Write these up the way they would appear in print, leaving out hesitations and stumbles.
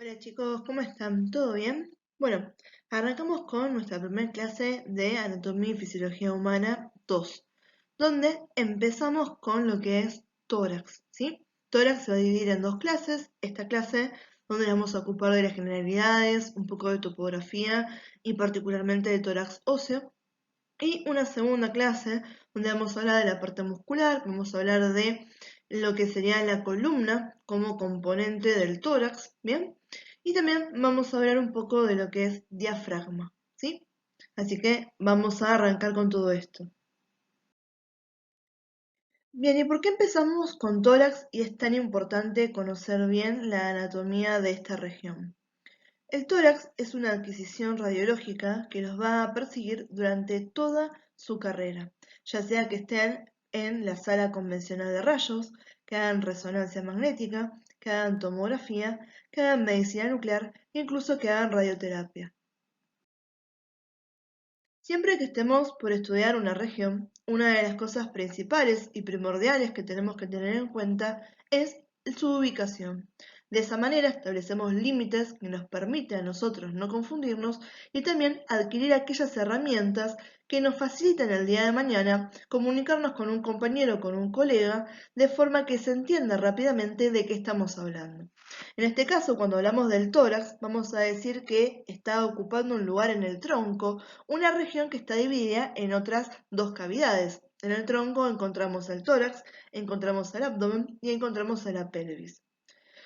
Hola chicos, ¿cómo están? ¿Todo bien? Bueno, arrancamos con nuestra primera clase de Anatomía y Fisiología Humana 2, donde empezamos con lo que es tórax, ¿sí? Tórax se va a dividir en dos clases. Esta clase donde vamos a ocupar de las generalidades, un poco de topografía y particularmente de tórax óseo. Y una segunda clase donde vamos a hablar de la parte muscular, vamos a hablar de lo que sería la columna como componente del tórax, ¿bien? Y también vamos a hablar un poco de lo que es diafragma, ¿sí? Así que vamos a arrancar con todo esto. Bien, ¿y por qué empezamos con tórax y es tan importante conocer bien la anatomía de esta región? El tórax es una adquisición radiológica que los va a perseguir durante toda su carrera, ya sea que estén en la sala convencional de rayos, que hagan resonancia magnética, que hagan tomografía, que hagan medicina nuclear e incluso que hagan radioterapia. Siempre que estemos por estudiar una región, una de las cosas principales y primordiales que tenemos que tener en cuenta es su ubicación. De esa manera establecemos límites que nos permiten a nosotros no confundirnos y también adquirir aquellas herramientas que nos facilitan el día de mañana comunicarnos con un compañero o con un colega de forma que se entienda rápidamente de qué estamos hablando. En este caso, cuando hablamos del tórax, vamos a decir que está ocupando un lugar en el tronco, una región que está dividida en otras dos cavidades. En el tronco encontramos el tórax, encontramos el abdomen y encontramos a la pelvis.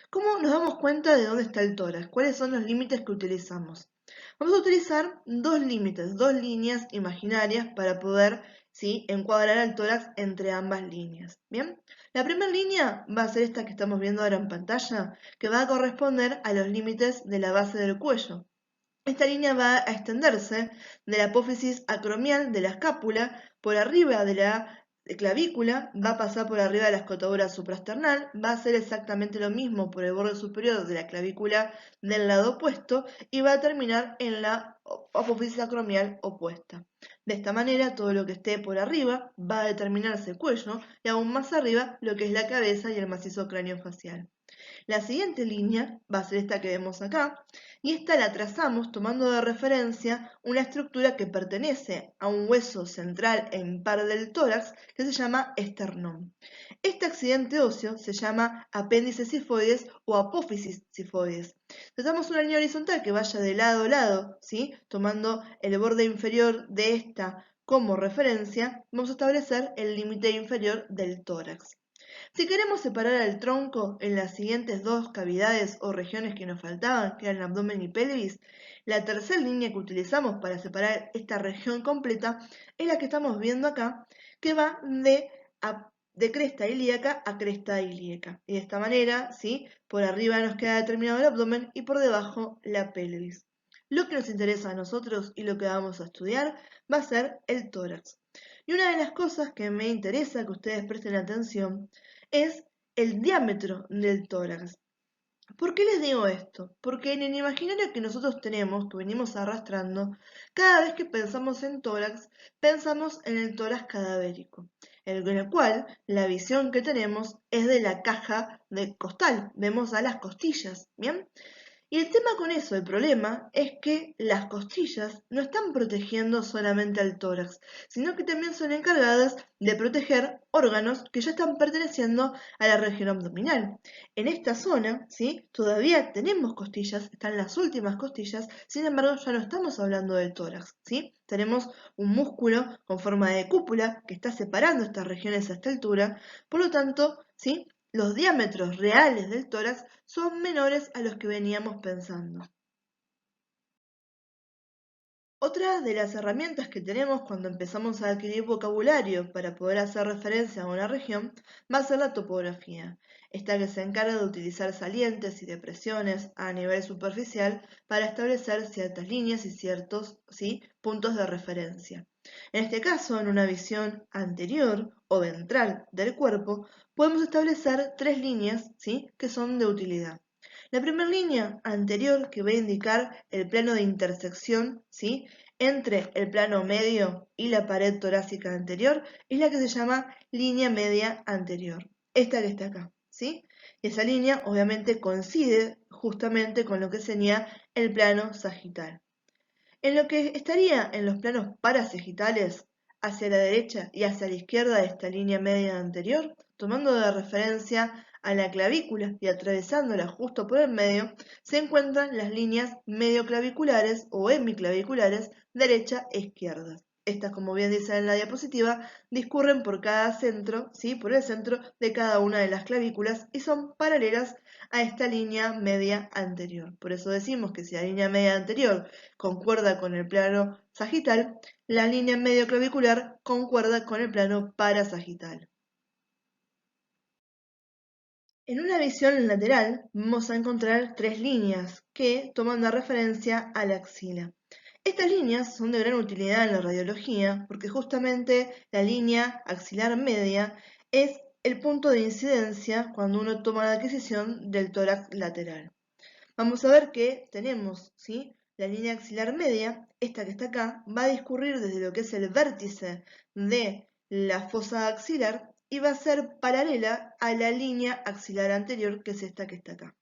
¿Cómo nos damos cuenta de dónde está el tórax? ¿Cuáles son los límites que utilizamos? Vamos a utilizar dos límites, dos líneas imaginarias para poder, ¿sí?, encuadrar al tórax entre ambas líneas. ¿Bien? La primera línea va a ser esta que estamos viendo ahora en pantalla, que va a corresponder a los límites de la base del cuello. Esta línea va a extenderse de la apófisis acromial de la escápula por arriba de la clavícula, va a pasar por arriba de la escotadura suprasternal, va a hacer exactamente lo mismo por el borde superior de la clavícula del lado opuesto y va a terminar en la apófisis acromial opuesta. De esta manera, todo lo que esté por arriba va a determinarse el cuello y aún más arriba lo que es la cabeza y el macizo cráneo facial. La siguiente línea va a ser esta que vemos acá, y esta la trazamos tomando de referencia una estructura que pertenece a un hueso central e impar del tórax que se llama esternón. Este accidente óseo se llama apéndice cifoides o apófisis cifoides. Trazamos una línea horizontal que vaya de lado a lado, ¿sí?, tomando el borde inferior de esta como referencia, vamos a establecer el límite inferior del tórax. Si queremos separar al tronco en las siguientes dos cavidades o regiones que nos faltaban, que eran abdomen y pelvis, la tercera línea que utilizamos para separar esta región completa es la que estamos viendo acá, que va de cresta ilíaca a cresta ilíaca. Y de esta manera, ¿sí?, por arriba nos queda determinado el abdomen y por debajo la pelvis. Lo que nos interesa a nosotros y lo que vamos a estudiar va a ser el tórax. Y una de las cosas que me interesa que ustedes presten atención es el diámetro del tórax. ¿Por qué les digo esto? Porque en el imaginario que nosotros tenemos, que venimos arrastrando, cada vez que pensamos en tórax, pensamos en el tórax cadavérico, en el cual la visión que tenemos es de la caja de costal, vemos a las costillas, ¿bien? Y el tema con eso, el problema, es que las costillas no están protegiendo solamente al tórax, sino que también son encargadas de proteger órganos que ya están perteneciendo a la región abdominal. En esta zona, ¿sí?, todavía tenemos costillas, están las últimas costillas, sin embargo ya no estamos hablando del tórax, ¿sí? Tenemos un músculo con forma de cúpula que está separando estas regiones a esta altura, por lo tanto, ¿sí?, los diámetros reales del tórax son menores a los que veníamos pensando. Otra de las herramientas que tenemos cuando empezamos a adquirir vocabulario para poder hacer referencia a una región va a ser la topografía, esta que se encarga de utilizar salientes y depresiones a nivel superficial para establecer ciertas líneas y ciertos, ¿sí?, puntos de referencia. En este caso, en una visión anterior o ventral del cuerpo, podemos establecer tres líneas, ¿sí?, que son de utilidad. La primera línea anterior, que va a indicar el plano de intersección, ¿sí?, entre el plano medio y la pared torácica anterior, es la que se llama línea media anterior, esta que está acá, ¿sí? Y esa línea obviamente coincide justamente con lo que sería el plano sagital. En lo que estaría en los planos parasagitales, hacia la derecha y hacia la izquierda de esta línea media anterior, tomando de referencia a la clavícula y atravesándola justo por el medio, se encuentran las líneas medioclaviculares o hemiclaviculares derecha e izquierda. Estas, como bien dice en la diapositiva, discurren por cada centro, ¿sí? Por el centro de cada una de las clavículas y son paralelas a esta línea media anterior. Por eso decimos que si la línea media anterior concuerda con el plano sagital, la línea medioclavicular concuerda con el plano parasagital. En una visión lateral vamos a encontrar tres líneas que toman de referencia a la axila. Estas líneas son de gran utilidad en la radiología porque justamente la línea axilar media es el punto de incidencia cuando uno toma la adquisición del tórax lateral. Vamos a ver que tenemos, ¿sí? La línea axilar media, esta que está acá, va a discurrir desde lo que es el vértice de la fosa axilar y va a ser paralela a la línea axilar anterior, que es esta que está acá.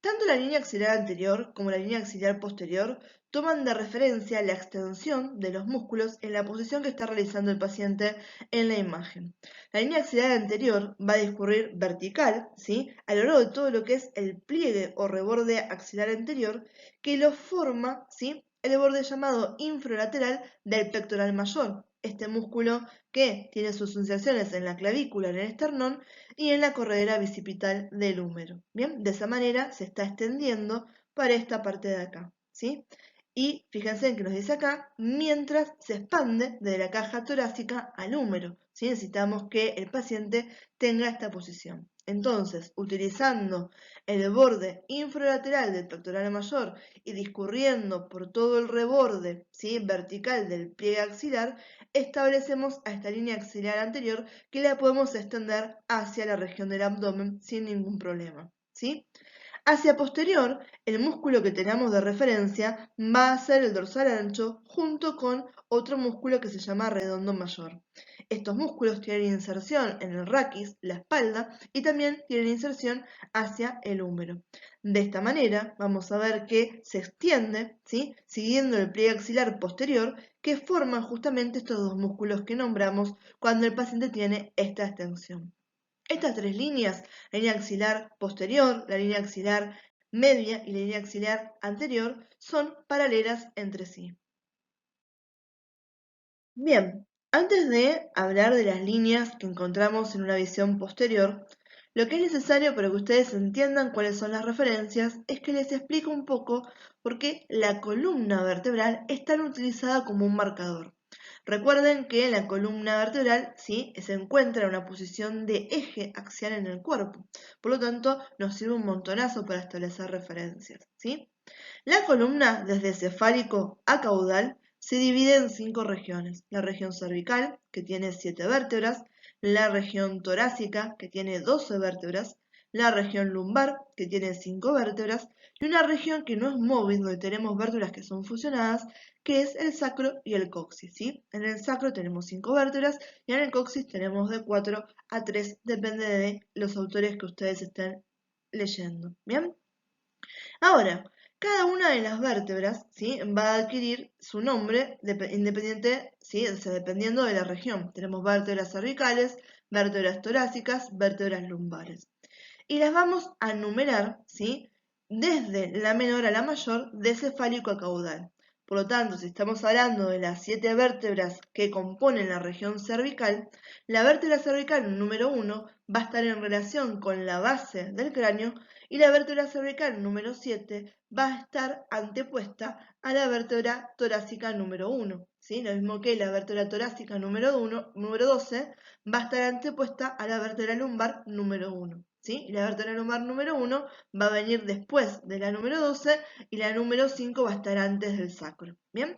Tanto la línea axilar anterior como la línea axilar posterior toman de referencia la extensión de los músculos en la posición que está realizando el paciente en la imagen. La línea axilar anterior va a discurrir vertical, ¿sí? A lo largo de todo lo que es el pliegue o reborde axilar anterior, que lo forma, ¿sí? El borde llamado infralateral del pectoral mayor, este músculo que tiene sus inserciones en la clavícula, en el esternón y en la corredera bicipital del húmero. Bien, de esa manera se está extendiendo para esta parte de acá, ¿sí? Y fíjense en que nos dice acá, mientras se expande de la caja torácica al húmero, ¿sí? Necesitamos que el paciente tenga esta posición. Entonces, utilizando el borde infralateral del pectoral mayor y discurriendo por todo el reborde, ¿sí? Vertical del pliegue axilar, establecemos a esta línea axilar anterior que la podemos extender hacia la región del abdomen sin ningún problema, ¿sí? Hacia posterior, el músculo que tenemos de referencia va a ser el dorsal ancho junto con otro músculo que se llama redondo mayor. Estos músculos tienen inserción en el raquis, la espalda, y también tienen inserción hacia el húmero. De esta manera vamos a ver que se extiende, ¿sí? Siguiendo el pliegue axilar posterior, que forman justamente estos dos músculos que nombramos cuando el paciente tiene esta extensión. Estas tres líneas, la línea axilar posterior, la línea axilar media y la línea axilar anterior, son paralelas entre sí. Bien, antes de hablar de las líneas que encontramos en una visión posterior, lo que es necesario para que ustedes entiendan cuáles son las referencias es que les explique un poco por qué la columna vertebral es tan utilizada como un marcador. Recuerden que la columna vertebral, ¿sí? Se encuentra en una posición de eje axial en el cuerpo, por lo tanto nos sirve un montonazo para establecer referencias, ¿sí? La columna desde cefálico a caudal se divide en 5 regiones: la región cervical, que tiene 7 vértebras, la región torácica, que tiene 12 vértebras, la región lumbar, que tiene 5 vértebras, y una región que no es móvil, donde tenemos vértebras que son fusionadas, que es el sacro y el coxis, ¿sí? En el sacro tenemos 5 vértebras y en el coxis tenemos de 4 a 3, depende de los autores que ustedes estén leyendo, ¿bien? Ahora, cada una de las vértebras, ¿sí? Va a adquirir su nombre independiente, ¿sí? O sea, dependiendo de la región. Tenemos vértebras cervicales, vértebras torácicas, vértebras lumbares. Y las vamos a numerar, ¿sí? Desde la menor a la mayor, de cefálico a caudal. Por lo tanto, si estamos hablando de las 7 vértebras que componen la región cervical, la vértebra cervical número 1 va a estar en relación con la base del cráneo y la vértebra cervical número 7 va a estar antepuesta a la vértebra torácica número 1. ¿Sí? Lo mismo que la vértebra torácica número 12 va a estar antepuesta a la vértebra lumbar número 1. ¿Sí? Y la vértebra lumbar número 1 va a venir después de la número 12 y la número 5 va a estar antes del sacro. ¿Bien?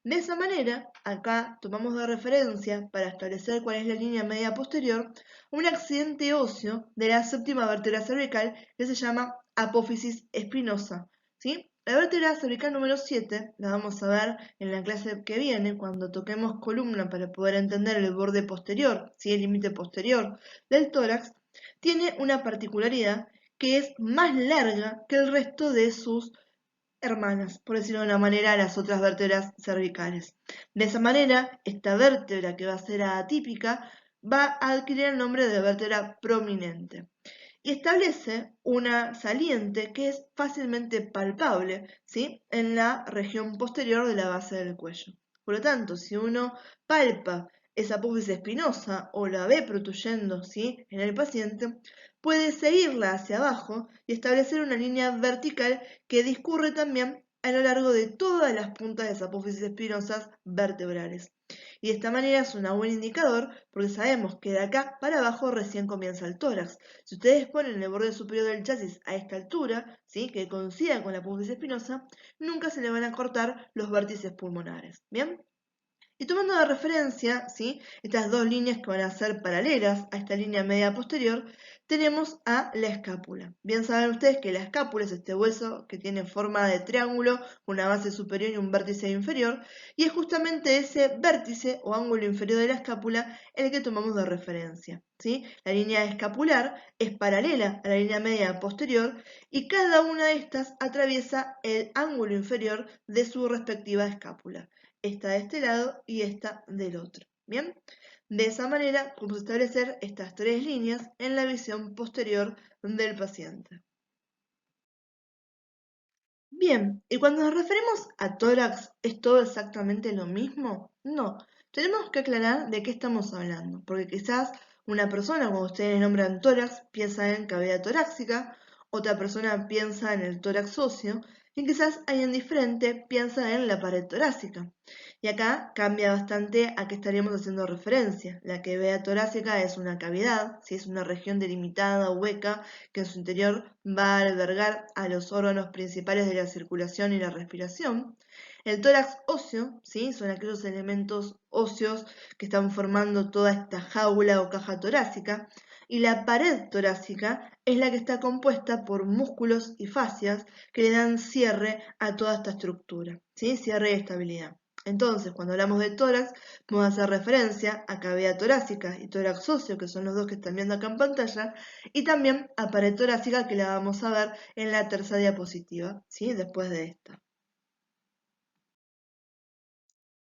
De esa manera, acá tomamos de referencia para establecer cuál es la línea media posterior un accidente óseo de la séptima vértebra cervical que se llama apófisis espinosa. ¿Sí? La vértebra cervical número 7 la vamos a ver en la clase que viene cuando toquemos columna para poder entender el borde posterior, ¿sí? El límite posterior del tórax. tiene una particularidad que es más larga que el resto de sus hermanas, por decirlo de una manera, las otras vértebras cervicales. De esa manera, esta vértebra que va a ser atípica va a adquirir el nombre de vértebra prominente y establece una saliente que es fácilmente palpable, ¿sí?, en la región posterior de la base del cuello. Por lo tanto, si uno palpa esa apófisis espinosa o la ve protuyendo, ¿sí?, en el paciente, puede seguirla hacia abajo y establecer una línea vertical que discurre también a lo largo de todas las puntas de las apófisis espinosas vertebrales. Y de esta manera es un buen indicador porque sabemos que de acá para abajo recién comienza el tórax. Si ustedes ponen el borde superior del chasis a esta altura, ¿sí?, que coincida con la apófisis espinosa, nunca se le van a cortar los vértices pulmonares. ¿Bien? Y tomando de referencia, ¿sí?, estas dos líneas que van a ser paralelas a esta línea media posterior, tenemos a la escápula. Bien saben ustedes que la escápula es este hueso que tiene forma de triángulo, una base superior y un vértice inferior, y es justamente ese vértice o ángulo inferior de la escápula el que tomamos de referencia, ¿sí? La línea escapular es paralela a la línea media posterior y cada una de estas atraviesa el ángulo inferior de su respectiva escápula. Esta de este lado y esta del otro. ¿Bien? De esa manera vamos a establecer estas tres líneas en la visión posterior del paciente. Bien, y cuando nos referimos a tórax, ¿es todo exactamente lo mismo? No, tenemos que aclarar de qué estamos hablando, porque quizás una persona cuando ustedes nombran tórax piensa en cavidad torácica, otra persona piensa en el tórax óseo y quizás alguien diferente piensa en la pared torácica. Y acá cambia bastante a qué estaríamos haciendo referencia. La cavidad torácica es una cavidad, si es una región delimitada o hueca que en su interior va a albergar a los órganos principales de la circulación y la respiración. El tórax óseo, ¿sí?, son aquellos elementos óseos que están formando toda esta jaula o caja torácica, y la pared torácica es la que está compuesta por músculos y fascias que le dan cierre a toda esta estructura, ¿sí?, cierre y estabilidad. Entonces, cuando hablamos de tórax, vamos a hacer referencia a cavidad torácica y tórax óseo, que son los dos que están viendo acá en pantalla, y también a pared torácica, que la vamos a ver en la tercera diapositiva, ¿sí?, después de esta.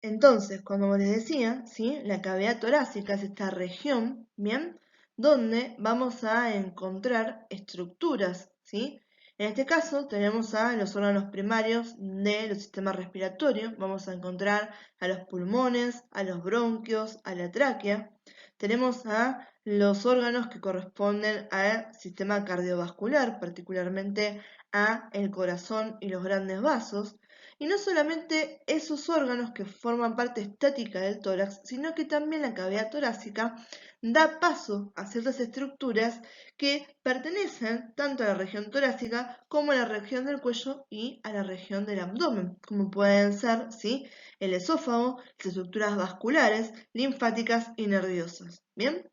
Entonces, como les decía, ¿sí?, la cavidad torácica es esta región, ¿bien?, donde vamos a encontrar estructuras, ¿sí? En este caso tenemos a los órganos primarios del sistema respiratorio, vamos a encontrar a los pulmones, a los bronquios, a la tráquea. Tenemos a los órganos que corresponden al sistema cardiovascular, particularmente a el corazón y los grandes vasos. Y no solamente esos órganos que forman parte estática del tórax, sino que también la cavidad torácica da paso a ciertas estructuras que pertenecen tanto a la región torácica como a la región del cuello y a la región del abdomen, como pueden ser, ¿sí?, el esófago, las estructuras vasculares, linfáticas y nerviosas. ¿Bien?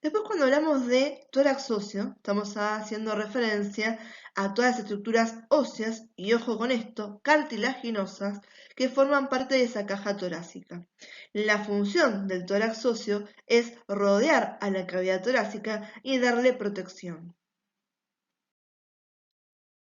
Después, cuando hablamos de tórax óseo, estamos haciendo referencia a todas las estructuras óseas, y ojo con esto, cartilaginosas, que forman parte de esa caja torácica. La función del tórax óseo es rodear a la cavidad torácica y darle protección.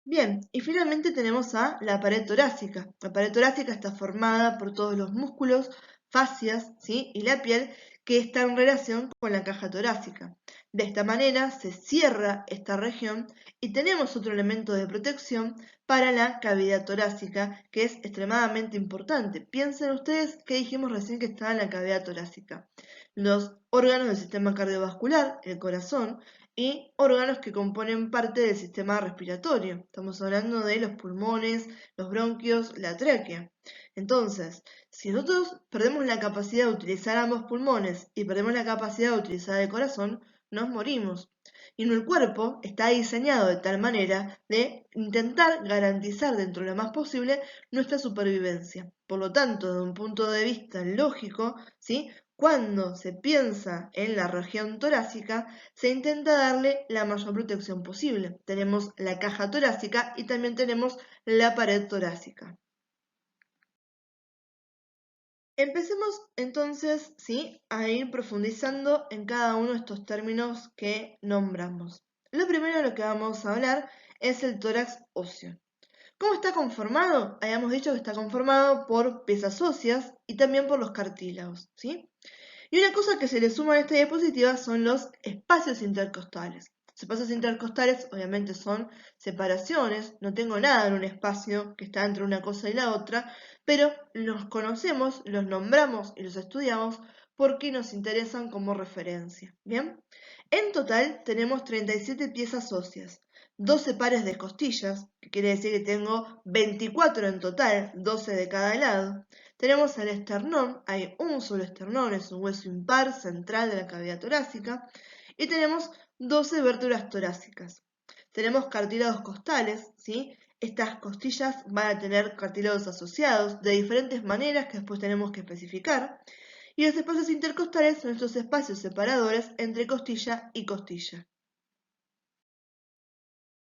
Bien, y finalmente tenemos a la pared torácica. La pared torácica está formada por todos los músculos, fascias, ¿sí?, y la piel que está en relación con la caja torácica. De esta manera se cierra esta región y tenemos otro elemento de protección para la cavidad torácica que es extremadamente importante. Piensen ustedes que dijimos recién que estaba en la cavidad torácica. Los órganos del sistema cardiovascular, el corazón, y órganos que componen parte del sistema respiratorio. Estamos hablando de los pulmones, los bronquios, la tráquea. Entonces, si nosotros perdemos la capacidad de utilizar ambos pulmones y perdemos la capacidad de utilizar el corazón, nos morimos. Y el cuerpo está diseñado de tal manera de intentar garantizar dentro de lo más posible nuestra supervivencia. Por lo tanto, desde un punto de vista lógico, ¿sí?, cuando se piensa en la región torácica, se intenta darle la mayor protección posible. Tenemos la caja torácica y también tenemos la pared torácica. Empecemos entonces, ¿sí?, a ir profundizando en cada uno de estos términos que nombramos. Lo primero de lo que vamos a hablar es el tórax óseo. ¿Cómo está conformado? Habíamos dicho que está conformado por piezas óseas y también por los cartílagos, ¿sí? Y una cosa que se le suma a esta diapositiva son los espacios intercostales. Los espacios intercostales obviamente son separaciones, no tengo nada en un espacio que está entre una cosa y la otra, pero los conocemos, los nombramos y los estudiamos porque nos interesan como referencia. ¿Bien? En total tenemos 37 piezas óseas, 12 pares de costillas, que quiere decir que tengo 24 en total, 12 de cada lado. Tenemos el esternón, hay un solo esternón, es un hueso impar central de la cavidad torácica, y tenemos 12 vértebras torácicas. Tenemos cartílagos costales, ¿sí? Estas costillas van a tener cartílagos asociados de diferentes maneras que después tenemos que especificar. Y los espacios intercostales son estos espacios separadores entre costilla y costilla.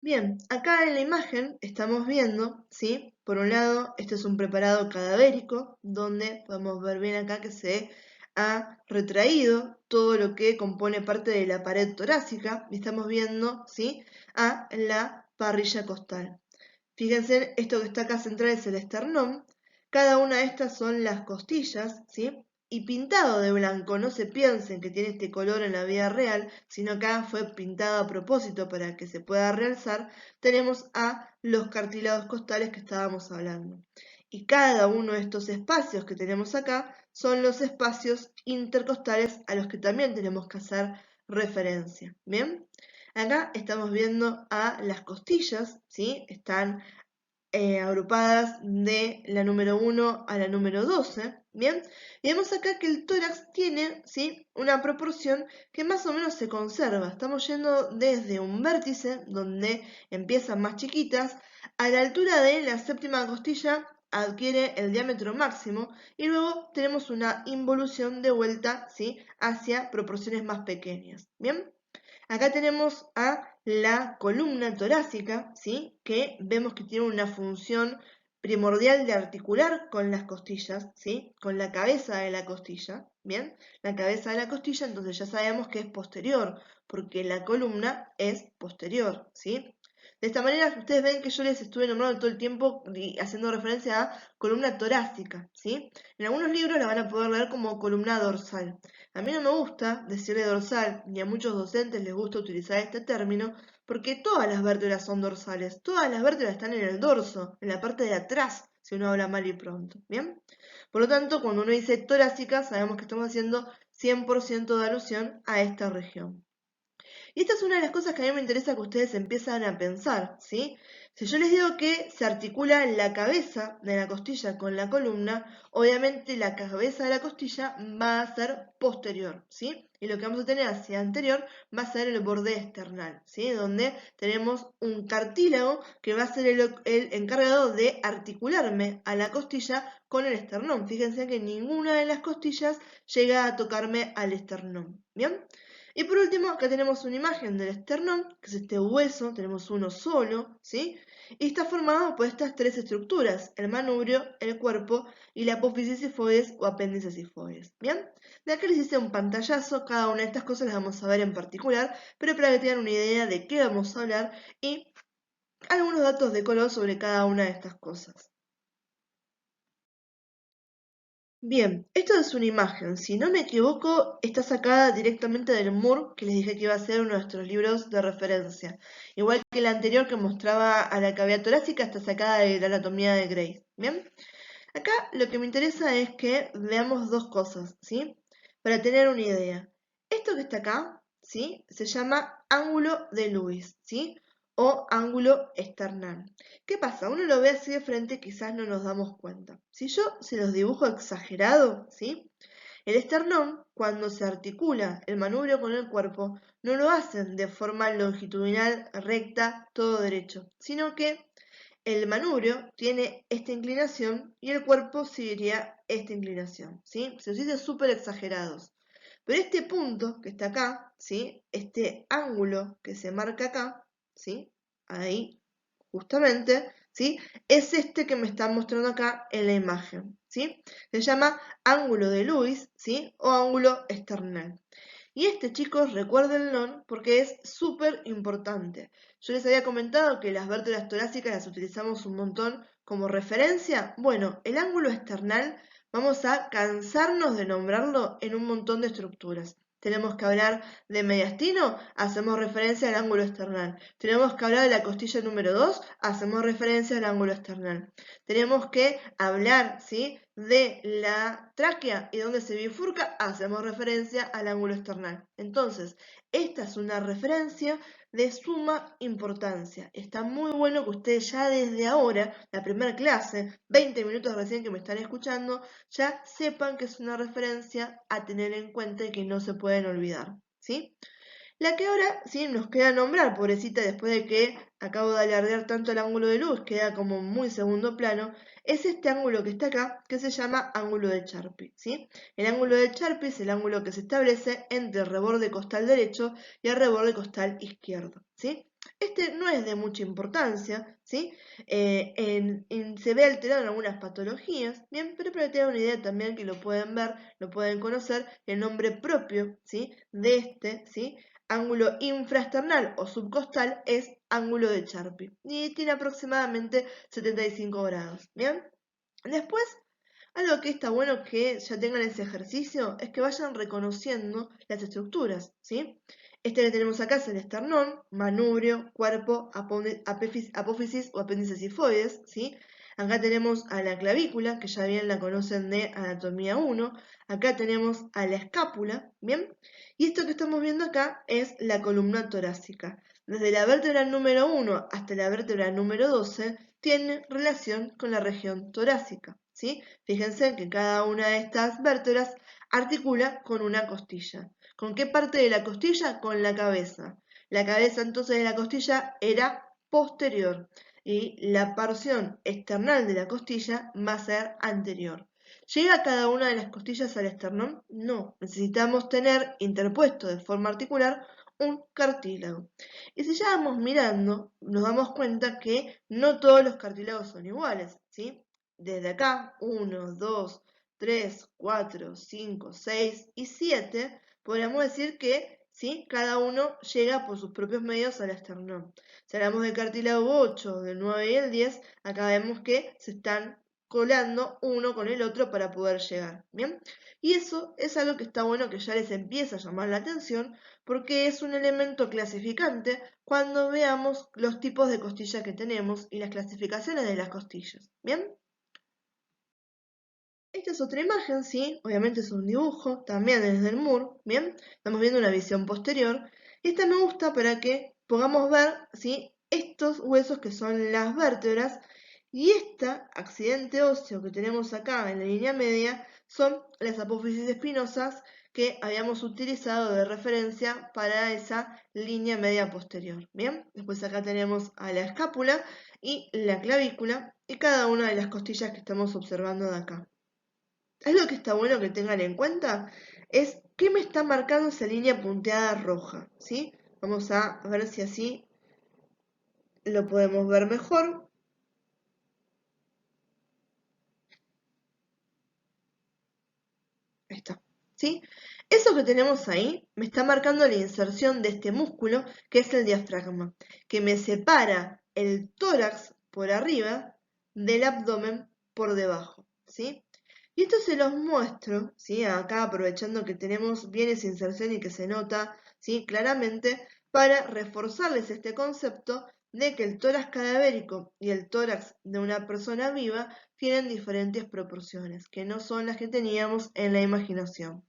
Bien, acá en la imagen estamos viendo, ¿sí? Por un lado, este es un preparado cadavérico, donde podemos ver bien acá que se ha retraído todo lo que compone parte de la pared torácica, y estamos viendo, ¿sí?, a la parrilla costal. Fíjense, esto que está acá central es el esternón, cada una de estas son las costillas, ¿sí? Y pintado de blanco, no se piensen que tiene este color en la vida real, sino acá fue pintado a propósito para que se pueda realzar, tenemos a los cartílagos costales que estábamos hablando. Y cada uno de estos espacios que tenemos acá son los espacios intercostales a los que también tenemos que hacer referencia. ¿Bien? Acá estamos viendo a las costillas, ¿sí? Están agrupadas de la número 1 a la número 12, ¿bien? Y vemos acá que el tórax tiene, ¿sí?, una proporción que más o menos se conserva. Estamos yendo desde un vértice, donde empiezan más chiquitas, a la altura de la séptima costilla adquiere el diámetro máximo y luego tenemos una involución de vuelta, ¿sí?, hacia proporciones más pequeñas, ¿bien? Acá tenemos a la columna torácica, ¿sí?, que vemos que tiene una función primordial de articular con las costillas, ¿sí?, con la cabeza de la costilla, ¿bien? La cabeza de la costilla, entonces ya sabemos que es posterior, porque la columna es posterior, ¿sí? De esta manera, ustedes ven que yo les estuve nombrando todo el tiempo y haciendo referencia a columna torácica, ¿sí? En algunos libros la van a poder leer como columna dorsal. A mí no me gusta decirle dorsal, ni a muchos docentes les gusta utilizar este término, porque todas las vértebras son dorsales, todas las vértebras están en el dorso, en la parte de atrás, si uno habla mal y pronto, ¿bien? Por lo tanto, cuando uno dice torácica, sabemos que estamos haciendo 100% de alusión a esta región. Y esta es una de las cosas que a mí me interesa que ustedes empiezan a pensar, ¿sí? Si yo les digo que se articula la cabeza de la costilla con la columna, obviamente la cabeza de la costilla va a ser posterior, ¿sí? Y lo que vamos a tener hacia anterior va a ser el borde external, ¿sí? Donde tenemos un cartílago que va a ser el encargado de articularme a la costilla con el esternón. Fíjense que ninguna de las costillas llega a tocarme al esternón, ¿bien? Y por último, acá tenemos una imagen del esternón, que es este hueso, tenemos uno solo, ¿sí? Y está formado por estas tres estructuras, el manubrio, el cuerpo y la apófisis sifoides o apéndice sifoides, ¿bien? De acá les hice un pantallazo, cada una de estas cosas las vamos a ver en particular, pero para que tengan una idea de qué vamos a hablar y algunos datos de color sobre cada una de estas cosas. Bien, esto es una imagen, si no me equivoco, está sacada directamente del Moore, que les dije que iba a ser uno de nuestros libros de referencia. Igual que la anterior que mostraba a la cavidad torácica, está sacada de la anatomía de Gray. Bien, acá lo que me interesa es que veamos dos cosas, ¿sí? Para tener una idea. Esto que está acá, ¿sí?, se llama ángulo de Lewis, ¿sí?, o ángulo external. ¿Qué pasa? Uno lo ve así de frente, quizás no nos damos cuenta. Si yo se los dibujo exagerado, ¿sí?, el esternón, cuando se articula el manubrio con el cuerpo, no lo hacen de forma longitudinal, recta, todo derecho, sino que el manubrio tiene esta inclinación y el cuerpo seguiría esta inclinación, ¿sí? Se los dice súper exagerados. Pero este punto que está acá, ¿sí?, este ángulo que se marca acá, ¿sí?, ahí, justamente, ¿sí?, es este que me están mostrando acá en la imagen. ¿sí? Se llama ángulo de Lewis, ¿sí? O ángulo external. Y chicos, recuérdenlo porque es súper importante. Yo les había comentado que las vértebras torácicas las utilizamos un montón como referencia. Bueno, el ángulo external vamos a cansarnos de nombrarlo en un montón de estructuras. Tenemos que hablar de mediastino, hacemos referencia al ángulo external. Tenemos que hablar de la costilla número 2, hacemos referencia al ángulo external. Tenemos que hablar, ¿sí?, de la tráquea y donde se bifurca, hacemos referencia al ángulo external. Entonces, esta es una referencia de suma importancia. Está muy bueno que ustedes ya desde ahora, la primera clase, 20 minutos recién que me están escuchando, ya sepan que es una referencia a tener en cuenta y que no se pueden olvidar, ¿sí? La que ahora sí nos queda nombrar, pobrecita, después de que acabo de alardear tanto el ángulo de luz, queda como muy segundo plano, es este ángulo que está acá, que se llama ángulo de Charpy, ¿sí? El ángulo de Charpy es el ángulo que se establece entre el reborde costal derecho y el reborde costal izquierdo, ¿sí? Este no es de mucha importancia, ¿sí? Se ve alterado en algunas patologías, bien, pero para que tengan una idea también que lo pueden ver, lo pueden conocer, el nombre propio, ¿sí?, de ¿sí?, ángulo infraesternal o subcostal es ángulo de Charpy y tiene aproximadamente 75 grados, ¿bien? Después, algo que está bueno que ya tengan ese ejercicio es que vayan reconociendo las estructuras, ¿sí? Este que tenemos acá es el esternón, manubrio, cuerpo, apófisis o apéndice sifoides, ¿sí? Acá tenemos a la clavícula, que ya bien la conocen de anatomía 1. Acá tenemos a la escápula, ¿bien? Y esto que estamos viendo acá es la columna torácica. Desde la vértebra número 1 hasta la vértebra número 12 tiene relación con la región torácica, ¿sí? Fíjense que cada una de estas vértebras articula con una costilla. ¿Con qué parte de la costilla? Con la cabeza. La cabeza entonces de la costilla era posterior y la porción external de la costilla va a ser anterior. ¿Llega cada una de las costillas al esternón? No, necesitamos tener interpuesto de forma articular un cartílago. Y si ya vamos mirando, nos damos cuenta que no todos los cartílagos son iguales, ¿sí? Desde acá, 1, 2, 3, 4, 5, 6 y 7, podríamos decir que ¿sí?, cada uno llega por sus propios medios al esternón. Si hablamos del cartílago 8, del 9 y el 10, acá vemos que se están colando uno con el otro para poder llegar, ¿bien? Y eso es algo que está bueno que ya les empieza a llamar la atención porque es un elemento clasificante cuando veamos los tipos de costillas que tenemos y las clasificaciones de las costillas, ¿bien? Esta es otra imagen, ¿sí? Obviamente es un dibujo, también desde el MUR, ¿bien? Estamos viendo una visión posterior. Y esta me gusta para que podamos ver, ¿sí?, estos huesos que son las vértebras y este accidente óseo que tenemos acá en la línea media son las apófisis espinosas que habíamos utilizado de referencia para esa línea media posterior, ¿bien? Después acá tenemos a la escápula y la clavícula y cada una de las costillas que estamos observando de acá. Algo que está bueno que tengan en cuenta es qué me está marcando esa línea punteada roja, ¿sí? Vamos a ver si así lo podemos ver mejor. Ahí está, ¿sí? Eso que tenemos ahí me está marcando la inserción de este músculo que es el diafragma, que me separa el tórax por arriba del abdomen por debajo, ¿sí? Y esto se los muestro, ¿sí?, acá aprovechando que tenemos bien esa inserción y que se nota, ¿sí?, claramente, para reforzarles este concepto de que el tórax cadavérico y el tórax de una persona viva tienen diferentes proporciones, que no son las que teníamos en la imaginación.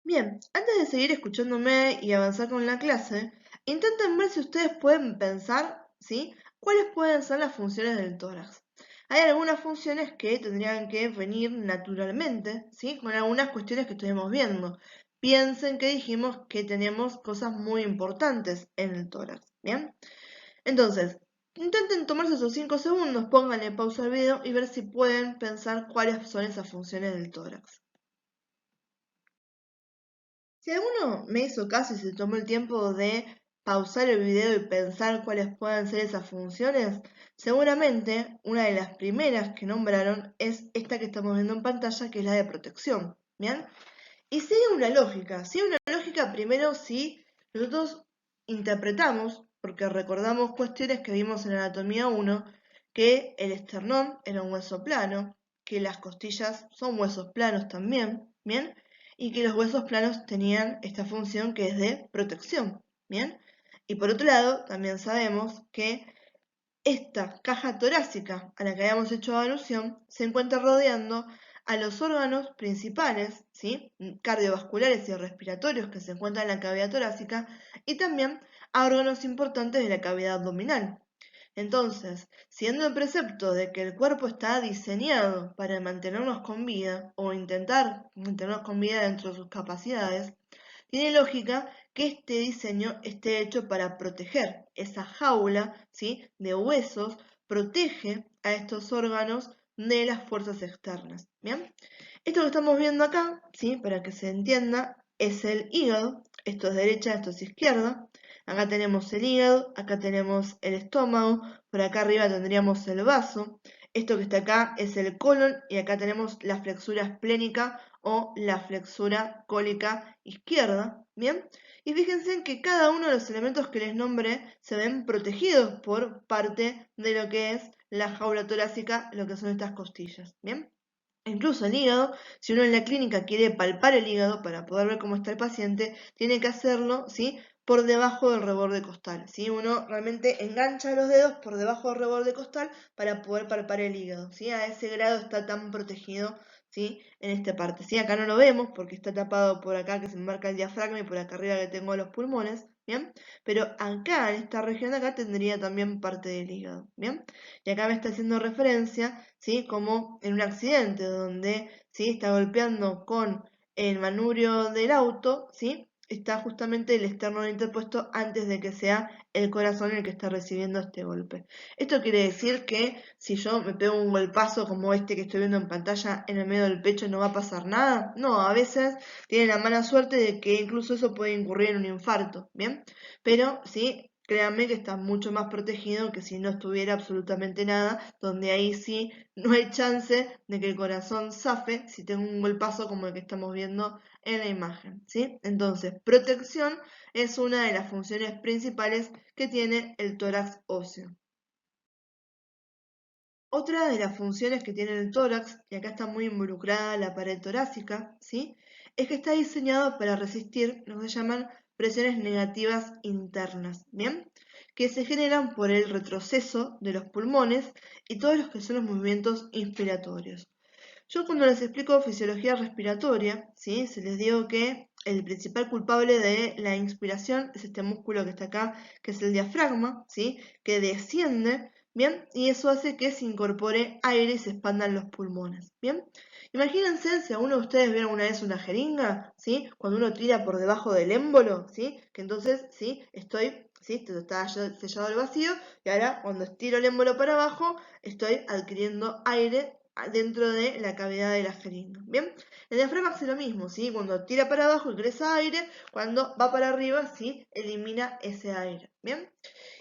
Bien, antes de seguir escuchándome y avanzar con la clase, intenten ver si ustedes pueden pensar, ¿sí?, cuáles pueden ser las funciones del tórax. Hay algunas funciones que tendrían que venir naturalmente, ¿sí?, con algunas cuestiones que estuvimos viendo. Piensen que dijimos que tenemos cosas muy importantes en el tórax, ¿bien? Entonces, intenten tomarse esos 5 segundos, pónganle pausa al video y ver si pueden pensar cuáles son esas funciones del tórax. Si alguno me hizo caso y se tomó el tiempo de pausar el video y pensar cuáles pueden ser esas funciones, seguramente una de las primeras que nombraron es esta que estamos viendo en pantalla, que es la de protección, ¿bien? Y sigue una lógica, primero si nosotros interpretamos, porque recordamos cuestiones que vimos en Anatomía 1, que el esternón era un hueso plano, que las costillas son huesos planos también, ¿bien? Y que los huesos planos tenían esta función que es de protección, ¿bien? Y por otro lado, también sabemos que esta caja torácica a la que habíamos hecho alusión se encuentra rodeando a los órganos principales, ¿sí? Cardiovasculares y respiratorios que se encuentran en la cavidad torácica y también a órganos importantes de la cavidad abdominal. Entonces, siendo el precepto de que el cuerpo está diseñado para mantenernos con vida o intentar mantenernos con vida dentro de sus capacidades, tiene lógica que este diseño esté hecho para proteger esa jaula, ¿sí?, de huesos, protege a estos órganos de las fuerzas externas. ¿Bien? Esto que estamos viendo acá, ¿sí?, para que se entienda, es el hígado. Esto es derecha, esto es izquierda. Acá tenemos el hígado, acá tenemos el estómago, por acá arriba tendríamos el vaso. Esto que está acá es el colon y acá tenemos la flexura esplénica o la flexura cólica izquierda, ¿bien? Y fíjense en que cada uno de los elementos que les nombré se ven protegidos por parte de lo que es la jaula torácica, lo que son estas costillas, ¿bien? Incluso el hígado, si uno en la clínica quiere palpar el hígado para poder ver cómo está el paciente, tiene que hacerlo, ¿sí?, por debajo del reborde costal, ¿sí? Uno realmente engancha los dedos por debajo del reborde costal para poder palpar el hígado, ¿sí? A ese grado está tan protegido, ¿sí?, en esta parte, ¿sí? Acá no lo vemos porque está tapado por acá que se marca el diafragma y por acá arriba que tengo los pulmones, ¿bien? Pero acá, en esta región de acá, tendría también parte del hígado, ¿bien? Y acá me está haciendo referencia, ¿sí?, como en un accidente donde, ¿sí?, está golpeando con el manubrio del auto, ¿sí?, está justamente el esternón interpuesto antes de que sea el corazón el que está recibiendo este golpe. Esto quiere decir que si yo me pego un golpazo como este que estoy viendo en pantalla en el medio del pecho no va a pasar nada. No, a veces tiene la mala suerte de que incluso eso puede incurrir en un infarto, ¿bien? Pero sí, créanme que está mucho más protegido que si no estuviera absolutamente nada, donde ahí sí no hay chance de que el corazón zafe si tengo un golpazo como el que estamos viendo en la imagen, ¿sí? Entonces, protección es una de las funciones principales que tiene el tórax óseo. Otra de las funciones que tiene el tórax, y acá está muy involucrada la pared torácica, ¿sí?, es que está diseñado para resistir lo que se llaman presiones negativas internas, ¿bien?, que se generan por el retroceso de los pulmones y todos los que son los movimientos inspiratorios. Yo cuando les explico fisiología respiratoria, ¿sí?, se les digo que el principal culpable de la inspiración es este músculo que está acá, que es el diafragma, ¿sí?, que desciende, ¿bien? Y eso hace que se incorpore aire y se expandan los pulmones, ¿bien? Imagínense si a uno de ustedes vieron una vez una jeringa, ¿sí?, cuando uno tira por debajo del émbolo, ¿sí?, que entonces, ¿sí?, ¿sí?, está sellado el vacío y ahora cuando estiro el émbolo para abajo estoy adquiriendo aire dentro de la cavidad de la jeringa, ¿bien? El diafragma hace lo mismo, ¿sí? Cuando tira para abajo ingresa aire, cuando va para arriba, ¿sí?, elimina ese aire, ¿bien?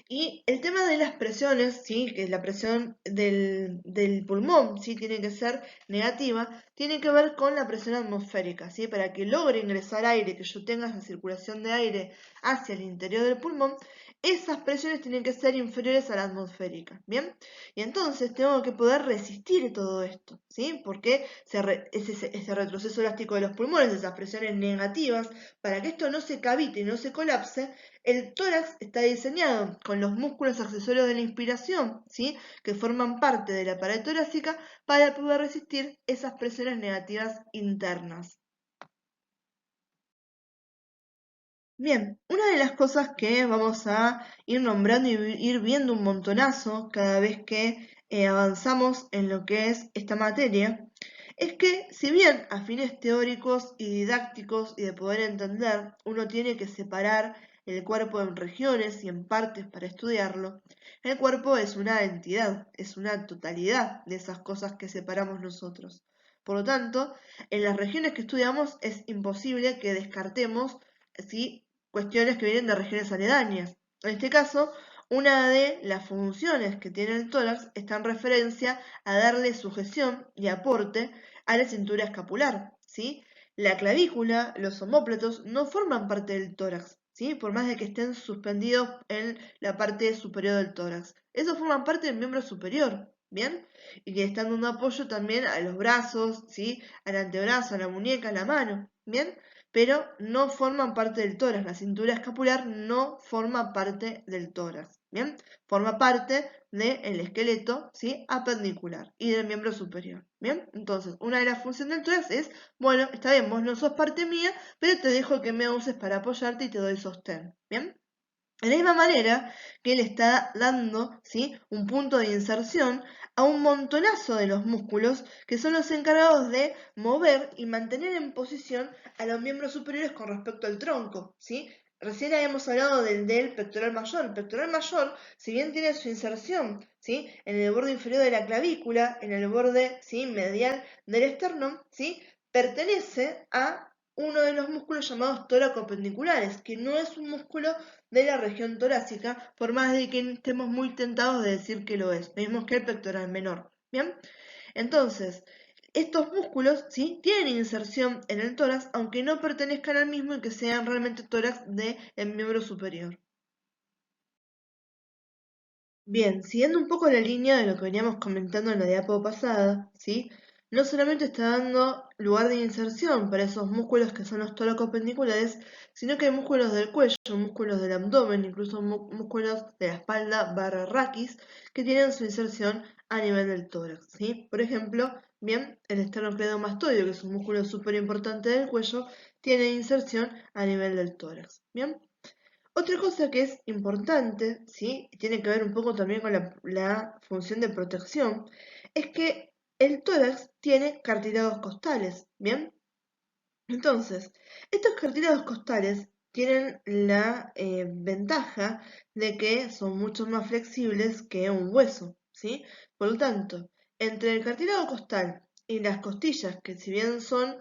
Y el tema de las presiones, ¿sí?, que la presión del pulmón, ¿sí?, tiene que ser negativa, tiene que ver con la presión atmosférica, ¿sí? Para que logre ingresar aire, que yo tenga esa circulación de aire hacia el interior del pulmón, esas presiones tienen que ser inferiores a la atmosférica, ¿bien? Y entonces tengo que poder resistir todo esto, ¿sí? Porque ese retroceso elástico de los pulmones, esas presiones negativas, para que esto no se cavite y no se colapse, el tórax está diseñado con los músculos accesorios de la inspiración, ¿sí?, que forman parte de la pared torácica para poder resistir esas presiones negativas internas. Bien, una de las cosas que vamos a ir nombrando y ir viendo un montonazo cada vez que avanzamos en lo que es esta materia, es que si bien a fines teóricos y didácticos y de poder entender, uno tiene que separar el cuerpo en regiones y en partes para estudiarlo, el cuerpo es una entidad, es una totalidad de esas cosas que separamos nosotros. Por lo tanto, en las regiones que estudiamos es imposible que descartemos, ¿sí?, cuestiones que vienen de regiones aledañas. En este caso, una de las funciones que tiene el tórax está en referencia a darle sujeción y aporte a la cintura escapular, ¿sí? La clavícula, los omóplatos no forman parte del tórax, ¿sí? Por más de que estén suspendidos en la parte superior del tórax. Esos forman parte del miembro superior, ¿bien? Y que están dando apoyo también a los brazos, ¿sí? Al antebrazo, a la muñeca, a la mano, ¿bien? Pero no forman parte del tórax. La cintura escapular no forma parte del tórax, ¿bien? Forma parte del esqueleto, ¿sí? Apendicular y del miembro superior, ¿bien? Entonces, una de las funciones del tórax es, bueno, está bien, vos no sos parte mía, pero te dejo que me uses para apoyarte y te doy sostén, ¿bien? De la misma manera que le está dando, ¿sí? Un punto de inserción a un montonazo de los músculos que son los encargados de mover y mantener en posición a los miembros superiores con respecto al tronco, ¿sí? Recién habíamos hablado del pectoral mayor. El pectoral mayor, si bien tiene su inserción, ¿sí? En el borde inferior de la clavícula, en el borde, ¿sí? Medial del esternón, ¿sí? Pertenece a uno de los músculos llamados tóraco-apendiculares, que no es un músculo de la región torácica, por más de que estemos muy tentados de decir que lo es, lo mismo que el pectoral menor. ¿Bien? Entonces, estos músculos, ¿sí? Tienen inserción en el tórax, aunque no pertenezcan al mismo y que sean realmente tórax del miembro superior. Bien, siguiendo un poco la línea de lo que veníamos comentando en la diapo pasada, ¿sí? No solamente está dando lugar de inserción para esos músculos que son los toracopendiculares, sino que hay músculos del cuello, músculos del abdomen, incluso músculos de la espalda barra raquis, que tienen su inserción a nivel del tórax, ¿sí? Por ejemplo, bien, el esternocleidomastoideo, que es un músculo súper importante del cuello, tiene inserción a nivel del tórax, ¿bien? Otra cosa que es importante, ¿sí? Y tiene que ver un poco también con la función de protección, es que el tórax tiene cartílagos costales, ¿bien? Entonces, estos cartílagos costales tienen la ventaja de que son mucho más flexibles que un hueso, ¿sí? Por lo tanto, entre el cartílago costal y las costillas, que si bien son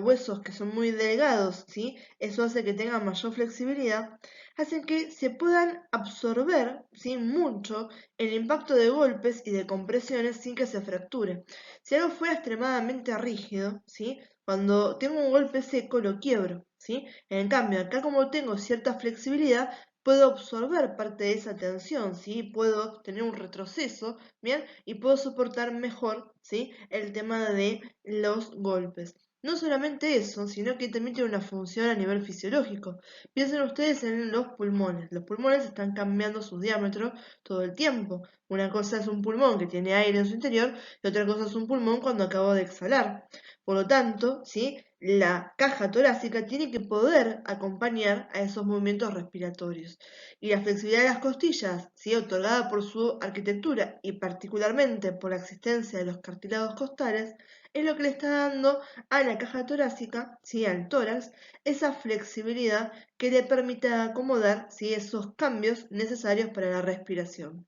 huesos que son muy delgados, ¿sí? Eso hace que tengan mayor flexibilidad, hacen que se puedan absorber, ¿sí? Mucho el impacto de golpes y de compresiones sin que se fracture. Si algo fuera extremadamente rígido, ¿sí? Cuando tengo un golpe seco lo quiebro, ¿sí? En cambio, acá como tengo cierta flexibilidad, puedo absorber parte de esa tensión, ¿sí? Puedo tener un retroceso, ¿bien? Y puedo soportar mejor, ¿sí? El tema de los golpes. No solamente eso, sino que también tiene una función a nivel fisiológico. Piensen ustedes en los pulmones. Los pulmones están cambiando su diámetro todo el tiempo. Una cosa es un pulmón que tiene aire en su interior y otra cosa es un pulmón cuando acabo de exhalar. Por lo tanto, ¿sí? La caja torácica tiene que poder acompañar a esos movimientos respiratorios. Y la flexibilidad de las costillas, ¿sí? Otorgada por su arquitectura y particularmente por la existencia de los cartílagos costales, es lo que le está dando a la caja torácica, ¿sí? Al tórax, esa flexibilidad que le permite acomodar, ¿sí? Esos cambios necesarios para la respiración.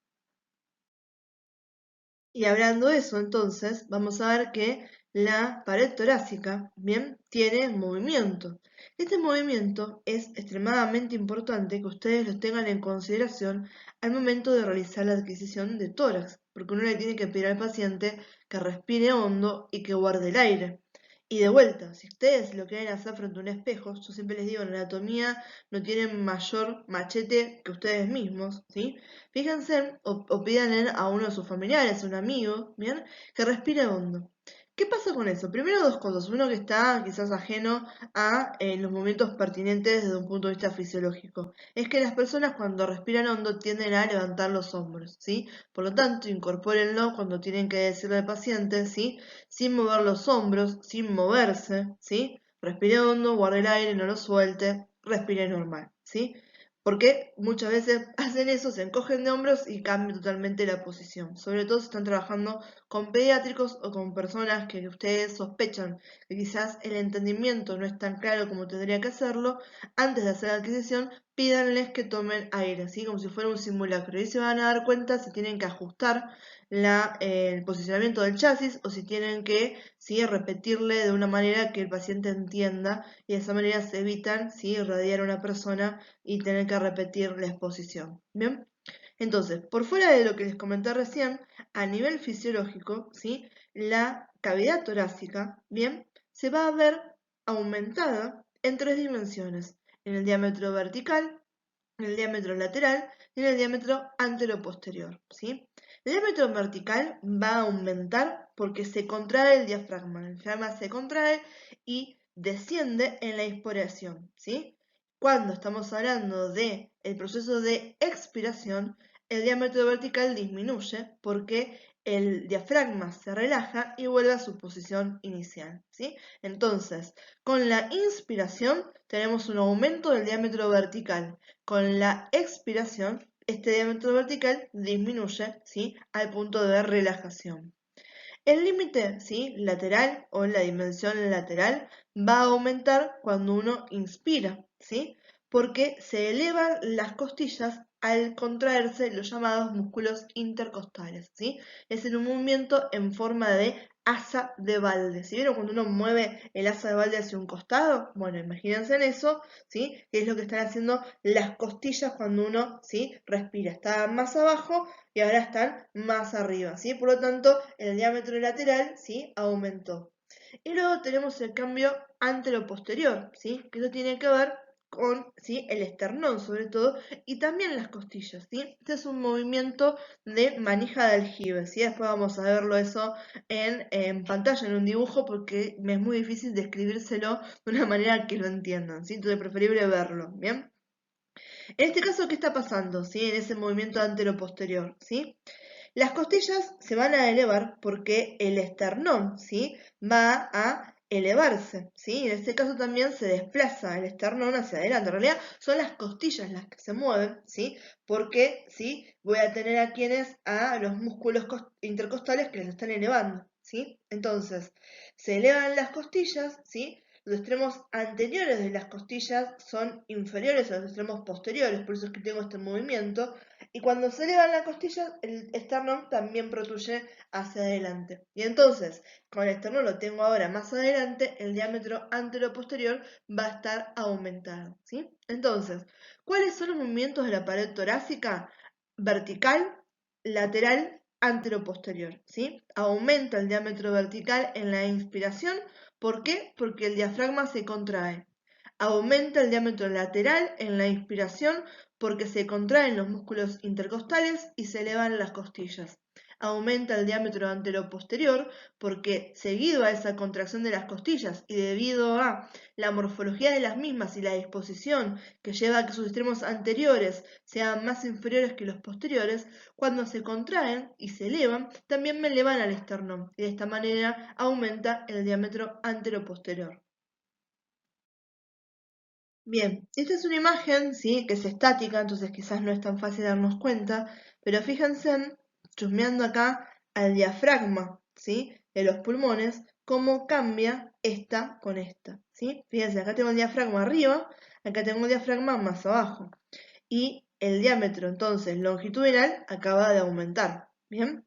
Y hablando de eso, entonces, vamos a ver que la pared torácica, bien, tiene movimiento. Este movimiento es extremadamente importante que ustedes lo tengan en consideración al momento de realizar la adquisición de tórax, porque uno le tiene que pedir al paciente que respire hondo y que guarde el aire. Y de vuelta, si ustedes lo quieren hacer frente a un espejo, yo siempre les digo, en anatomía no tienen mayor machete que ustedes mismos, ¿sí? Fíjense o pídanle a uno de sus familiares, un amigo, ¿bien? Que respire hondo. ¿Qué pasa con eso? Primero dos cosas. Uno que está quizás ajeno a los movimientos pertinentes desde un punto de vista fisiológico. Es que las personas cuando respiran hondo tienden a levantar los hombros, ¿sí? Por lo tanto, incorpórenlo cuando tienen que decirle al paciente, ¿sí? Sin mover los hombros, sin moverse, ¿sí? Respire hondo, guarde el aire, no lo suelte, respire normal, ¿sí? Porque muchas veces hacen eso, se encogen de hombros y cambian totalmente la posición. Sobre todo si están trabajando con pediátricos o con personas que ustedes sospechan que quizás el entendimiento no es tan claro como tendría que hacerlo. Antes de hacer la adquisición, pídanles que tomen aire, ¿sí? Como si fuera un simulacro. Y se van a dar cuenta si tienen que ajustar el posicionamiento del chasis o si tienen que, ¿sí?, repetirle de una manera que el paciente entienda, y de esa manera se evitan, ¿sí?, irradiar a una persona y tener que repetir la exposición. ¿Bien? Entonces, por fuera de lo que les comenté recién, a nivel fisiológico, ¿sí?, la cavidad torácica, ¿bien?, se va a ver aumentada en 3 dimensiones: en el diámetro vertical, en el diámetro lateral y en el diámetro anteroposterior, ¿sí? El diámetro vertical va a aumentar porque se contrae el diafragma se contrae y desciende en la inspiración, ¿sí? Cuando estamos hablando de el proceso de expiración, el diámetro vertical disminuye porque el diafragma se relaja y vuelve a su posición inicial, ¿sí? Entonces, con la inspiración tenemos un aumento del diámetro vertical. Con la expiración, este diámetro vertical disminuye, ¿sí?, al punto de relajación. El límite, ¿sí?, lateral o la dimensión lateral va a aumentar cuando uno inspira, ¿sí?, porque se elevan las costillas al contraerse los llamados músculos intercostales, ¿sí? Es en un movimiento en forma de asa de balde. ¿Sí vieron cuando uno mueve el asa de balde hacia un costado? Bueno, imagínense en eso, ¿sí?, que es lo que están haciendo las costillas cuando uno, ¿sí?, respira. Estaban más abajo y ahora están más arriba, ¿sí? Por lo tanto, el diámetro lateral, ¿sí?, aumentó. Y luego tenemos el cambio antero-posterior, ¿sí?, que eso tiene que ver con, ¿sí?, el esternón sobre todo, y también las costillas, ¿sí? Este es un movimiento de manija de aljibe, ¿sí? Después vamos a verlo eso en pantalla, en un dibujo, porque me es muy difícil describírselo de una manera que lo entiendan, ¿sí? Entonces es preferible verlo, ¿bien? En este caso, ¿qué está pasando, ¿sí?, en ese movimiento antero-posterior, ¿sí? Las costillas se van a elevar porque el esternón, ¿sí?, va a elevarse, ¿sí? En este caso también se desplaza el esternón hacia adelante. En realidad son las costillas las que se mueven, ¿sí? Porque, ¿sí?, voy a tener a los músculos intercostales que les están elevando, ¿sí? Entonces, se elevan las costillas, ¿sí? Los extremos anteriores de las costillas son inferiores a los extremos posteriores, por eso es que tengo este movimiento. Y cuando se eleva la costilla, el esternón también protruye hacia adelante. Y entonces, con el esternón lo tengo ahora más adelante, el diámetro antero-posterior va a estar aumentado, ¿sí? Entonces, ¿cuáles son los movimientos de la pared torácica? Vertical, lateral, antero-posterior, ¿sí? Aumenta el diámetro vertical en la inspiración. ¿Por qué? Porque el diafragma se contrae. Aumenta el diámetro lateral en la inspiración porque se contraen los músculos intercostales y se elevan las costillas. Aumenta el diámetro anteroposterior porque, seguido a esa contracción de las costillas y debido a la morfología de las mismas y la disposición que lleva a que sus extremos anteriores sean más inferiores que los posteriores, cuando se contraen y se elevan, también me elevan al esternón y de esta manera aumenta el diámetro anteroposterior. Bien, esta es una imagen, ¿sí?, que es estática, entonces quizás no es tan fácil darnos cuenta, pero fíjense, chusmeando acá al diafragma, ¿sí?, de los pulmones, cómo cambia esta con esta, ¿sí? Fíjense, acá tengo el diafragma arriba, acá tengo el diafragma más abajo, y el diámetro entonces longitudinal acaba de aumentar, ¿bien?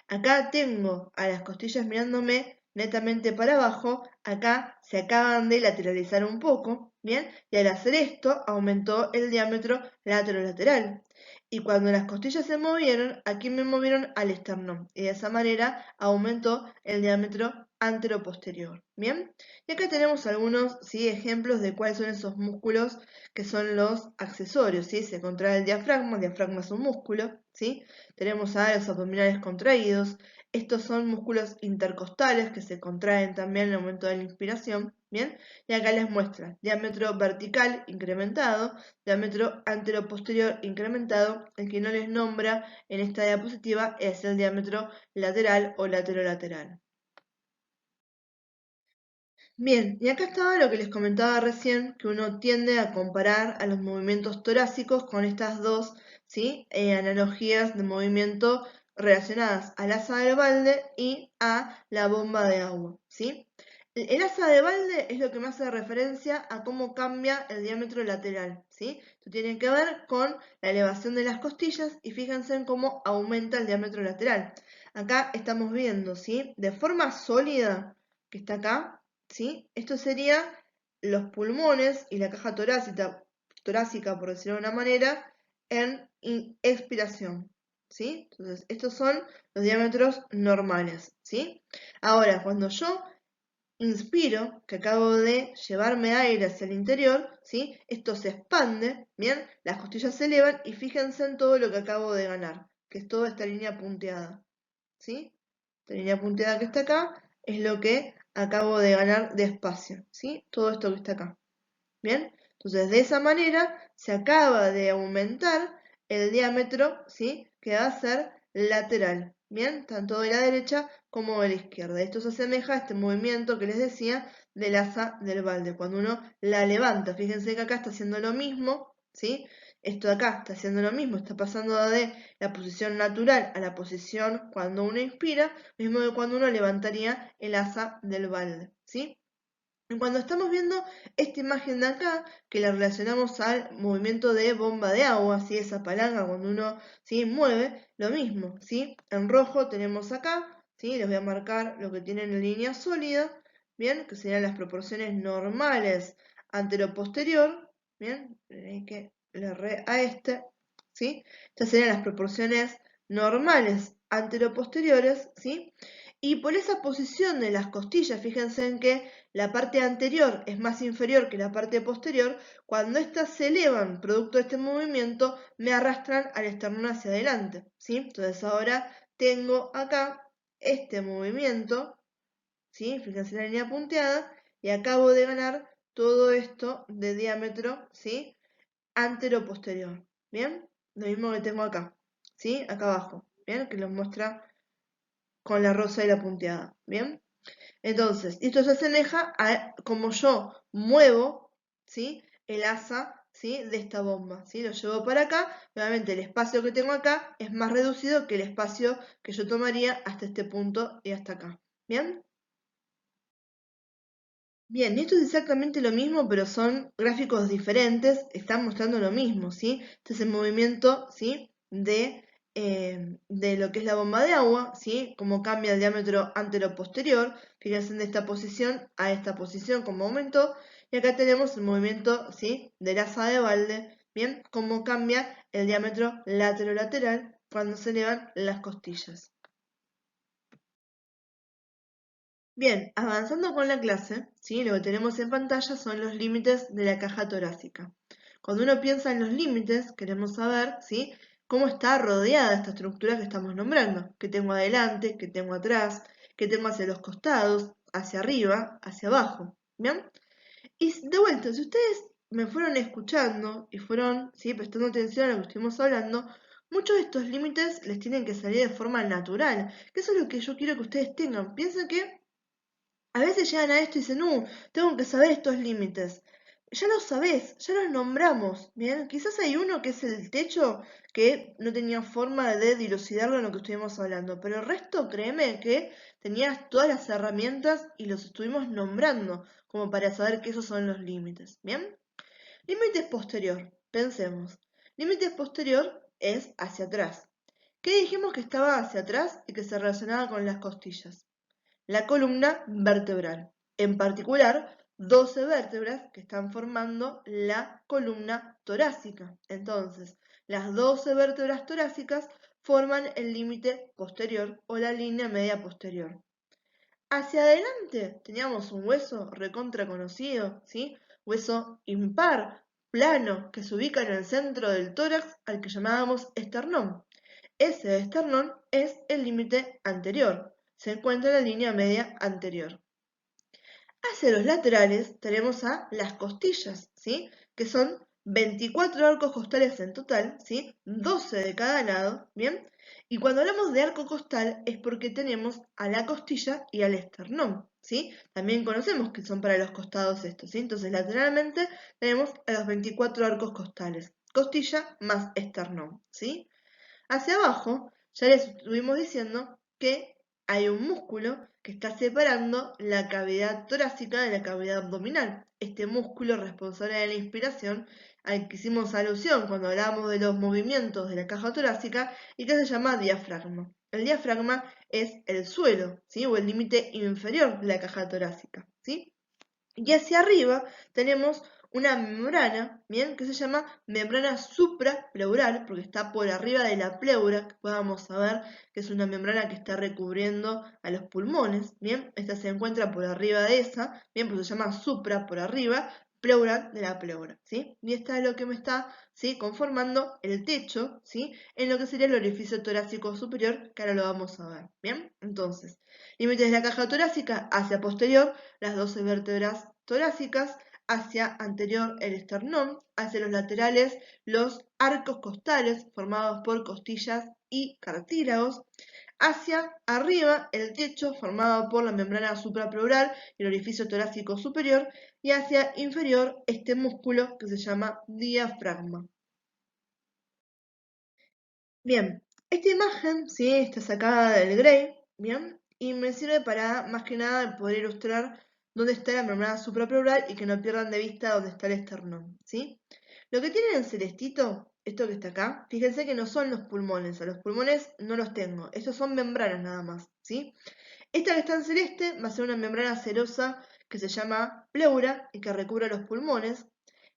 Acá tengo a las costillas mirándome netamente para abajo, acá se acaban de lateralizar un poco, ¿bien? Y al hacer esto aumentó el diámetro lateral. Y cuando las costillas se movieron, aquí me movieron al esternón. Y de esa manera aumentó el diámetro anteroposterior, ¿bien? Y acá tenemos algunos, ¿sí?, ejemplos de cuáles son esos músculos que son los accesorios, ¿sí? Se contrae el diafragma es un músculo, ¿sí? Tenemos a los abdominales contraídos. Estos son músculos intercostales que se contraen también en el momento de la inspiración, ¿bien? Y acá les muestra diámetro vertical incrementado, diámetro anteroposterior incrementado. El que no les nombra en esta diapositiva es el diámetro lateral o laterolateral. Bien, y acá estaba lo que les comentaba recién, que uno tiende a comparar a los movimientos torácicos con estas dos, ¿sí?, analogías de movimiento relacionadas al asa del balde y a la bomba de agua, ¿sí? El asa de balde es lo que me hace referencia a cómo cambia el diámetro lateral, ¿sí? Esto tiene que ver con la elevación de las costillas y fíjense en cómo aumenta el diámetro lateral. Acá estamos viendo, ¿sí? De forma sólida, que está acá, ¿sí? Esto sería los pulmones y la caja torácica, por decirlo de una manera, en expiración, ¿sí? Entonces, estos son los diámetros normales, ¿sí? Ahora, cuando yo inspiro, que acabo de llevarme aire hacia el interior, ¿sí? Esto se expande, ¿bien? Las costillas se elevan y fíjense en todo lo que acabo de ganar, que es toda esta línea punteada, ¿sí? Esta línea punteada que está acá es lo que acabo de ganar de espacio, ¿sí? Todo esto que está acá, ¿bien? Entonces, de esa manera se acaba de aumentar el diámetro, ¿sí? Que va a ser lateral, ¿bien? Tanto de la derecha como de la izquierda. Esto se asemeja a este movimiento que les decía del asa del balde. Cuando uno la levanta, fíjense que acá está haciendo lo mismo, ¿sí? Esto de acá está haciendo lo mismo, está pasando de la posición natural a la posición cuando uno inspira, mismo que cuando uno levantaría el asa del balde, ¿sí? Cuando estamos viendo esta imagen de acá, que la relacionamos al movimiento de bomba de agua, ¿sí? Esa palanca cuando uno, ¿sí? Mueve, lo mismo, ¿sí? En rojo tenemos acá, ¿sí? Les voy a marcar lo que tienen en línea sólida, ¿bien? Que serían las proporciones normales antero-posterior, ¿bien? Hay que le erré a este, ¿sí? Estas serían las proporciones normales antero-posteriores, ¿sí? Y por esa posición de las costillas, fíjense en que la parte anterior es más inferior que la parte posterior, cuando éstas se elevan producto de este movimiento, me arrastran al esternón hacia adelante, ¿sí? Entonces ahora tengo acá este movimiento, ¿sí? Fíjense en la línea punteada, y acabo de ganar todo esto de diámetro, ¿sí? Antero-posterior, ¿bien? Lo mismo que tengo acá, ¿sí? Acá abajo, ¿bien? Que los muestra con la rosa y la punteada, ¿bien? Entonces, esto se asemeja a como yo muevo, ¿sí? El asa, ¿sí? De esta bomba, ¿sí? Lo llevo para acá, nuevamente el espacio que tengo acá es más reducido que el espacio que yo tomaría hasta este punto y hasta acá, ¿bien? Bien, esto es exactamente lo mismo, pero son gráficos diferentes, están mostrando lo mismo, ¿sí? Este es el movimiento, ¿sí? De lo que es la bomba de agua, ¿sí? Cómo cambia el diámetro antero-posterior, fíjense de esta posición a esta posición, cómo aumentó, y acá tenemos el movimiento, ¿sí? Del asa de balde, ¿bien? Cómo cambia el diámetro lateral cuando se elevan las costillas. Bien, avanzando con la clase, ¿sí? Lo que tenemos en pantalla son los límites de la caja torácica. Cuando uno piensa en los límites, queremos saber, ¿sí? Cómo está rodeada esta estructura que estamos nombrando, que tengo adelante, que tengo atrás, que tengo hacia los costados, hacia arriba, hacia abajo, ¿bien? Y de vuelta, si ustedes me fueron escuchando y fueron, ¿sí? Prestando atención a lo que estuvimos hablando, muchos de estos límites les tienen que salir de forma natural, que eso es lo que yo quiero que ustedes tengan. Piensen que a veces llegan a esto y dicen, tengo que saber estos límites. Ya los sabés, ya los nombramos, ¿bien? Quizás hay uno que es el techo, que no tenía forma de dilucidarlo en lo que estuvimos hablando, pero el resto, créeme que tenías todas las herramientas y los estuvimos nombrando, como para saber que esos son los límites, ¿bien? Límite posterior, pensemos. Límite posterior es hacia atrás. ¿Qué dijimos que estaba hacia atrás y que se relacionaba con las costillas? La columna vertebral, en particular 12 vértebras que están formando la columna torácica. Entonces, las 12 vértebras torácicas forman el límite posterior o la línea media posterior. Hacia adelante teníamos un hueso recontra conocido, ¿sí? Hueso impar, plano, que se ubica en el centro del tórax al que llamábamos esternón. Ese esternón es el límite anterior. Se encuentra en la línea media anterior. Hacia los laterales tenemos a las costillas, ¿sí? Que son 24 arcos costales en total, ¿sí? 12 de cada lado, ¿bien? Y cuando hablamos de arco costal es porque tenemos a la costilla y al esternón, ¿sí? También conocemos que son para los costados estos, ¿sí? Entonces lateralmente tenemos a los 24 arcos costales, costilla más esternón, ¿sí? Hacia abajo, ya les estuvimos diciendo que hay un músculo que está separando la cavidad torácica de la cavidad abdominal. Este músculo responsable de la inspiración al que hicimos alusión cuando hablamos de los movimientos de la caja torácica y que se llama diafragma. El diafragma es el suelo, ¿sí? O el límite inferior de la caja torácica, ¿sí? Y hacia arriba tenemos una membrana, ¿bien? Que se llama membrana suprapleural, porque está por arriba de la pleura, que podamos saber que es una membrana que está recubriendo a los pulmones, ¿bien? Esta se encuentra por arriba de esa, ¿bien? Pues se llama supra por arriba, pleural de la pleura, ¿sí? Y esta es lo que me está, ¿sí? Conformando el techo, ¿sí? En lo que sería el orificio torácico superior, que ahora lo vamos a ver, ¿bien? Entonces, límites de la caja torácica hacia posterior, las 12 vértebras torácicas, hacia anterior el esternón, hacia los laterales los arcos costales formados por costillas y cartílagos, hacia arriba el techo formado por la membrana suprapleural y el orificio torácico superior, y hacia inferior este músculo que se llama diafragma. Bien, esta imagen, ¿sí? Está sacada del Gray, ¿bien? Y me sirve para, más que nada, poder ilustrar dónde está la membrana suprapleural y que no pierdan de vista dónde está el esternón, ¿sí? Lo que tienen en celestito, esto que está acá, fíjense que no son los pulmones, a los pulmones no los tengo, estos son membranas nada más, ¿sí? Esta que está en celeste va a ser una membrana serosa que se llama pleura y que recubre los pulmones.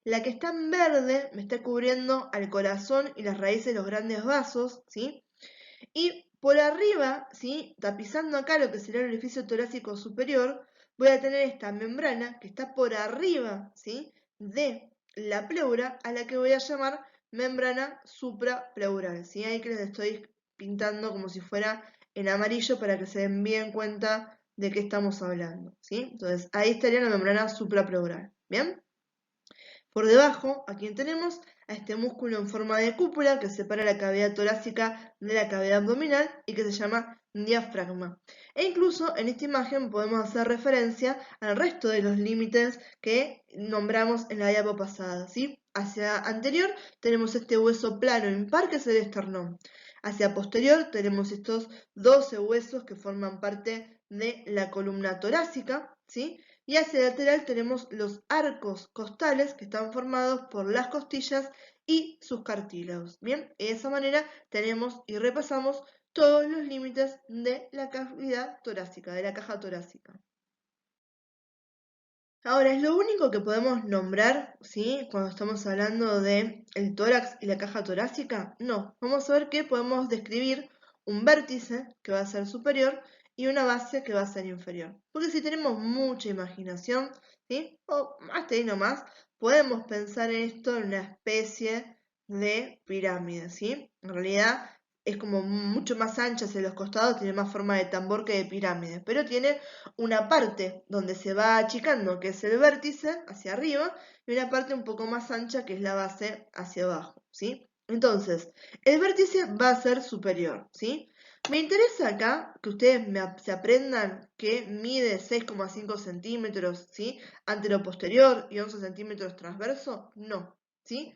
La que está en verde me está cubriendo al corazón y las raíces de los grandes vasos, ¿sí? Y por arriba, ¿sí? Tapizando acá lo que será el orificio torácico superior, voy a tener esta membrana que está por arriba, ¿sí? De la pleura, a la que voy a llamar membrana suprapleural, ¿sí? Ahí que les estoy pintando como si fuera en amarillo para que se den bien cuenta de qué estamos hablando, ¿sí? Entonces, ahí estaría la membrana suprapleural, ¿bien? Por debajo, aquí tenemos a este músculo en forma de cúpula que separa la cavidad torácica de la cavidad abdominal y que se llama diafragma. E incluso en esta imagen podemos hacer referencia al resto de los límites que nombramos en la diapo pasada, ¿sí? Hacia anterior tenemos este hueso plano impar que es el esternón. Hacia posterior tenemos estos 12 huesos que forman parte de la columna torácica, ¿sí? Y hacia el lateral tenemos los arcos costales que están formados por las costillas y sus cartílagos. Bien, de esa manera tenemos y repasamos todos los límites de la cavidad torácica, de la caja torácica. Ahora, ¿es lo único que podemos nombrar, ¿sí? Cuando estamos hablando de el tórax y la caja torácica? No, vamos a ver que podemos describir un vértice que va a ser superior y una base que va a ser inferior. Porque si tenemos mucha imaginación, ¿sí? O hasta ahí nomás, podemos pensar en esto en una especie de pirámide, ¿sí? En realidad es como mucho más ancha hacia los costados, tiene más forma de tambor que de pirámide, pero tiene una parte donde se va achicando, que es el vértice, hacia arriba, y una parte un poco más ancha, que es la base, hacia abajo, ¿sí? Entonces, el vértice va a ser superior, ¿sí? Me interesa acá que ustedes se aprendan que mide 6,5 centímetros, ¿sí? Antero-posterior y 11 centímetros transverso, no, ¿sí?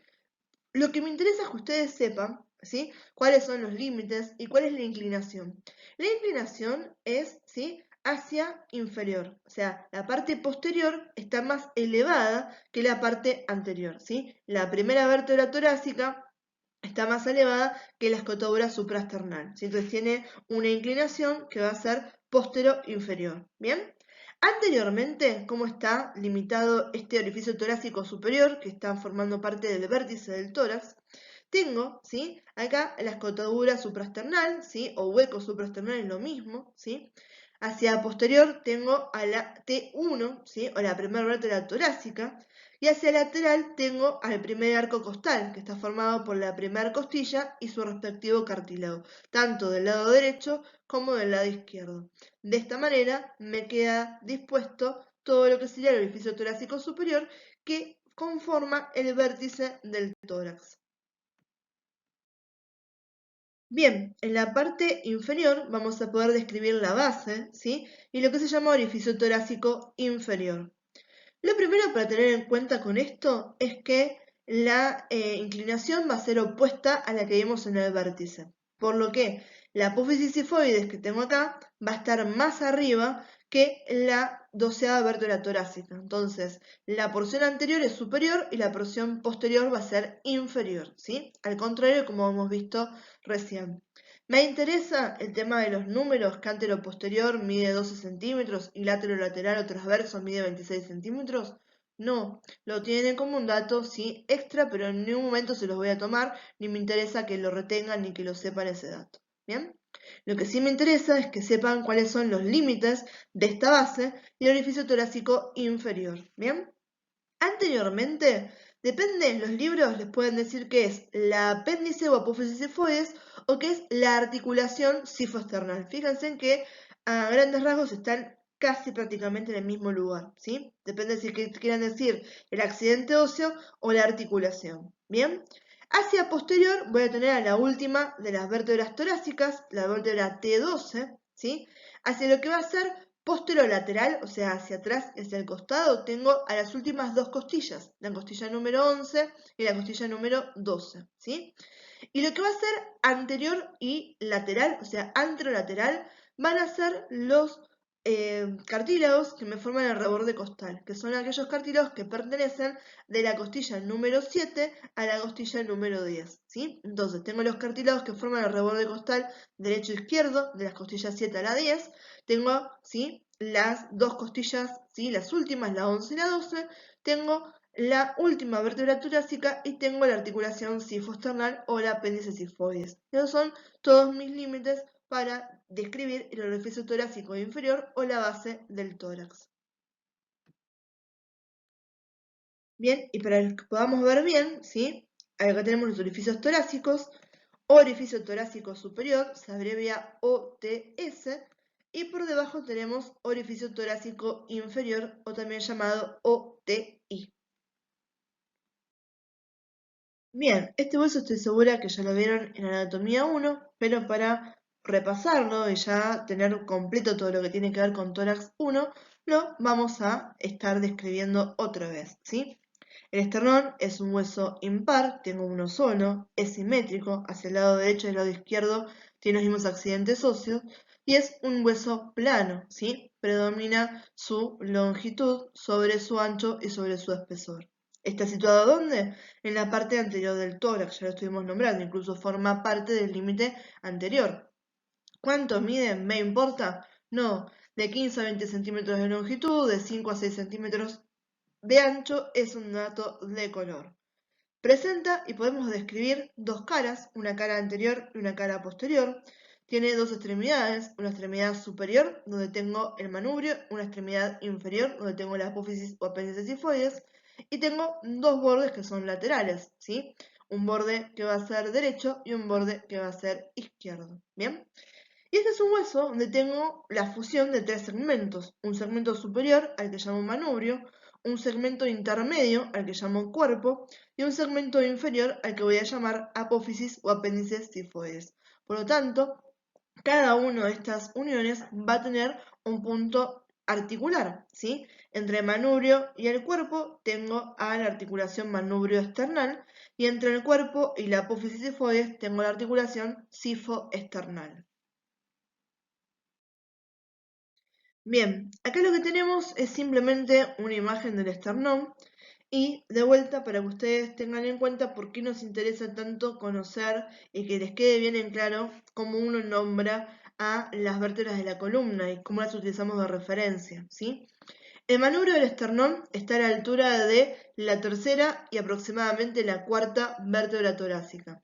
Lo que me interesa es que ustedes sepan, ¿sí? Cuáles son los límites y cuál es la inclinación. La inclinación es, ¿sí? Hacia inferior, o sea, la parte posterior está más elevada que la parte anterior, ¿sí? La primera vértebra torácica está más elevada que la escotadura supraesternal, ¿sí? Entonces tiene una inclinación que va a ser postero-inferior, ¿bien? Anteriormente, ¿cómo está limitado este orificio torácico superior que está formando parte del vértice del tórax? Tengo, ¿sí? Acá la escotadura supraesternal, ¿sí? O hueco supraesternal es lo mismo, ¿sí? Hacia posterior tengo a la T1, ¿sí? O la primera vértebra torácica. Y hacia lateral tengo al primer arco costal, que está formado por la primera costilla y su respectivo cartílago, tanto del lado derecho como del lado izquierdo. De esta manera me queda dispuesto todo lo que sería el orificio torácico superior que conforma el vértice del tórax. Bien, en la parte inferior vamos a poder describir la base, ¿sí? Y lo que se llama orificio torácico inferior. Lo primero para tener en cuenta con esto es que la inclinación va a ser opuesta a la que vimos en el vértice, por lo que La apófisis sifoides que tengo acá va a estar más arriba que la 12ª vértebra torácica. Entonces, la porción anterior es superior y la porción posterior va a ser inferior, ¿sí? Al contrario, como hemos visto recién. Me interesa el tema de los números, que antero-posterior mide 12 centímetros y lateral o transverso mide 26 centímetros. No, lo tienen como un dato, sí, extra, pero en ningún momento se los voy a tomar, ni me interesa que lo retengan ni que lo sepan ese dato. ¿Bien? Lo que sí me interesa es que sepan cuáles son los límites de esta base y el orificio torácico inferior. ¿Bien? Anteriormente, depende, los libros les pueden decir que es la apéndice o apófisis sifoides o que es la articulación sifoesternal. Fíjense en que a grandes rasgos están casi prácticamente en el mismo lugar, ¿sí? Depende si quieran decir el accidente óseo o la articulación. ¿Bien? Hacia posterior voy a tener a la última de las vértebras torácicas, la vértebra T12, ¿sí? Hacia lo que va a ser posterolateral, o sea, hacia atrás, hacia el costado, tengo a las últimas dos costillas, la costilla número 11 y la costilla número 12, ¿sí? Y lo que va a ser anterior y lateral, o sea, anterolateral, van a ser los cartílagos que me forman el reborde costal, que son aquellos cartílagos que pertenecen de la costilla número 7 a la costilla número 10, ¿sí? Entonces, tengo los cartílagos que forman el reborde costal derecho e izquierdo, de las costillas 7 a la 10, tengo, ¿sí?, las dos costillas, ¿sí?, las últimas, la 11 y la 12, tengo la última vértebra torácica y tengo la articulación sifoesternal o la apéndice sifoides. Esos son todos mis límites para describir el orificio torácico inferior o la base del tórax. Bien, y para que podamos ver bien, ¿sí?, acá tenemos los orificios torácicos. Orificio torácico superior se abrevia OTS y por debajo tenemos orificio torácico inferior o también llamado OTI. Bien, este hueso estoy segura que ya lo vieron en Anatomía 1, pero para repasarlo y ya tener completo todo lo que tiene que ver con tórax 1, lo vamos a estar describiendo otra vez, ¿sí? El esternón es un hueso impar, tengo uno solo, es simétrico, hacia el lado derecho y el lado izquierdo tiene los mismos accidentes óseos, y es un hueso plano, ¿sí? Predomina su longitud sobre su ancho y sobre su espesor. ¿Está situado dónde? En la parte anterior del tórax, ya lo estuvimos nombrando, incluso forma parte del límite anterior. ¿Cuánto mide? ¿Me importa? No, de 15 a 20 centímetros de longitud, de 5 a 6 centímetros de ancho, es un dato de color. Presenta y podemos describir dos caras, una cara anterior y una cara posterior. Tiene dos extremidades, una extremidad superior donde tengo el manubrio, una extremidad inferior donde tengo la apófisis o apéndice sifoides, y tengo dos bordes que son laterales, ¿sí? Un borde que va a ser derecho y un borde que va a ser izquierdo, ¿bien? Y este es un hueso donde tengo la fusión de tres segmentos, un segmento superior al que llamo manubrio, un segmento intermedio al que llamo cuerpo y un segmento inferior al que voy a llamar apófisis o apéndices sifoides. Por lo tanto, cada una de estas uniones va a tener un punto articular, ¿sí? Entre el manubrio y el cuerpo tengo a la articulación manubrio-esternal y entre el cuerpo y la apófisis sifoides tengo la articulación sifo-esternal. Bien, acá lo que tenemos es simplemente una imagen del esternón y de vuelta para que ustedes tengan en cuenta por qué nos interesa tanto conocer y que les quede bien en claro cómo uno nombra a las vértebras de la columna y cómo las utilizamos de referencia, ¿sí? El manubrio del esternón está a la altura de la tercera y aproximadamente la cuarta vértebra torácica.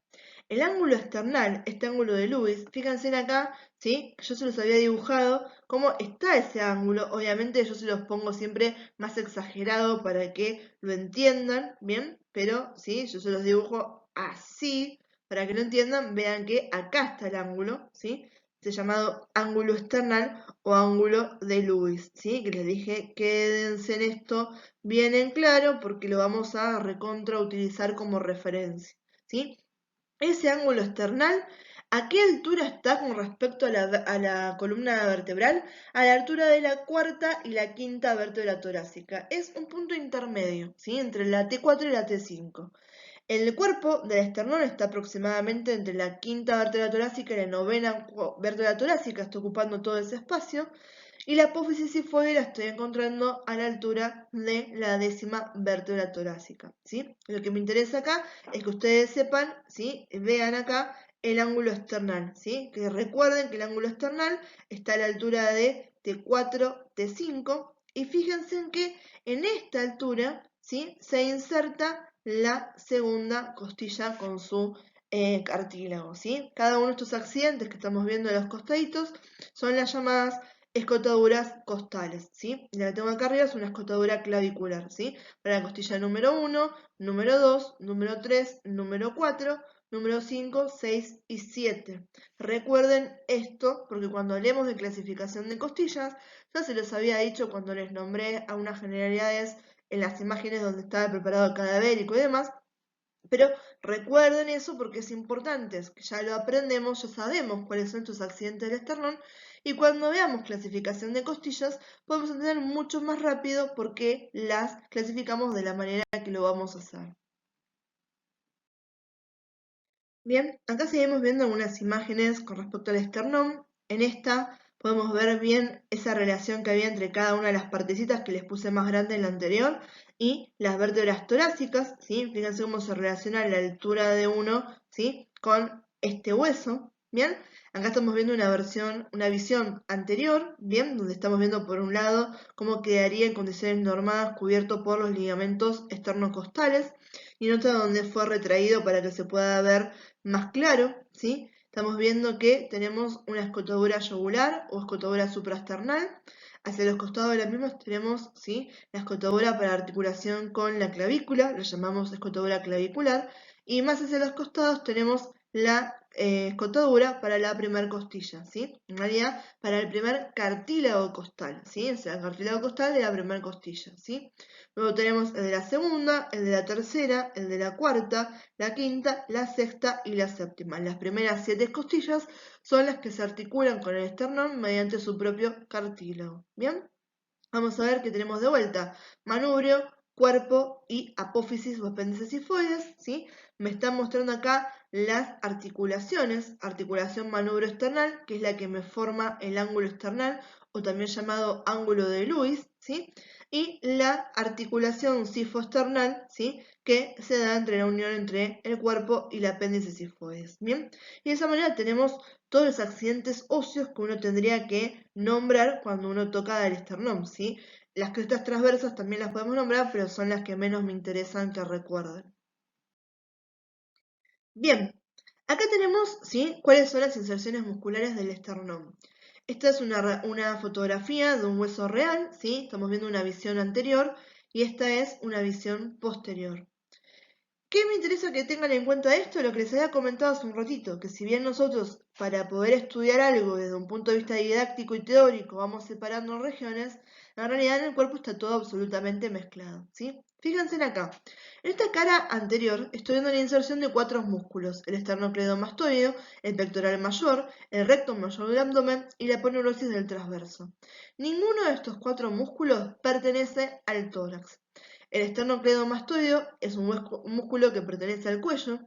El ángulo esternal, este ángulo de Lewis, fíjense en acá, ¿sí? Yo se los había dibujado cómo está ese ángulo. Obviamente yo se los pongo siempre más exagerado para que lo entiendan, ¿bien? Pero, ¿sí?, yo se los dibujo así, para que lo entiendan, vean que acá está el ángulo, ¿sí? Este llamado ángulo esternal o ángulo de Lewis, ¿sí? Que les dije, quédense en esto bien en claro porque lo vamos a recontra utilizar como referencia, ¿sí? Ese ángulo esternal, ¿a qué altura está con respecto a la columna vertebral? A la altura de la cuarta y la quinta vértebra torácica. Es un punto intermedio, ¿sí?, entre la T4 y la T5. El cuerpo del esternón está aproximadamente entre la quinta vértebra torácica y la novena vértebra torácica, está ocupando todo ese espacio. Y la apófisis sifoide la estoy encontrando a la altura de la décima vértebra torácica, ¿sí? Lo que me interesa acá es que ustedes sepan, ¿sí? Vean acá el ángulo esternal, ¿sí? Que recuerden que el ángulo esternal está a la altura de T4, T5, y fíjense en que en esta altura, ¿sí? Se inserta la segunda costilla con su cartílago, ¿sí? Cada uno de estos accidentes que estamos viendo en los costaditos son las llamadas escotaduras costales, ¿sí? La que tengo acá arriba es una escotadura clavicular, ¿sí? Para la costilla número 1, número 2, número 3, número 4, número 5, 6 y 7. Recuerden esto porque cuando hablemos de clasificación de costillas, ya se los había dicho cuando les nombré a unas generalidades en las imágenes donde estaba preparado el cadavérico y demás, pero recuerden eso porque es importante, es que ya lo aprendemos, ya sabemos cuáles son estos accidentes del esternón y cuando veamos clasificación de costillas podemos entender mucho más rápido por qué las clasificamos de la manera que lo vamos a hacer. Bien, acá seguimos viendo algunas imágenes con respecto al esternón. En esta podemos ver bien esa relación que había entre cada una de las partecitas que les puse más grande en la anterior y las vértebras torácicas, ¿sí? Fíjense cómo se relaciona la altura de uno, ¿sí? Con este hueso, ¿bien? Acá estamos viendo una visión anterior, ¿bien? Donde estamos viendo por un lado cómo quedaría en condiciones normadas cubierto por los ligamentos esternocostales y en otra donde fue retraído para que se pueda ver más claro, ¿sí? Estamos viendo que tenemos una escotadura yugular o escotadura supraesternal. Hacia los costados de las mismas tenemos, ¿sí? La escotadura para articulación con la clavícula, lo llamamos escotadura clavicular, y más hacia los costados tenemos la escotadura para la primer costilla, ¿sí? En realidad, para el primer cartílago costal, ¿sí? O sea, el cartílago costal de la primer costilla, ¿sí? Luego tenemos el de la segunda, el de la tercera, el de la cuarta, la quinta, la sexta y la séptima. Las primeras 7 costillas son las que se articulan con el esternón mediante su propio cartílago. ¿Bien? Vamos a ver qué tenemos de vuelta. Manubrio, cuerpo y apófisis o apéndices sifoides, ¿sí? Me están mostrando acá las articulaciones. Articulación manubrio esternal, que es la que me forma el ángulo esternal, o también llamado ángulo de Lewis, ¿sí? Y la articulación sifoesternal, ¿sí? Que se da entre la unión entre el cuerpo y el apéndice sifoides. ¿Bien? Y de esa manera tenemos todos los accidentes óseos que uno tendría que nombrar cuando uno toca el esternón, ¿sí? Las crestas transversas también las podemos nombrar, pero son las que menos me interesan que recuerden. Bien, acá tenemos, ¿sí? Cuáles son las inserciones musculares del esternón. Esta es una fotografía de un hueso real, ¿sí? Estamos viendo una visión anterior y esta es una visión posterior. ¿Qué me interesa que tengan en cuenta esto? Lo que les había comentado hace un ratito, que si bien nosotros para poder estudiar algo desde un punto de vista didáctico y teórico vamos separando regiones, en realidad en el cuerpo está todo absolutamente mezclado, ¿sí? Fíjense en acá. En esta cara anterior estoy viendo la inserción de 4 músculos, el esternocleidomastoideo, el pectoral mayor, el recto mayor del abdomen y la aponeurosis del transverso. Ninguno de estos 4 músculos pertenece al tórax. El esternocleidomastoideo es un músculo que pertenece al cuello.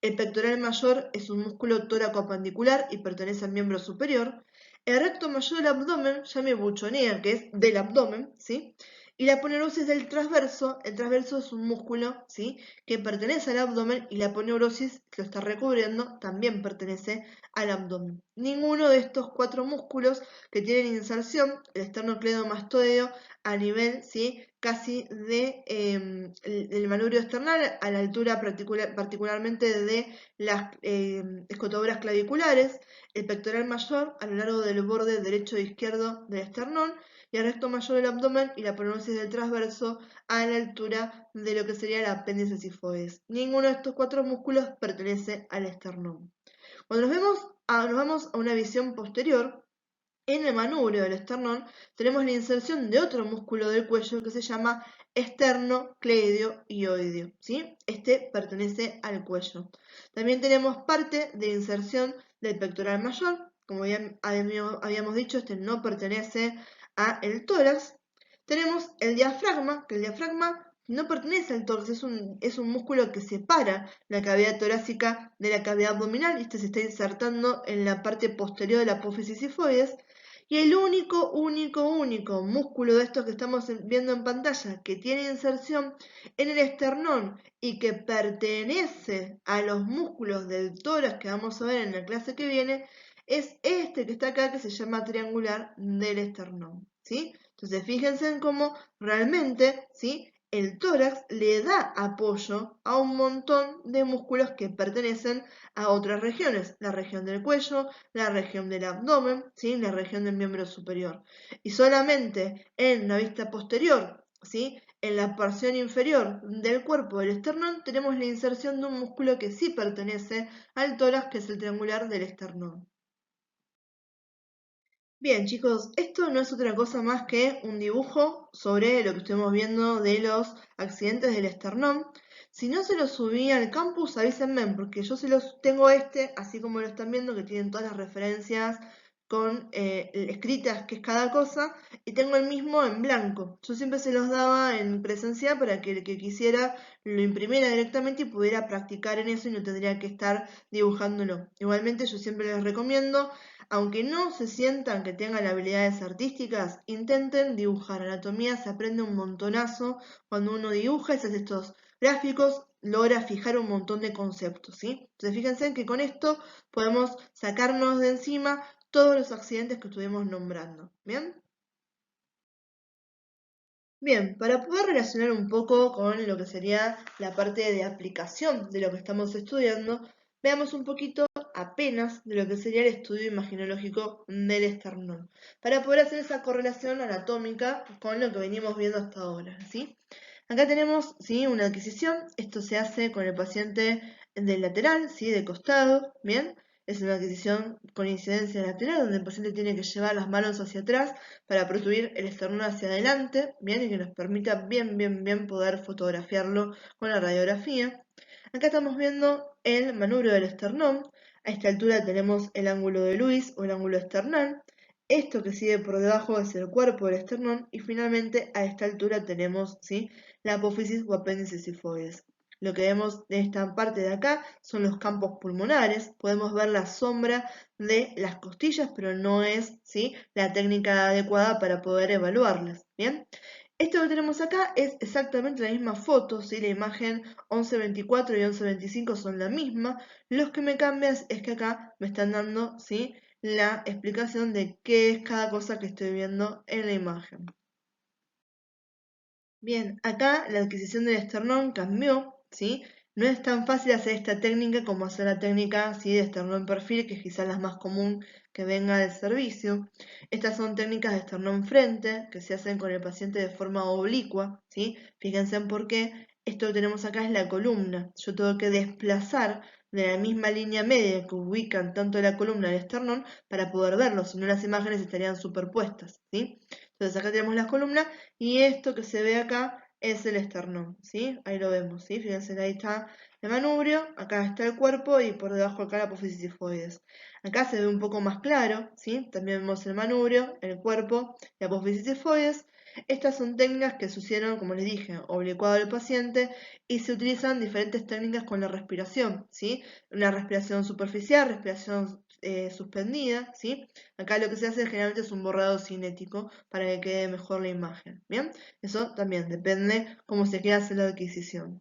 El pectoral mayor es un músculo tóraco-apendicular y pertenece al miembro superior. El recto mayor del abdomen ya me buchonea, que es del abdomen, ¿sí? Y la aponeurosis del transverso, el transverso es un músculo, ¿sí? Que pertenece al abdomen y la aponeurosis que lo está recubriendo también pertenece al abdomen. Ninguno de estos 4 músculos que tienen inserción, el esternocleidomastoideo, a nivel, ¿sí? Casi del manubrio esternal, a la altura particularmente de las escotaduras claviculares, el pectoral mayor a lo largo del borde derecho e izquierdo del esternón, y el recto mayor del abdomen y la aponeurosis del transverso a la altura de lo que sería el apéndice sifoides. Ninguno de estos 4 músculos pertenece al esternón. Cuando nos vamos a una visión posterior, en el manubrio del esternón tenemos la inserción de otro músculo del cuello que se llama esternocleidomastoideo, ¿sí? Este pertenece al cuello. También tenemos parte de inserción del pectoral mayor, como ya habíamos dicho, este no pertenece al tórax. Tenemos el diafragma, que el diafragma no pertenece al tórax, es un músculo que separa la cavidad torácica de la cavidad abdominal y este se está insertando en la parte posterior de la apófisis sifoides. Y el único músculo de estos que estamos viendo en pantalla que tiene inserción en el esternón y que pertenece a los músculos del tórax que vamos a ver en la clase que viene, es este que está acá, que se llama triangular del esternón, ¿sí? Entonces fíjense en cómo realmente, ¿sí?, el tórax le da apoyo a un montón de músculos que pertenecen a otras regiones, la región del cuello, la región del abdomen, ¿sí?, la región del miembro superior. Y solamente en la vista posterior, ¿sí?, en la porción inferior del cuerpo del esternón, tenemos la inserción de un músculo que sí pertenece al tórax, que es el triangular del esternón. Bien, chicos, esto no es otra cosa más que un dibujo sobre lo que estuvimos viendo de los accidentes del esternón. Si no se los subí al campus, avísenme, porque yo se los tengo así como lo están viendo, que tienen todas las referencias con escritas qué es cada cosa, y tengo el mismo en blanco. Yo siempre se los daba en presencial para que el que quisiera lo imprimiera directamente y pudiera practicar en eso y no tendría que estar dibujándolo. Igualmente yo siempre les recomiendo, aunque no se sientan que tengan habilidades artísticas, intenten dibujar. Anatomía se aprende un montonazo cuando uno dibuja y se hace estos gráficos, logra fijar un montón de conceptos, ¿sí? Entonces fíjense que con esto podemos sacarnos de encima todos los accidentes que estuvimos nombrando, ¿bien? Bien, para poder relacionar un poco con lo que sería la parte de aplicación de lo que estamos estudiando, veamos un poquito apenas de lo que sería el estudio imaginológico del esternón, para poder hacer esa correlación anatómica con lo que venimos viendo hasta ahora, ¿sí? Acá tenemos, ¿sí?, una adquisición. Esto se hace con el paciente del lateral, ¿sí?, de costado, ¿bien? Es una adquisición con incidencia lateral, donde el paciente tiene que llevar las manos hacia atrás para protruir el esternón hacia adelante, ¿bien? Y que nos permita bien poder fotografiarlo con la radiografía. Acá estamos viendo el manubrio del esternón. A esta altura tenemos el ángulo de Lewis o el ángulo esternal. Esto que sigue por debajo es el cuerpo del esternón y finalmente a esta altura tenemos, ¿sí?, la apófisis o apéndice sifoides. Lo que vemos de esta parte de acá son los campos pulmonares. Podemos ver la sombra de las costillas, pero no es, ¿sí?, la técnica adecuada para poder evaluarlas. Bien, esto que tenemos acá es exactamente la misma foto, ¿sí? La imagen 1124 y 1125 son la misma. Los que me cambian es que acá me están dando, ¿sí?, la explicación de qué es cada cosa que estoy viendo en la imagen. Bien, acá la adquisición del esternón cambió, ¿sí? No es tan fácil hacer esta técnica como hacer la técnica, ¿sí?, de esternón perfil, que es quizás la más común que venga del servicio. Estas son técnicas de esternón frente, que se hacen con el paciente de forma oblicua, ¿sí? Fíjense en por qué. Esto que tenemos acá es la columna. Yo tengo que desplazar de la misma línea media que ubican tanto la columna y el esternón para poder verlo, si no las imágenes estarían superpuestas, ¿sí? Entonces acá tenemos la columna y esto que se ve acá es el esternón, ¿sí? Ahí lo vemos, ¿sí? Fíjense que ahí está el manubrio, acá está el cuerpo y por debajo acá la apófisis sifoides. Acá se ve un poco más claro, ¿sí? También vemos el manubrio, el cuerpo, la apófisis sifoides. Estas son técnicas que se hicieron, como les dije, oblicuado al paciente y se utilizan diferentes técnicas con la respiración, ¿sí? Una respiración superficial, respiración suspendida, ¿sí? Acá lo que se hace generalmente es un borrado cinético para que quede mejor la imagen, ¿bien? Eso también depende cómo se quiera hacer la adquisición.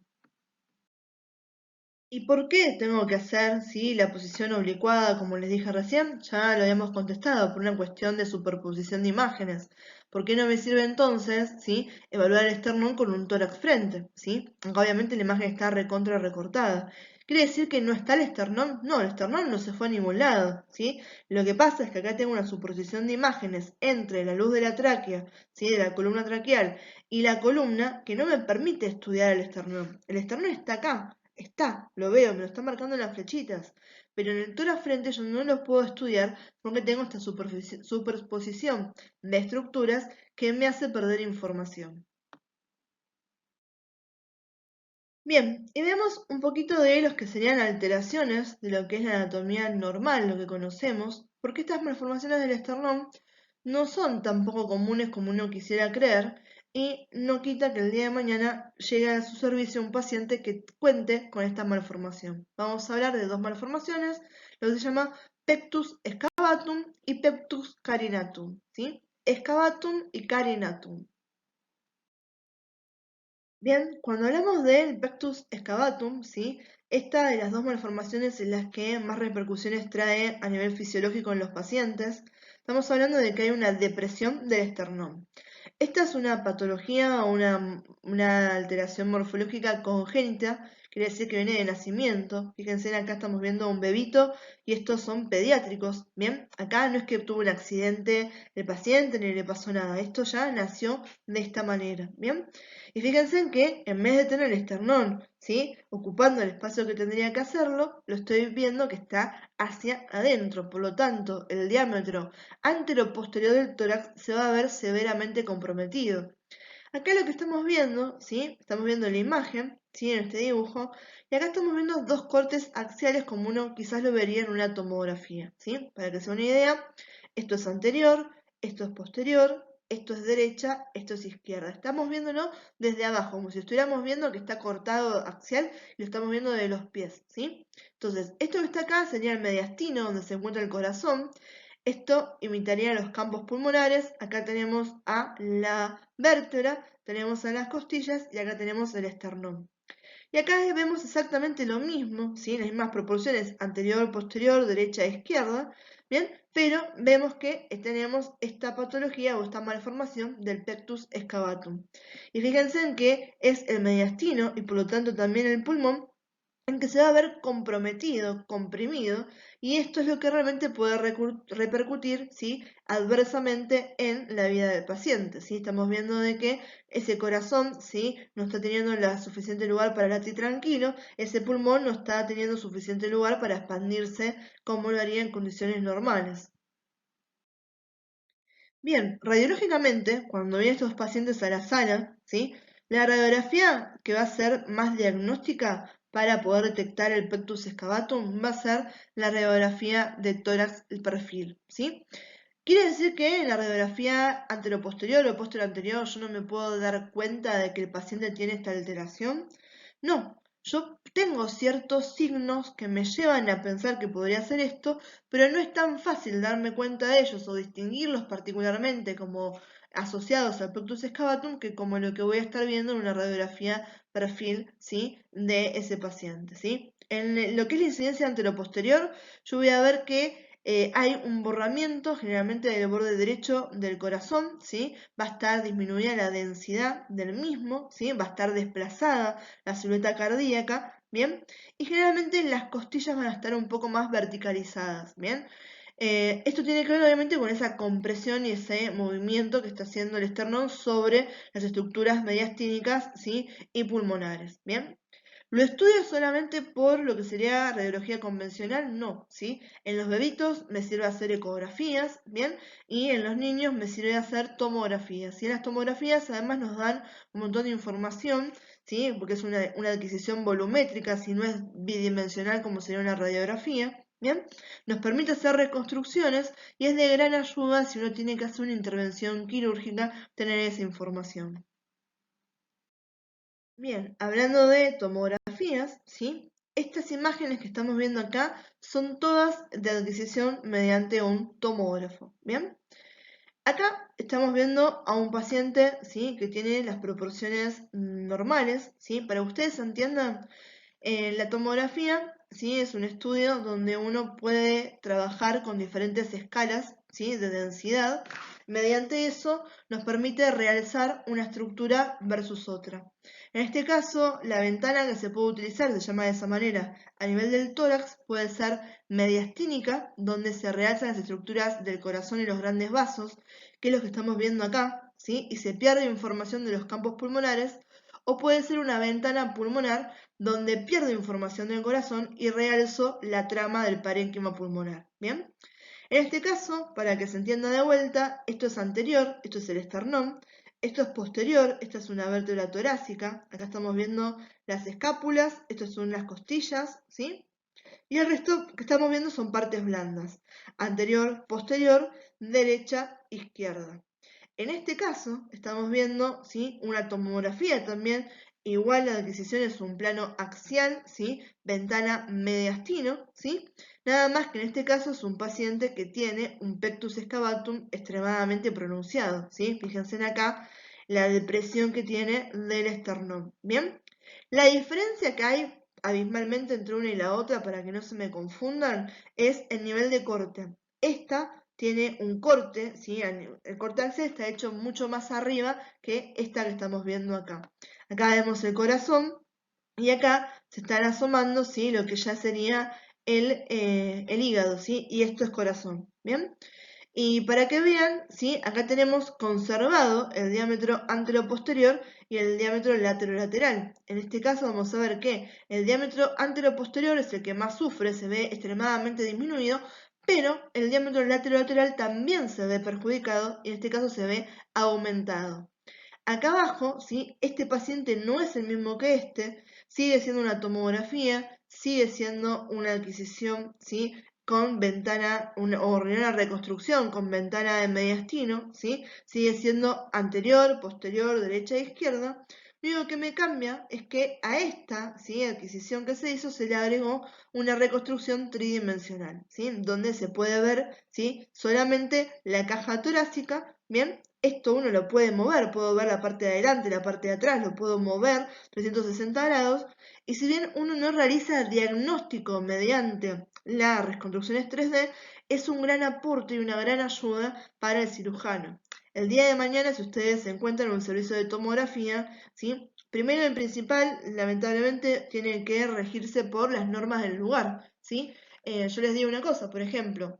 ¿Y por qué tengo que hacer, sí, la posición oblicuada, como les dije recién? Ya lo habíamos contestado, por una cuestión de superposición de imágenes. ¿Por qué no me sirve entonces, sí, evaluar el esternón con un tórax frente, sí? Aunque obviamente la imagen está recontra recortada. ¿Quiere decir que no está el esternón? No, el esternón no se fue a ningún lado, ¿sí? Lo que pasa es que acá tengo una superposición de imágenes entre la luz de la tráquea, ¿sí?, de la columna traqueal, y la columna que no me permite estudiar el esternón. El esternón está acá. Está, lo veo, me lo están marcando en las flechitas, pero en el tórax frente yo no los puedo estudiar porque tengo esta superposición de estructuras que me hace perder información. Bien, y veamos un poquito de los que serían alteraciones de lo que es la anatomía normal, lo que conocemos, porque estas malformaciones del esternón no son tan poco comunes como uno quisiera creer, y no quita que el día de mañana llegue a su servicio un paciente que cuente con esta malformación. Vamos a hablar de dos malformaciones, lo que se llama pectus excavatum y pectus carinatum, ¿sí? Excavatum y carinatum. Bien, cuando hablamos del pectus excavatum, ¿sí? Esta de las dos malformaciones en las que más repercusiones trae a nivel fisiológico en los pacientes, estamos hablando de que hay una depresión del esternón. Esta es una patología o una alteración morfológica congénita, quiere decir que viene de nacimiento. Fíjense, acá estamos viendo un bebito y estos son pediátricos, ¿bien? Acá no es que tuvo un accidente el paciente ni le pasó nada, esto ya nació de esta manera, ¿bien? Y fíjense en que en vez de tener el esternón, ¿sí? Ocupando el espacio que tendría que hacerlo, lo estoy viendo que está hacia adentro, por lo tanto, el diámetro antero-posterior del tórax se va a ver severamente comprometido. Acá lo que estamos viendo, ¿sí? Estamos viendo la imagen, ¿sí? En este dibujo, y acá estamos viendo dos cortes axiales como uno quizás lo vería en una tomografía, ¿sí? Para que sea una idea, esto es anterior, esto es posterior, esto es derecha, esto es izquierda. Estamos viéndolo desde abajo, como si estuviéramos viendo que está cortado axial y lo estamos viendo de los pies, ¿sí? Entonces, esto que está acá sería el mediastino, donde se encuentra el corazón. Esto imitaría los campos pulmonares. Acá tenemos a la vértebra, tenemos a las costillas y acá tenemos el esternón. Y acá vemos exactamente lo mismo, ¿sí? Las mismas proporciones anterior, posterior, derecha e izquierda, ¿bien? Pero vemos que tenemos esta patología o esta malformación del pectus excavatum. Y fíjense en que es el mediastino y por lo tanto también el pulmón en que se va a ver comprometido, comprimido, y esto es lo que realmente puede repercutir, ¿sí? Adversamente en la vida del paciente, ¿sí? Estamos viendo de que ese corazón, ¿sí? No está teniendo suficiente lugar para latir tranquilo, ese pulmón no está teniendo suficiente lugar para expandirse como lo haría en condiciones normales. Bien, radiológicamente, cuando vienen estos pacientes a la sala, ¿sí? La radiografía que va a ser más diagnóstica para poder detectar el pectus excavatum va a ser la radiografía de tórax y perfil, ¿sí? Quiere decir que en la radiografía anteroposterior o posterior yo no me puedo dar cuenta de que el paciente tiene esta alteración. No, yo tengo ciertos signos que me llevan a pensar que podría ser esto, pero no es tan fácil darme cuenta de ellos o distinguirlos particularmente como asociados al pectus excavatum que como lo que voy a estar viendo en una radiografía perfil, ¿sí? De ese paciente, ¿sí? En lo que es la incidencia anteroposterior, yo voy a ver que hay un borramiento generalmente del borde derecho del corazón, ¿sí? Va a estar disminuida la densidad del mismo, ¿sí? Va a estar desplazada la silueta cardíaca, ¿bien? Y generalmente las costillas van a estar un poco más verticalizadas, ¿bien? Esto tiene que ver obviamente con esa compresión y ese movimiento que está haciendo el esternón sobre las estructuras mediastínicas, ¿sí? Y pulmonares, ¿bien? ¿Lo estudio solamente por lo que sería radiología convencional? No, ¿sí? En los bebitos me sirve hacer ecografías, ¿bien? Y en los niños me sirve hacer tomografías. Y en las tomografías además nos dan un montón de información, ¿sí? Porque es una adquisición volumétrica, si no es bidimensional como sería una radiografía, ¿bien? Nos permite hacer reconstrucciones y es de gran ayuda si uno tiene que hacer una intervención quirúrgica tener esa información. Bien, hablando de tomografías, ¿sí? Estas imágenes que estamos viendo acá son todas de adquisición mediante un tomógrafo, ¿bien? Acá estamos viendo a un paciente, ¿sí? Que tiene las proporciones normales, ¿sí? Para que ustedes entiendan, la tomografía, ¿sí? Es un estudio donde uno puede trabajar con diferentes escalas, ¿sí? De densidad. Mediante eso nos permite realzar una estructura versus otra. En este caso, la ventana que se puede utilizar, se llama de esa manera, a nivel del tórax, puede ser mediastínica, donde se realzan las estructuras del corazón y los grandes vasos, que es lo que estamos viendo acá, ¿sí? Y se pierde información de los campos pulmonares, o puede ser una ventana pulmonar, donde pierdo información del corazón y realzo la trama del parénquima pulmonar. ¿Bien? En este caso, para que se entienda de vuelta, esto es anterior, esto es el esternón, esto es posterior, esta es una vértebra torácica, acá estamos viendo las escápulas, estas son las costillas, ¿sí? Y el resto que estamos viendo son partes blandas, anterior, posterior, derecha, izquierda. En este caso, estamos viendo, ¿sí?, una tomografía también. Igual la adquisición es un plano axial, ¿sí?, ventana mediastino, ¿sí? Nada más que en este caso es un paciente que tiene un pectus excavatum extremadamente pronunciado, ¿sí? Fíjense en acá la depresión que tiene del esternón, ¿bien? La diferencia que hay abismalmente entre una y la otra, para que no se me confundan, es el nivel de corte. Esta tiene un corte, ¿sí? El corte axial está hecho mucho más arriba que esta que estamos viendo acá. Acá vemos el corazón y acá se están asomando, ¿sí?, lo que ya sería el hígado, ¿sí? Y esto es corazón, ¿bien? Y para que vean, ¿sí?, acá tenemos conservado el diámetro anteroposterior y el diámetro laterolateral. En este caso vamos a ver que el diámetro anteroposterior es el que más sufre, se ve extremadamente disminuido, pero el diámetro laterolateral también se ve perjudicado y en este caso se ve aumentado. Acá abajo, ¿sí?, este paciente no es el mismo que este, sigue siendo una tomografía, sigue siendo una adquisición, ¿sí?, con ventana, o una reconstrucción con ventana de mediastino, ¿sí? Sigue siendo anterior, posterior, derecha e izquierda. Lo único que me cambia es que a esta, ¿sí?, adquisición que se hizo se le agregó una reconstrucción tridimensional, ¿sí?, donde se puede ver, ¿sí?, solamente la caja torácica, ¿bien? Esto uno lo puede mover, puedo ver la parte de adelante, la parte de atrás, lo puedo mover 360 grados, y si bien uno no realiza diagnóstico mediante las reconstrucciones 3D, es un gran aporte y una gran ayuda para el cirujano. El día de mañana, si ustedes se encuentran en un servicio de tomografía, ¿sí?, primero y principal, lamentablemente, tienen que regirse por las normas del lugar, ¿sí? Yo les digo una cosa, por ejemplo,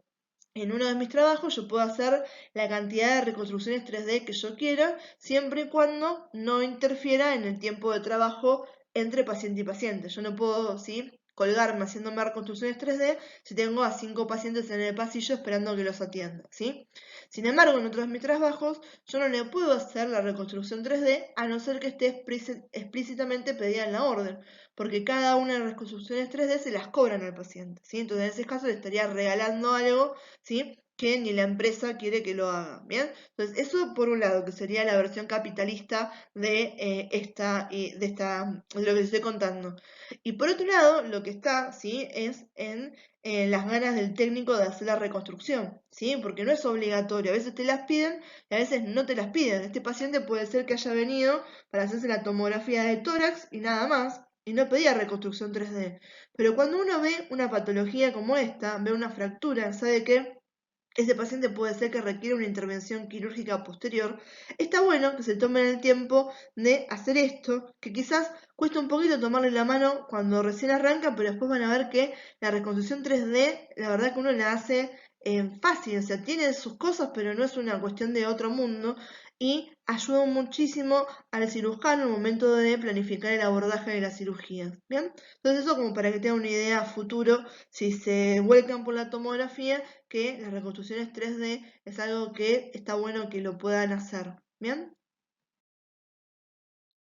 en uno de mis trabajos yo puedo hacer la cantidad de reconstrucciones 3D que yo quiera, siempre y cuando no interfiera en el tiempo de trabajo entre paciente y paciente. Yo no puedo, ¿sí?, colgarme haciéndome reconstrucciones 3D si tengo a 5 pacientes en el pasillo esperando que los atienda, ¿sí? Sin embargo, en otros de mis trabajos yo no le puedo hacer la reconstrucción 3D a no ser que esté explícitamente pedida en la orden, porque cada una de las reconstrucciones 3D se las cobran al paciente, ¿sí? Entonces en ese caso le estaría regalando algo, ¿sí?, que ni la empresa quiere que lo haga, ¿bien? Entonces, eso por un lado, que sería la versión capitalista de lo que les estoy contando. Y por otro lado, lo que está, ¿sí?, es en las ganas del técnico de hacer la reconstrucción, ¿sí? Porque no es obligatorio, a veces te las piden y a veces no te las piden. Este paciente puede ser que haya venido para hacerse la tomografía de tórax y nada más, y no pedía reconstrucción 3D. Pero cuando uno ve una patología como esta, ve una fractura, sabe que ese paciente puede ser que requiera una intervención quirúrgica posterior, está bueno que se tomen el tiempo de hacer esto, que quizás cuesta un poquito tomarle la mano cuando recién arranca, pero después van a ver que la reconstrucción 3D, la verdad que uno la hace fácil, o sea, tiene sus cosas, pero no es una cuestión de otro mundo, y ayuda muchísimo al cirujano en el momento de planificar el abordaje de la cirugía, ¿bien? Entonces eso como para que tengan una idea a futuro, si se vuelcan por la tomografía, que las reconstrucciones 3D es algo que está bueno que lo puedan hacer, ¿bien?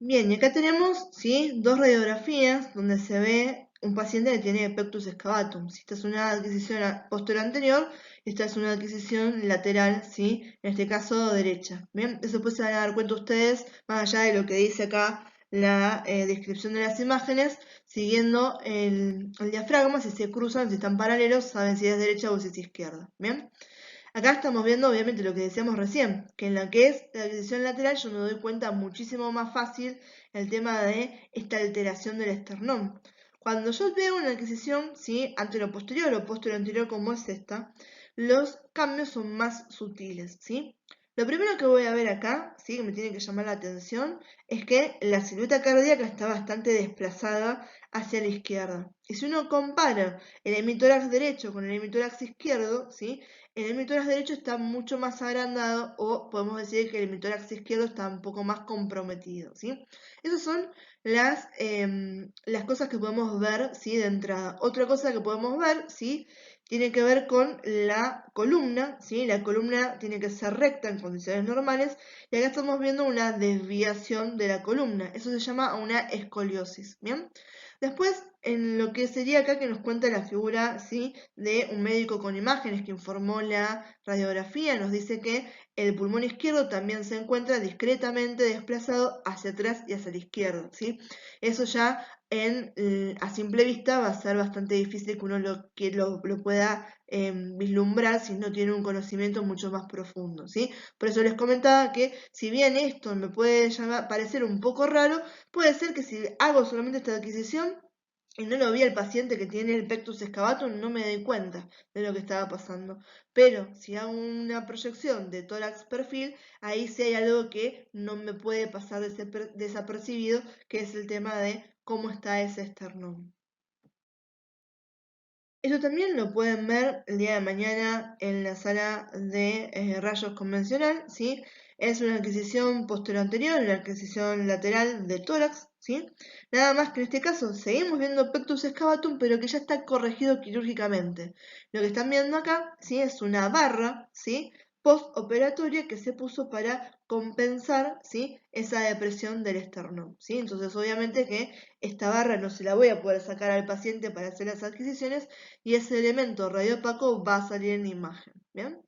Bien, y acá tenemos, ¿sí?, dos radiografías donde se ve un paciente que tiene pectus excavatum. ¿Sí? Esta es una adquisición posterior anterior y esta es una adquisición lateral, ¿sí?, en este caso derecha. Bien, eso después se van a dar cuenta ustedes, más allá de lo que dice acá la descripción de las imágenes, siguiendo el diafragma, si se cruzan, si están paralelos, saben si es derecha o si es izquierda. Bien. Acá estamos viendo obviamente lo que decíamos recién, que en la que es la adquisición lateral yo me doy cuenta muchísimo más fácil el tema de esta alteración del esternón. Cuando yo veo una adquisición, ¿sí?, anteroposterior o posterior-anterior como es esta, los cambios son más sutiles, ¿sí? Lo primero que voy a ver acá, ¿sí?, que me tiene que llamar la atención, es que la silueta cardíaca está bastante desplazada hacia la izquierda. Y si uno compara el hemitórax derecho con el hemitórax izquierdo, ¿sí?, el hemitórax derecho está mucho más agrandado, o podemos decir que el hemitórax izquierdo está un poco más comprometido, ¿sí? Esas son las cosas que podemos ver, ¿sí?, de entrada. Otra cosa que podemos ver, ¿sí?, tiene que ver con la columna, ¿sí? La columna tiene que ser recta en condiciones normales, y acá estamos viendo una desviación de la columna. Eso se llama una escoliosis, ¿bien? Después, en lo que sería acá que nos cuenta la figura, ¿sí?, de un médico con imágenes que informó la radiografía, nos dice que el pulmón izquierdo también se encuentra discretamente desplazado hacia atrás y hacia la izquierda, ¿sí? Eso ya a simple vista va a ser bastante difícil que uno lo pueda vislumbrar si no tiene un conocimiento mucho más profundo, ¿sí? Por eso les comentaba que si bien esto me puede parecer un poco raro, puede ser que si hago solamente esta adquisición y no lo vi al paciente que tiene el pectus excavatum, no me doy cuenta de lo que estaba pasando. Pero si hago una proyección de tórax perfil, ahí sí hay algo que no me puede pasar desapercibido, que es el tema de cómo está ese esternón. Esto también lo pueden ver el día de mañana en la sala de rayos convencional, ¿sí? Es una adquisición posterior, una adquisición lateral del tórax, ¿sí? Nada más que en este caso seguimos viendo pectus excavatum, pero que ya está corregido quirúrgicamente. Lo que están viendo acá, ¿sí?, es una barra, ¿sí?, postoperatoria que se puso para compensar, ¿sí?, esa depresión del esternón, ¿sí? Entonces obviamente que esta barra no se la voy a poder sacar al paciente para hacer las adquisiciones, y ese elemento radiopaco va a salir en imagen, ¿bien?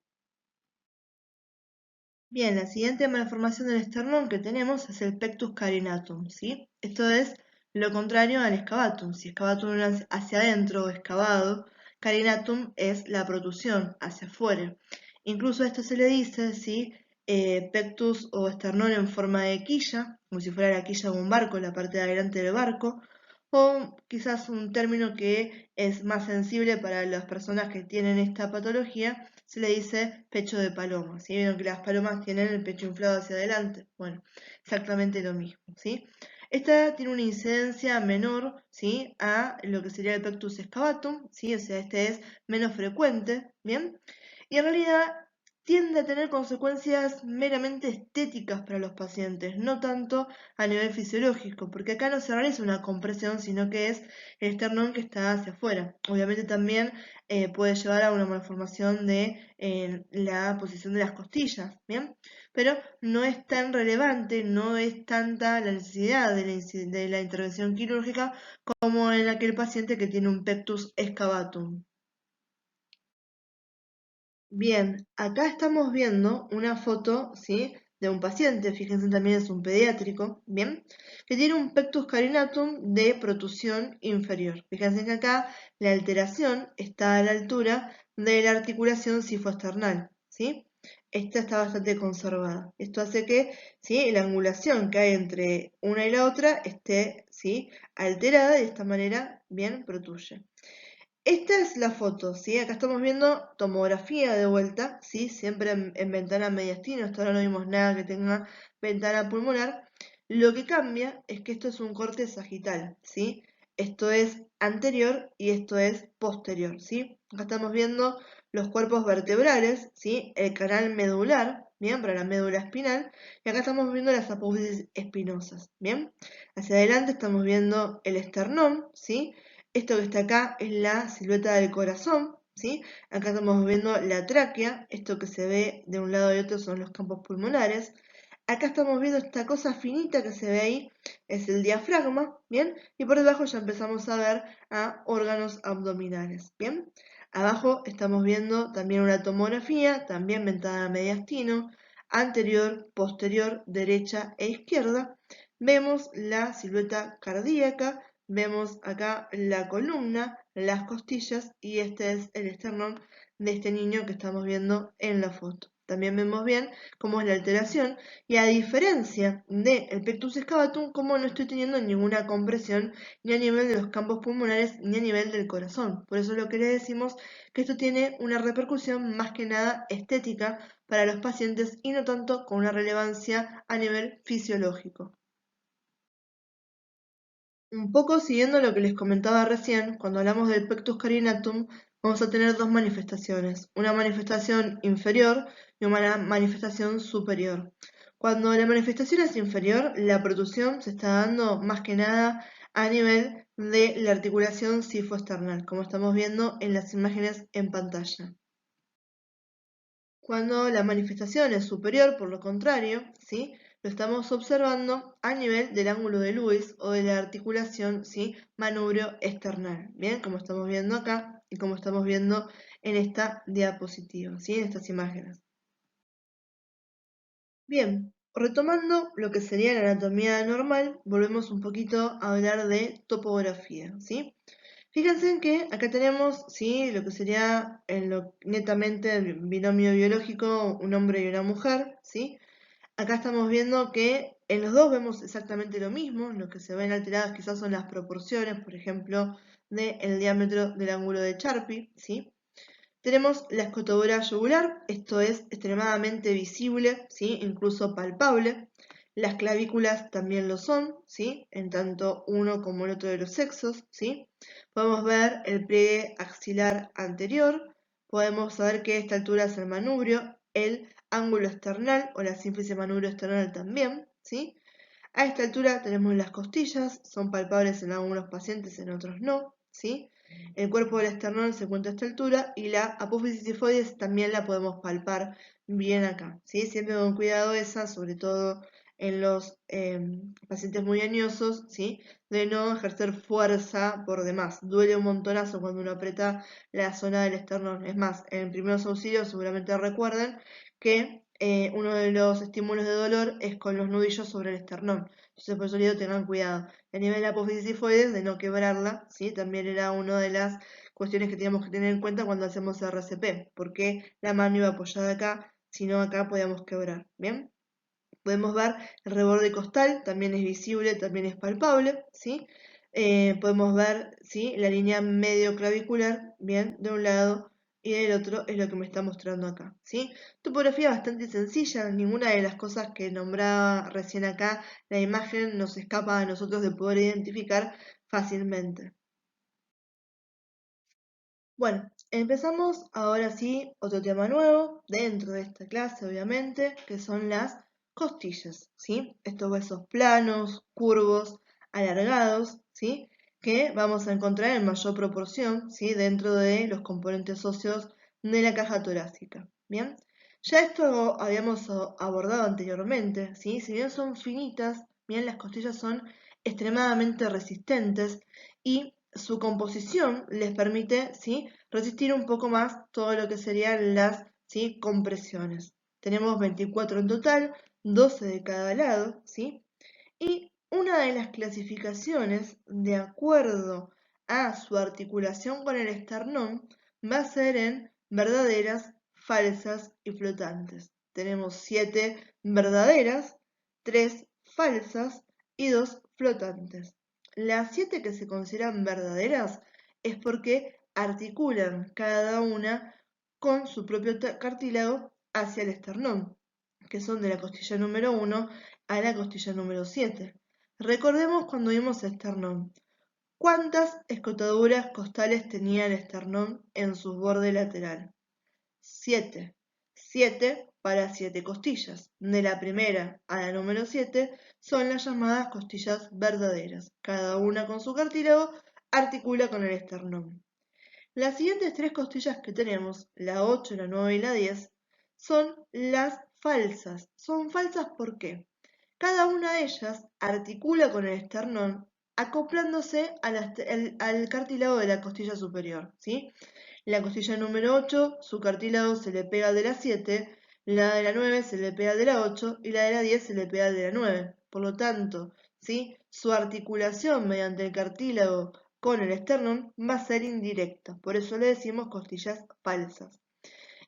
Bien, la siguiente malformación del esternón que tenemos es el pectus carinatum, ¿sí? Esto es lo contrario al excavatum. Si excavatum es hacia adentro o excavado, carinatum es la protrusión hacia afuera. Incluso a esto se le dice, ¿sí?, pectus o esternón en forma de quilla, como si fuera la quilla de un barco, la parte de adelante del barco, o quizás un término que es más sensible para las personas que tienen esta patología, se le dice pecho de paloma, ¿sí? Vieron que las palomas tienen el pecho inflado hacia adelante. Bueno, exactamente lo mismo, ¿sí? Esta tiene una incidencia menor, ¿sí?, a lo que sería el pectus excavatum, ¿sí? O sea, este es menos frecuente, ¿bien? Y en realidad tiende a tener consecuencias meramente estéticas para los pacientes, no tanto a nivel fisiológico, porque acá no se realiza una compresión, sino que es el esternón que está hacia afuera. Obviamente también puede llevar a una malformación de la posición de las costillas, ¿bien? Pero no es tan relevante, no es tanta la necesidad de la intervención quirúrgica como en aquel paciente que tiene un pectus excavatum. Bien, acá estamos viendo una foto, ¿sí?, de un paciente, fíjense, también es un pediátrico, ¿bien?, que tiene un pectus carinatum de protrusión inferior. Fíjense que acá la alteración está a la altura de la articulación cifoesternal, ¿sí? Esta está bastante conservada. Esto hace que, ¿sí?, la angulación que hay entre una y la otra esté, ¿sí?, alterada y de esta manera bien protruye. Esta es la foto, ¿sí? Acá estamos viendo tomografía de vuelta, ¿sí?, siempre en ventana mediastino. Hasta ahora no vimos nada que tenga ventana pulmonar. Lo que cambia es que esto es un corte sagital, ¿sí? Esto es anterior y esto es posterior, ¿sí? Acá estamos viendo los cuerpos vertebrales, ¿sí?, el canal medular, ¿bien?, para la médula espinal, y acá estamos viendo las apófisis espinosas, ¿bien? Hacia adelante estamos viendo el esternón, ¿sí? Esto que está acá es la silueta del corazón, ¿sí? Acá estamos viendo la tráquea, esto que se ve de un lado y otro son los campos pulmonares. Acá estamos viendo esta cosa finita que se ve ahí, es el diafragma, ¿bien? Y por debajo ya empezamos a ver a órganos abdominales, ¿bien? Abajo estamos viendo también una tomografía, también ventana mediastino, anterior, posterior, derecha e izquierda. Vemos la silueta cardíaca. Vemos acá la columna, las costillas, y este es el esternón de este niño que estamos viendo en la foto. También vemos bien cómo es la alteración, y a diferencia del pectus excavatum, como no estoy teniendo ninguna compresión ni a nivel de los campos pulmonares ni a nivel del corazón. Por eso es lo que le decimos que esto tiene una repercusión más que nada estética para los pacientes y no tanto con una relevancia a nivel fisiológico. Un poco siguiendo lo que les comentaba recién, cuando hablamos del pectus carinatum, vamos a tener dos manifestaciones, una manifestación inferior y una manifestación superior. Cuando la manifestación es inferior, la protrusión se está dando más que nada a nivel de la articulación cifoesternal, como estamos viendo en las imágenes en pantalla. Cuando la manifestación es superior, por lo contrario, ¿sí?, lo estamos observando a nivel del ángulo de Lewis o de la articulación, ¿sí? Manubrio esternal, ¿bien? Como estamos viendo acá y como estamos viendo en esta diapositiva, ¿sí? En estas imágenes. Bien, retomando lo que sería la anatomía normal, volvemos un poquito a hablar de topografía, ¿sí? Fíjense en que acá tenemos, ¿sí? Lo que sería netamente el binomio biológico, un hombre y una mujer, ¿sí? Acá estamos viendo que en los dos vemos exactamente lo mismo, lo que se ven alteradas quizás son las proporciones, por ejemplo, del diámetro del ángulo de Charpy, ¿sí? Tenemos la escotadura yugular, esto es extremadamente visible, ¿sí? Incluso palpable. Las clavículas también lo son, ¿sí? En tanto uno como el otro de los sexos, ¿sí? Podemos ver el pliegue axilar anterior, podemos saber que esta altura es el manubrio, el ángulo esternal o la sínfisis manubrio esternal también, ¿sí? A esta altura tenemos las costillas, son palpables en algunos pacientes, en otros no, ¿sí? El cuerpo del esternón se encuentra a esta altura y la apófisis tifoides también la podemos palpar bien acá, ¿sí? Siempre con cuidado esa, sobre todo en los pacientes muy añosos, ¿sí? De no ejercer fuerza por demás. Duele un montonazo cuando uno aprieta la zona del esternón. Es más, en primeros auxilios seguramente recuerden que uno de los estímulos de dolor es con los nudillos sobre el esternón. Entonces por eso les digo, tengan cuidado. A nivel de la apófisis tifoides, de no quebrarla, ¿sí? También era una de las cuestiones que teníamos que tener en cuenta cuando hacemos RCP, porque la mano iba apoyada acá, si no acá podíamos quebrar, ¿bien? Podemos ver el reborde costal, también es visible, también es palpable, ¿sí? Podemos ver, ¿sí? La línea medio clavicular, bien, de un lado y del otro es lo que me está mostrando acá, ¿sí? Topografía bastante sencilla, ninguna de las cosas que nombraba recién acá, la imagen nos escapa a nosotros de poder identificar fácilmente. Bueno, empezamos ahora sí otro tema nuevo dentro de esta clase, obviamente, que son las costillas, ¿sí? Estos huesos planos, curvos, alargados, ¿sí? Que vamos a encontrar en mayor proporción, ¿sí? Dentro de los componentes óseos de la caja torácica, ¿bien? Ya esto habíamos abordado anteriormente, ¿sí? Si bien son finitas, bien, las costillas son extremadamente resistentes y su composición les permite, ¿sí? Resistir un poco más todo lo que serían las, ¿sí? Compresiones. Tenemos 24 en total, 12 de cada lado, ¿sí? Y una de las clasificaciones, de acuerdo a su articulación con el esternón, va a ser en verdaderas, falsas y flotantes. Tenemos 7 verdaderas, 3 falsas y 2 flotantes. Las 7 que se consideran verdaderas es porque articulan cada una con su propio cartílago hacia el esternón, que son de la costilla número 1 a la costilla número 7. Recordemos cuando vimos esternón. ¿Cuántas escotaduras costales tenía el esternón en su borde lateral? 7. 7 para 7 costillas. De la primera a la número 7 son las llamadas costillas verdaderas. Cada una con su cartílago articula con el esternón. Las siguientes 3 costillas que tenemos, la 8, la 9 y la 10, son las falsas. Son falsas ¿por qué? Cada una de ellas articula con el esternón acoplándose al cartílago de la costilla superior, ¿sí? La costilla número 8, su cartílago se le pega al de la 7, la de la 9 se le pega al de la 8 y la de la 10 se le pega al de la 9. Por lo tanto, ¿sí? Su articulación mediante el cartílago con el esternón va a ser indirecta, por eso le decimos costillas falsas.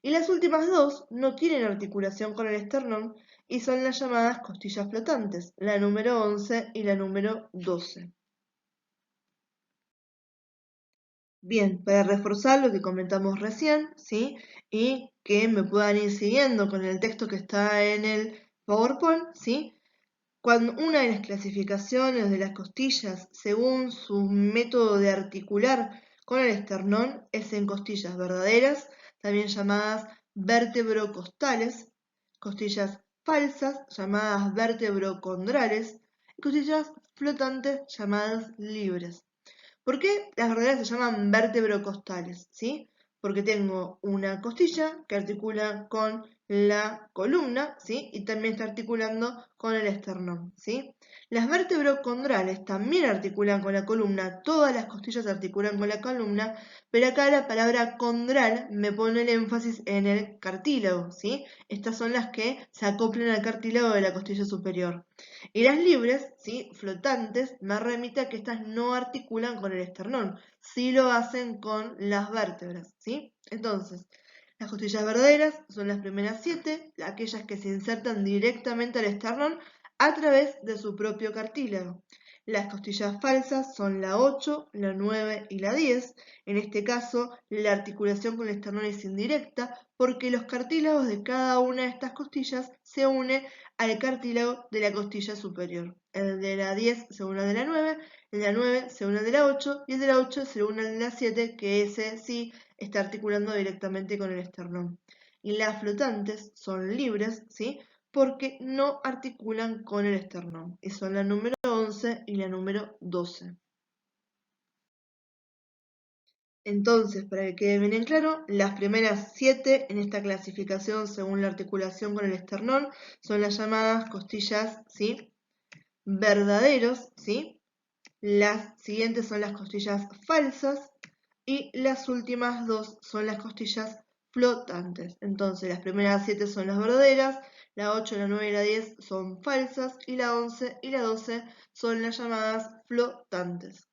Y las últimas dos no tienen articulación con el esternón y son las llamadas costillas flotantes, la número 11 y la número 12. Bien, para reforzar lo que comentamos recién, ¿sí? Y que me puedan ir siguiendo con el texto que está en el PowerPoint, ¿sí? Cuando una de las clasificaciones de las costillas, según su método de articular con el esternón, es en costillas verdaderas, también llamadas vértebrocostales, costillas falsas, llamadas vértebrocondrales, y costillas flotantes, llamadas libres. ¿Por qué las verdaderas se llaman vértebrocostales? ¿Sí? Porque tengo una costilla que articula con la columna, ¿sí? Y también está articulando con el esternón, ¿sí? Las vertebrocondrales también articulan con la columna, todas las costillas articulan con la columna, pero acá la palabra condral me pone el énfasis en el cartílago, ¿sí? Estas son las que se acoplan al cartílago de la costilla superior. Y las libres, ¿sí? Flotantes, me remite a que estas no articulan con el esternón, sí lo hacen con las vértebras, ¿sí? Entonces, las costillas verdaderas son las primeras 7, aquellas que se insertan directamente al esternón a través de su propio cartílago. Las costillas falsas son la 8, la 9 y la 10. En este caso, la articulación con el esternón es indirecta porque los cartílagos de cada una de estas costillas se unen al cartílago de la costilla superior. El de la 10 se une al de la 9, el de la 9 se une al de la 8 y el de la 8 se une al de la 7, que ese sí está articulando directamente con el esternón. Y las flotantes son libres, ¿sí? Porque no articulan con el esternón. Y son la número 11 y la número 12. Entonces, para que quede bien en claro, las primeras 7 en esta clasificación según la articulación con el esternón son las llamadas costillas, ¿sí? Verdaderos, ¿sí? Las siguientes son las costillas falsas y las últimas dos son las costillas flotantes. Entonces, las primeras 7 son las verdaderas, la 8, la 9 y la 10 son falsas y la 11 y la 12 son las llamadas flotantes.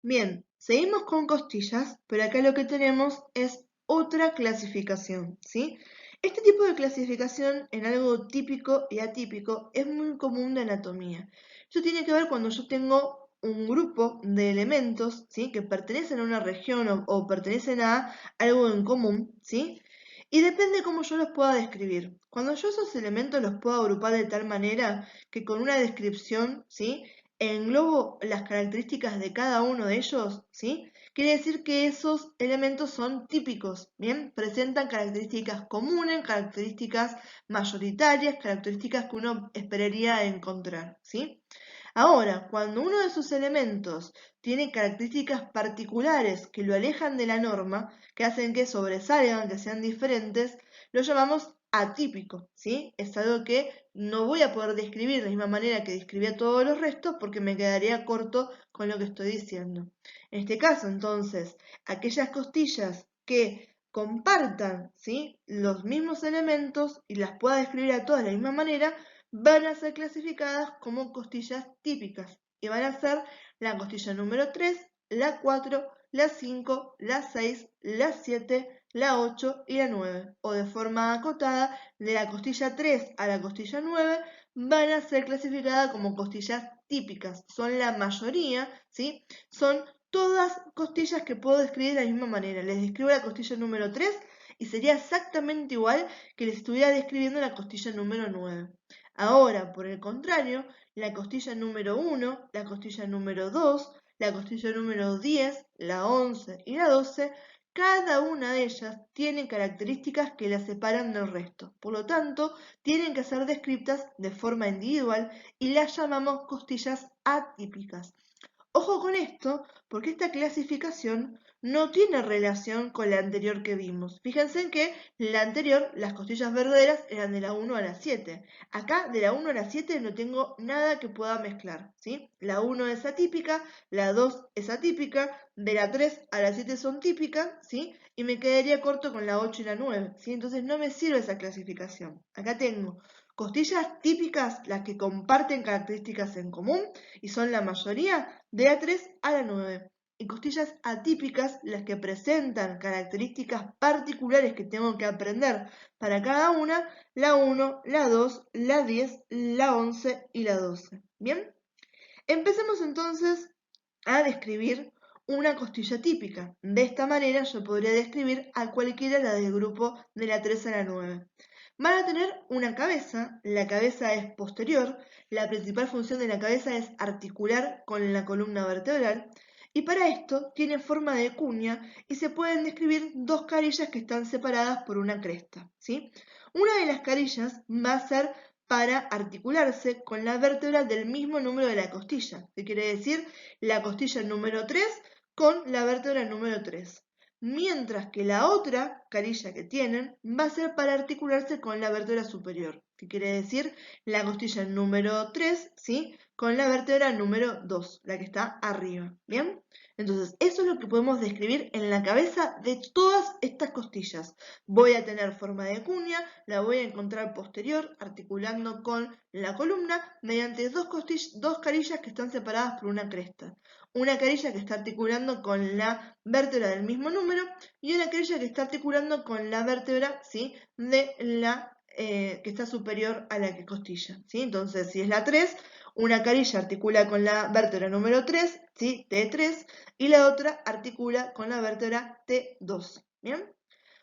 Bien, seguimos con costillas, pero acá lo que tenemos es otra clasificación, ¿sí? Este tipo de clasificación en algo típico y atípico es muy común de anatomía. Esto tiene que ver cuando yo tengo un grupo de elementos, ¿sí? Que pertenecen a una región o pertenecen a algo en común, ¿sí? Y depende cómo yo los pueda describir. Cuando yo esos elementos los puedo agrupar de tal manera que con una descripción, ¿sí? Englobo las características de cada uno de ellos, ¿sí? Quiere decir que esos elementos son típicos, ¿bien? Presentan características comunes, características mayoritarias, características que uno esperaría encontrar, ¿sí? Ahora, cuando uno de esos elementos tiene características particulares que lo alejan de la norma, que hacen que sobresalgan, que sean diferentes, lo llamamos atípico, ¿sí? Es algo que no voy a poder describir de la misma manera que describía todos los restos porque me quedaría corto con lo que estoy diciendo. En este caso, entonces, aquellas costillas que compartan, ¿sí? Los mismos elementos y las pueda describir a todas de la misma manera, van a ser clasificadas como costillas típicas y van a ser la costilla número 3, la 4, la 5, la 6, la 7, la 8 y la 9, o de forma acotada, de la costilla 3 a la costilla 9 van a ser clasificadas como costillas típicas. Son la mayoría, ¿sí? Son todas costillas que puedo describir de la misma manera. Les describo la costilla número 3 y sería exactamente igual que les estuviera describiendo la costilla número 9. Ahora, por el contrario, la costilla número 1, la costilla número 2, la costilla número 10, la 11 y la 12, cada una de ellas tiene características que las separan del resto. Por lo tanto, tienen que ser descritas de forma individual y las llamamos costillas atípicas. Ojo con esto, porque esta clasificación no tiene relación con la anterior que vimos. Fíjense en que la anterior, las costillas verdaderas, eran de la 1 a la 7. Acá, de la 1 a la 7, no tengo nada que pueda mezclar, ¿sí? La 1 es atípica, la 2 es atípica, de la 3 a la 7 son típicas, ¿sí? Y me quedaría corto con la 8 y la 9, ¿sí? Entonces no me sirve esa clasificación. Acá tengo costillas típicas, las que comparten características en común, y son la mayoría, de la 3 a la 9. Y costillas atípicas, las que presentan características particulares que tengo que aprender para cada una, la 1, la 2, la 10, la 11 y la 12. ¿Bien? Empecemos entonces a describir una costilla típica. De esta manera yo podría describir a cualquiera la del grupo de la 3 a la 9. Van a tener una cabeza, la cabeza es posterior, la principal función de la cabeza es articular con la columna vertebral y para esto tiene forma de cuña y se pueden describir dos carillas que están separadas por una cresta, ¿sí? Una de las carillas va a ser para articularse con la vértebra del mismo número de la costilla, que quiere decir la costilla número 3 con la vértebra número 3. mientras que la otra carilla que tienen va a ser para articularse con la vértebra superior, que quiere decir la costilla número 3, ¿sí? Con la vértebra número 2, la que está arriba, ¿bien? Entonces, eso es lo que podemos describir en la cabeza de todas estas costillas. Voy a tener forma de cuña, la voy a encontrar posterior, articulando con la columna, mediante dos carillas que están separadas por una cresta. Una carilla que está articulando con la vértebra del mismo número y una carilla que está articulando con la vértebra, ¿sí? De la que está superior a la que costilla, ¿sí? Entonces, si es la 3, una carilla articula con la vértebra número 3, ¿sí? T3, y la otra articula con la vértebra T2, ¿bien?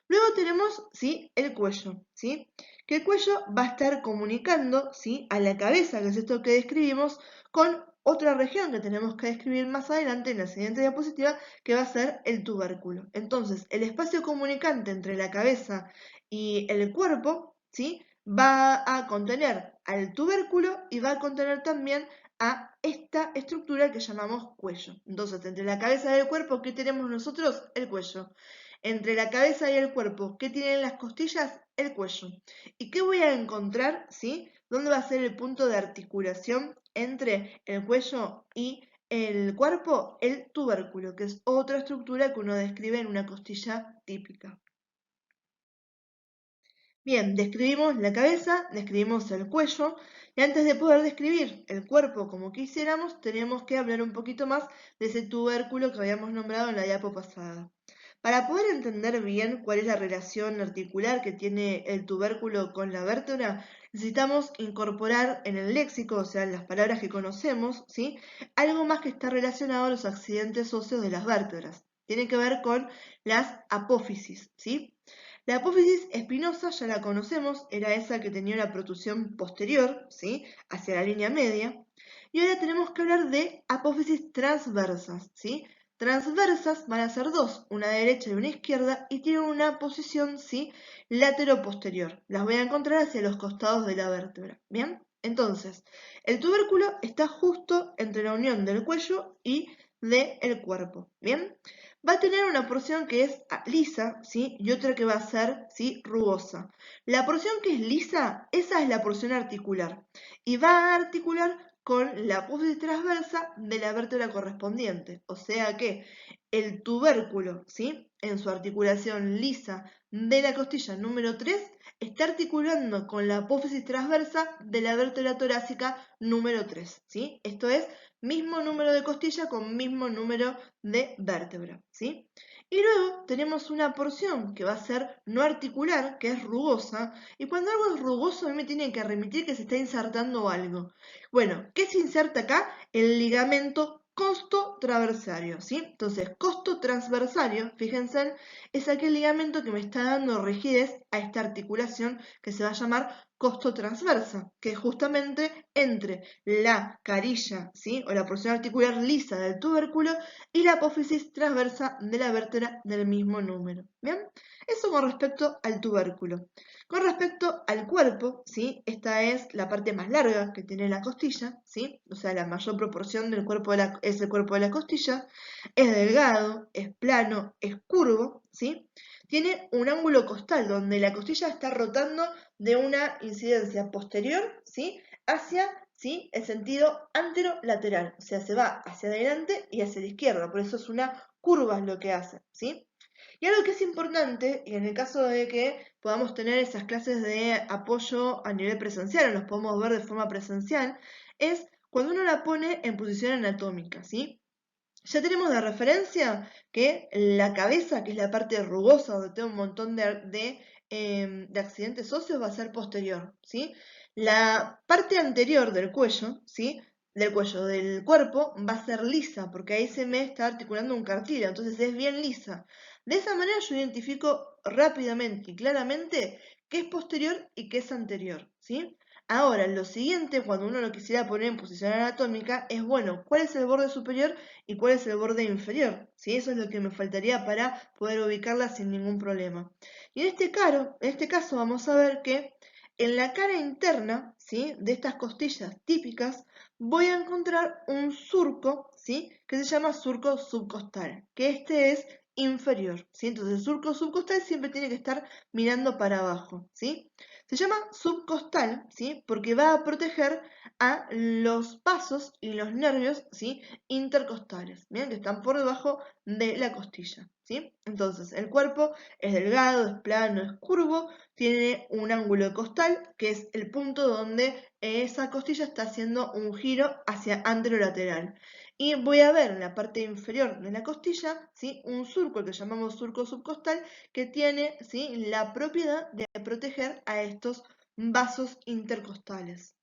Luego tenemos, ¿sí? El cuello, ¿sí? Que el cuello va a estar comunicando, ¿sí? A la cabeza, que es esto que describimos, con otra región que tenemos que describir más adelante en la siguiente diapositiva, que va a ser el tubérculo. Entonces, el espacio comunicante entre la cabeza y el cuerpo, ¿sí? Va a contener al tubérculo y va a contener también a esta estructura que llamamos cuello. Entonces, entre la cabeza y el cuerpo, ¿qué tenemos nosotros? El cuello. Entre la cabeza y el cuerpo, ¿qué tienen las costillas? El cuello. ¿Y qué voy a encontrar? ¿Sí? ¿Dónde va a ser el punto de articulación entre el cuello y el cuerpo? El tubérculo, que es otra estructura que uno describe en una costilla típica. Bien, describimos la cabeza, describimos el cuello, y antes de poder describir el cuerpo como quisiéramos, tenemos que hablar un poquito más de ese tubérculo que habíamos nombrado en la diapo pasada. Para poder entender bien cuál es la relación articular que tiene el tubérculo con la vértebra, necesitamos incorporar en el léxico, o sea, en las palabras que conocemos, ¿sí? Algo más que está relacionado a los accidentes óseos de las vértebras. Tiene que ver con las apófisis, ¿sí? La apófisis espinosa ya la conocemos, era esa que tenía una protrusión posterior, ¿sí? Hacia la línea media. Y ahora tenemos que hablar de apófisis transversas, ¿sí? Transversas van a ser dos, una derecha y una izquierda, y tienen una posición, ¿sí? Latero-posterior. Las voy a encontrar hacia los costados de la vértebra, ¿bien? Entonces, el tubérculo está justo entre la unión del cuello y del cuerpo, ¿bien? Va a tener una porción que es lisa, ¿sí? Y otra que va a ser, ¿sí? Rugosa. La porción que es lisa, esa es la porción articular. Y va a articular con la apófisis transversa de la vértebra correspondiente. O sea que el tubérculo, ¿sí? En su articulación lisa de la costilla número 3, está articulando con la apófisis transversa de la vértebra torácica número 3, ¿sí? Esto es mismo número de costilla con mismo número de vértebra, ¿sí? Y luego tenemos una porción que va a ser no articular, que es rugosa, y cuando algo es rugoso a mí me tiene que remitir que se está insertando algo. Bueno, ¿qué se inserta acá? El ligamento costo-transversario, ¿sí? Entonces, costo-transversario, fíjense, es aquel ligamento que me está dando rigidez a esta articulación que se va a llamar costo-transversa, que es justamente entre la carilla, ¿sí? O la porción articular lisa del tubérculo y la apófisis transversa de la vértebra del mismo número, ¿bien? Eso con respecto al tubérculo. Con respecto al cuerpo, ¿sí? Esta es la parte más larga que tiene la costilla, ¿sí? O sea, la mayor proporción del cuerpo es el cuerpo de la costilla. Es delgado, es plano, es curvo, ¿sí? Tiene un ángulo costal donde la costilla está rotando de una incidencia posterior, ¿sí? Hacia, ¿sí? El sentido anterolateral, o sea, se va hacia adelante y hacia la izquierda, por eso es una curva lo que hace, ¿sí? Y algo que es importante, y en el caso de que podamos tener esas clases de apoyo a nivel presencial, o los podemos ver de forma presencial, es cuando uno la pone en posición anatómica, ¿sí? Ya tenemos de referencia que la cabeza, que es la parte rugosa, donde tengo un montón de accidentes óseos, va a ser posterior, ¿sí? La parte anterior del cuello, ¿sí? Del cuello del cuerpo va a ser lisa, porque ahí se me está articulando un cartílago, entonces es bien lisa. De esa manera yo identifico rápidamente y claramente qué es posterior y qué es anterior, ¿sí? Ahora, lo siguiente, cuando uno lo quisiera poner en posición anatómica, es bueno, ¿cuál es el borde superior y cuál es el borde inferior? ¿Sí? Eso es lo que me faltaría para poder ubicarla sin ningún problema. Y en este caso vamos a ver que en la cara interna, ¿sí? De estas costillas típicas, voy a encontrar un surco, ¿sí? Que se llama surco subcostal, que este es inferior, ¿sí? Entonces el surco subcostal siempre tiene que estar mirando para abajo, ¿sí? Se llama subcostal, ¿sí? Porque va a proteger a los vasos y los nervios, ¿sí? Intercostales, ¿bien? Que están por debajo de la costilla, ¿sí? Entonces el cuerpo es delgado, es plano, es curvo, tiene un ángulo costal, que es el punto donde esa costilla está haciendo un giro hacia anterolateral. Y voy a ver en la parte inferior de la costilla, ¿sí? Un surco, el que llamamos surco subcostal, que tiene, ¿sí? La propiedad de proteger a estos vasos intercostales.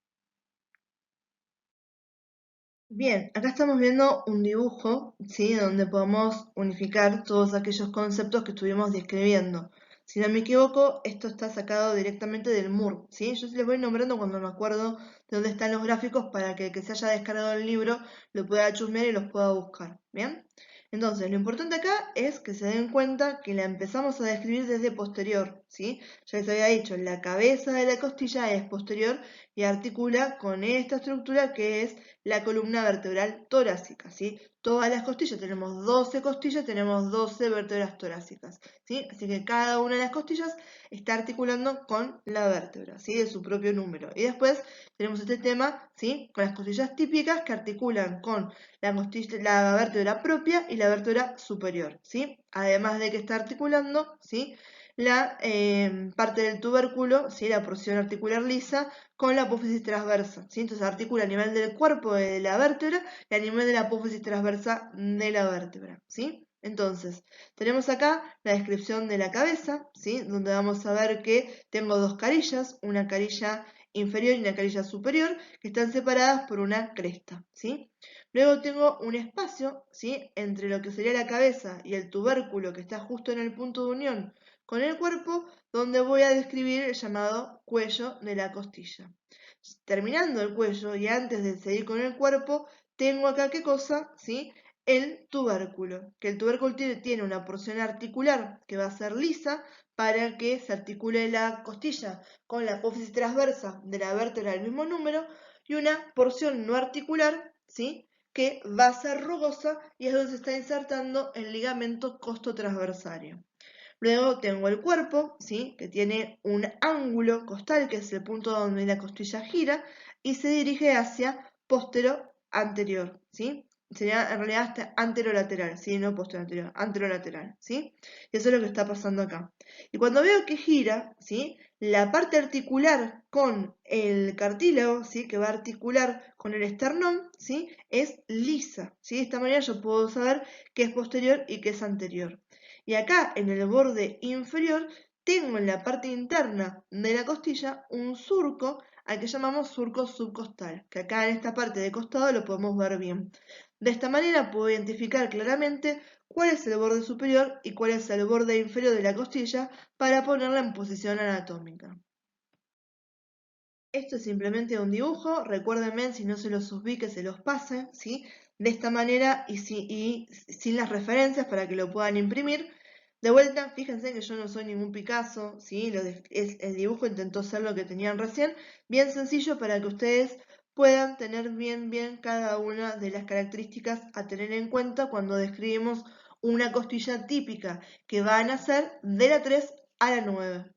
Bien, acá estamos viendo un dibujo, ¿sí? Donde podemos unificar todos aquellos conceptos que estuvimos describiendo. Si no me equivoco, esto está sacado directamente del MUR, ¿sí? Yo les voy nombrando cuando me acuerdo de dónde están los gráficos para que el que se haya descargado el libro lo pueda chusmear y los pueda buscar, ¿bien? Entonces, lo importante acá es que se den cuenta que la empezamos a describir desde posterior, ¿sí? Ya les había dicho, la cabeza de la costilla es posterior y articula con esta estructura que es la columna vertebral torácica, ¿sí? Todas las costillas, tenemos 12 costillas, tenemos 12 vértebras torácicas, ¿sí? Así que cada una de las costillas está articulando con la vértebra, ¿sí? De su propio número. Y después tenemos este tema, ¿sí? Con las costillas típicas que articulan con la vértebra propia y la vértebra superior, ¿sí? Además de que está articulando, ¿sí? La parte del tubérculo, ¿sí? La porción articular lisa, con la apófisis transversa, ¿sí? Entonces articula a nivel del cuerpo de la vértebra y a nivel de la apófisis transversa de la vértebra, ¿sí? Entonces, tenemos acá la descripción de la cabeza, ¿sí? Donde vamos a ver que tengo dos carillas, una carilla inferior y una carilla superior, que están separadas por una cresta, ¿sí? Luego tengo un espacio, ¿sí? Entre lo que sería la cabeza y el tubérculo que está justo en el punto de unión con el cuerpo, donde voy a describir el llamado cuello de la costilla. Terminando el cuello y antes de seguir con el cuerpo, tengo acá qué cosa, ¿sí? El tubérculo, que el tubérculo tiene una porción articular que va a ser lisa para que se articule la costilla con la apófisis transversa de la vértebra del mismo número y una porción no articular, ¿sí? Que va a ser rugosa y es donde se está insertando el ligamento costotransversario. Luego tengo el cuerpo, ¿sí? Que tiene un ángulo costal, que es el punto donde la costilla gira, y se dirige hacia postero-anterior, ¿sí? Sería en realidad hasta anterolateral, ¿sí? No postero-anterior, anterolateral, ¿sí? Y eso es lo que está pasando acá. Y cuando veo que gira, ¿sí? La parte articular con el cartílago, ¿sí? Que va a articular con el esternón, ¿sí? Es lisa, ¿sí? De esta manera yo puedo saber qué es posterior y qué es anterior. Y acá en el borde inferior tengo en la parte interna de la costilla un surco al que llamamos surco subcostal, que acá en esta parte de costado lo podemos ver bien. De esta manera puedo identificar claramente cuál es el borde superior y cuál es el borde inferior de la costilla para ponerla en posición anatómica. Esto es simplemente un dibujo, recuérdenme si no se los subí que se los pase, ¿sí? De esta manera y sin las referencias para que lo puedan imprimir. De vuelta, fíjense que yo no soy ningún Picasso, ¿sí? El dibujo intentó ser lo que tenían recién, bien sencillo para que ustedes puedan tener bien cada una de las características a tener en cuenta cuando describimos una costilla típica que van a ser de la 3 a la 9.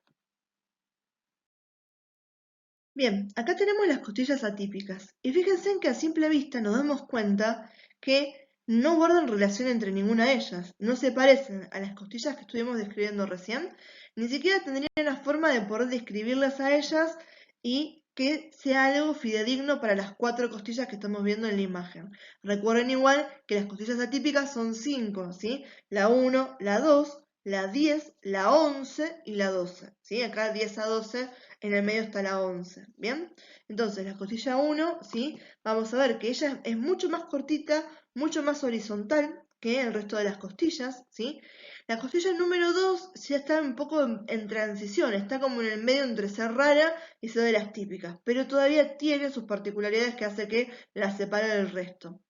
Bien, acá tenemos las costillas atípicas y fíjense en que a simple vista nos damos cuenta que no guardan relación entre ninguna de ellas, no se parecen a las costillas que estuvimos describiendo recién, ni siquiera tendrían una forma de poder describirlas a ellas y que sea algo fidedigno para las cuatro costillas que estamos viendo en la imagen. Recuerden igual que las costillas atípicas son 5, ¿sí? La 1, la 2, la 10, la 11 y la 12, ¿sí? Acá 10 a 12, en el medio está la 11, ¿bien? Entonces, la costilla 1, ¿sí? Vamos a ver que ella es mucho más cortita, mucho más horizontal que el resto de las costillas, ¿sí? La costilla número 2 ya está un poco en transición, está como en el medio entre ser rara y ser de las típicas, pero todavía tiene sus particularidades que hace que la separe del resto.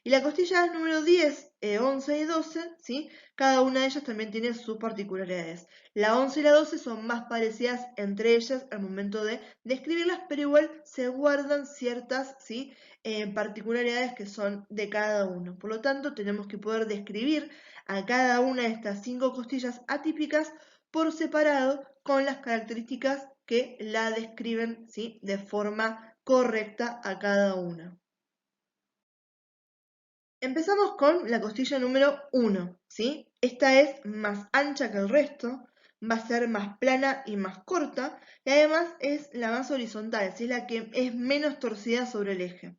Y la costilla número 10, 11 y 12, ¿sí? Cada una de ellas también tiene sus particularidades. La 11 y la 12 son más parecidas entre ellas al momento de describirlas, pero igual se guardan ciertas, ¿sí? Particularidades que son de cada uno. Por lo tanto, tenemos que poder describir a cada una de estas 5 costillas atípicas por separado con las características que la describen, ¿sí?, de forma correcta a cada una. Empezamos con la costilla número 1, ¿sí? Esta es más ancha que el resto, va a ser más plana y más corta, y además es la más horizontal, ¿sí? La que es menos torcida sobre el eje.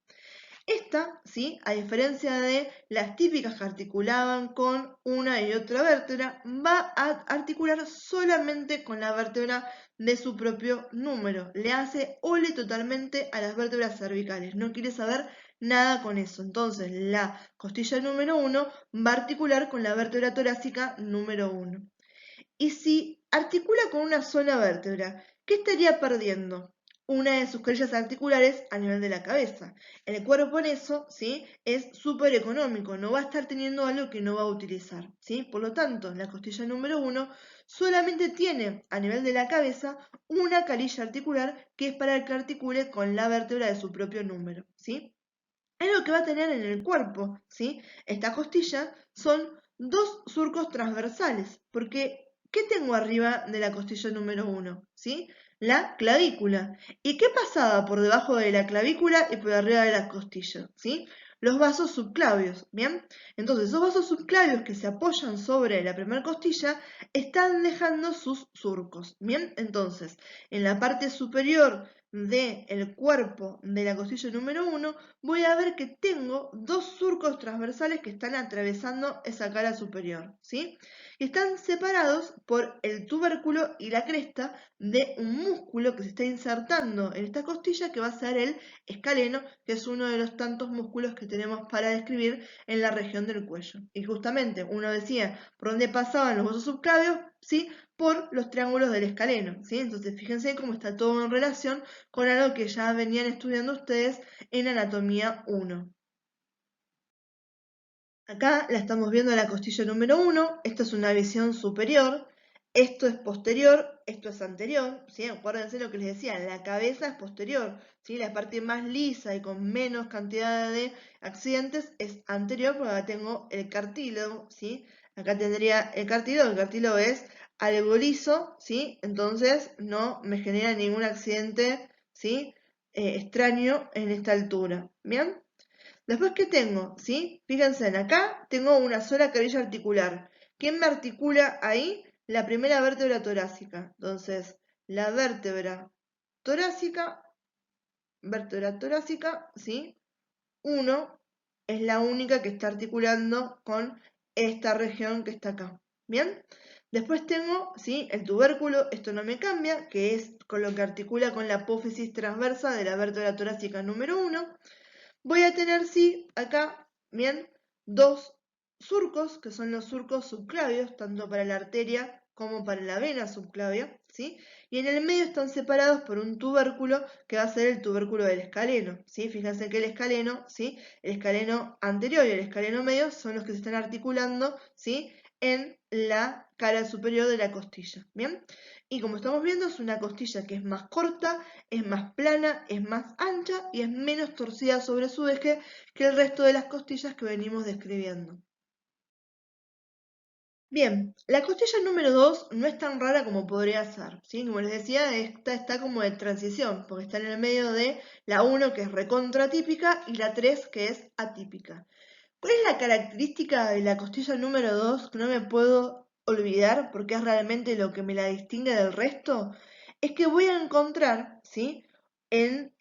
Esta, ¿sí?, a diferencia de las típicas que articulaban con una y otra vértebra, va a articular solamente con la vértebra de su propio número. Le hace ole totalmente a las vértebras cervicales. No quiere saber nada con eso. Entonces, la costilla número 1 va a articular con la vértebra torácica número 1. Y si articula con una sola vértebra, ¿qué estaría perdiendo? Una de sus carillas articulares a nivel de la cabeza. El cuerpo en eso, ¿sí?, es súper económico, no va a estar teniendo algo que no va a utilizar, ¿sí? Por lo tanto, la costilla número 1 solamente tiene a nivel de la cabeza una carilla articular que es para que articule con la vértebra de su propio número, ¿sí? Es lo que va a tener en el cuerpo, ¿sí? Esta costilla son 2 surcos transversales, porque ¿qué tengo arriba de la costilla número 1? ¿Sí? La clavícula. ¿Y qué pasaba por debajo de la clavícula y por arriba de la costilla? ¿Sí? Los vasos subclavios, ¿bien? Entonces, esos vasos subclavios que se apoyan sobre la primera costilla están dejando sus surcos, ¿bien? Entonces, en la parte superior del cuerpo de la costilla número 1, voy a ver que tengo 2 surcos transversales que están atravesando esa cara superior, ¿sí? Y están separados por el tubérculo y la cresta de un músculo que se está insertando en esta costilla, que va a ser el escaleno, que es uno de los tantos músculos que tenemos para describir en la región del cuello. Y justamente uno decía por dónde pasaban los vasos subclavios, ¿sí?, por los triángulos del escaleno, ¿sí? Entonces fíjense cómo está todo en relación con algo que ya venían estudiando ustedes en anatomía 1. Acá la estamos viendo la costilla número 1, esto es una visión superior, esto es posterior, esto es anterior, ¿sí? Acuérdense lo que les decía, la cabeza es posterior, ¿sí? La parte más lisa y con menos cantidad de accidentes es anterior, porque acá tengo el cartílago, ¿sí? Acá tendría el cartílago es algo liso, ¿sí? Entonces no me genera ningún accidente, ¿sí?, extraño en esta altura, ¿bien? Después, ¿qué tengo? ¿Sí? Fíjense, acá tengo una sola carilla articular. ¿Quién me articula ahí? La primera vértebra torácica. Entonces, la vértebra torácica, ¿sí? 1 es la única que está articulando con esta región que está acá. ¿Bien? Después tengo, ¿sí?, el tubérculo, esto no me cambia, que es con lo que articula con la apófisis transversa de la vértebra torácica número 1. Voy a tener, sí, acá, bien, 2 surcos, que son los surcos subclavios, tanto para la arteria como para la vena subclavia, ¿sí? Y en el medio están separados por un tubérculo que va a ser el tubérculo del escaleno, ¿sí? Fíjense que el escaleno, ¿sí?, el escaleno anterior y el escaleno medio son los que se están articulando, ¿sí?, en la cara superior de la costilla, ¿bien? Y como estamos viendo, es una costilla que es más corta, es más plana, es más ancha y es menos torcida sobre su eje que el resto de las costillas que venimos describiendo. Bien, la costilla número 2 no es tan rara como podría ser, ¿sí? Como les decía, esta está como de transición, porque está en el medio de la 1, que es recontra típica, y la 3, que es atípica. ¿Cuál es la característica de la costilla número 2 que no me puedo olvidar, porque es realmente lo que me la distingue del resto? Es que voy a encontrar, ¿sí?, en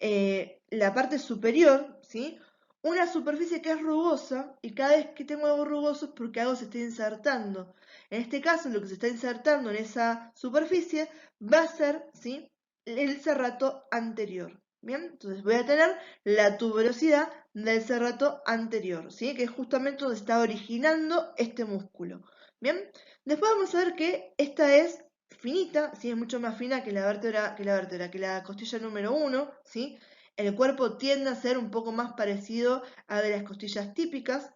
la parte superior, ¿sí?, una superficie que es rugosa, y cada vez que tengo algo rugoso es porque algo se está insertando. En este caso, lo que se está insertando en esa superficie va a ser, ¿sí?, el serrato anterior. Bien, entonces voy a tener la tuberosidad del serrato anterior, ¿sí?, que es justamente donde está originando este músculo. Bien, después vamos a ver que esta es finita, ¿sí?, es mucho más fina que la costilla número 1, ¿sí? El cuerpo tiende a ser un poco más parecido a de las costillas típicas,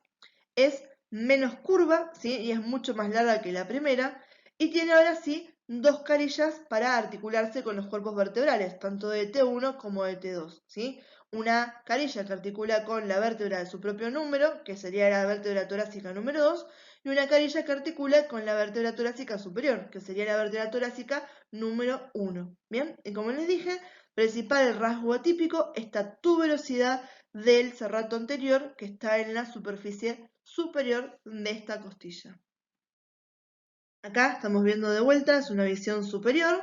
es menos curva, ¿sí?, y es mucho más larga que la primera, y tiene ahora sí 2 carillas para articularse con los cuerpos vertebrales, tanto de T1 como de T2, ¿sí? Una carilla que articula con la vértebra de su propio número, que sería la vértebra torácica número 2, y una carilla que articula con la vértebra torácica superior, que sería la vértebra torácica número 1. Bien, y como les dije, principal rasgo atípico, esta tuberosidad del serrato anterior que está en la superficie superior de esta costilla. Acá estamos viendo de vuelta, es una visión superior,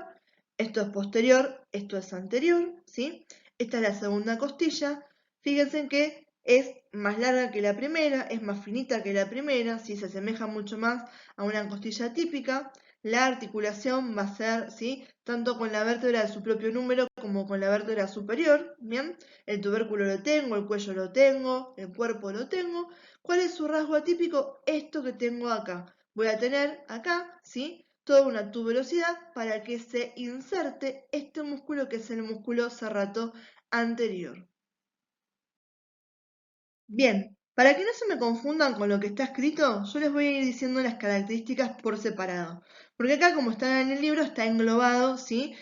esto es posterior, esto es anterior, ¿sí? Esta es la segunda costilla, fíjense en que es más larga que la primera, es más finita que la primera, ¿sí? Se asemeja mucho más a una costilla típica. La articulación va a ser, ¿sí? Tanto con la vértebra de su propio número como con la vértebra superior, ¿bien? El tubérculo lo tengo, el cuello lo tengo, el cuerpo lo tengo. ¿Cuál es su rasgo atípico? Esto que tengo acá. Voy a tener acá, ¿sí? Toda una tuberosidad para que se inserte este músculo que es el músculo serrato anterior. Bien, para que no se me confundan con lo que está escrito, yo les voy a ir diciendo las características por separado. Porque acá, como está en el libro, está englobado, ¿sí?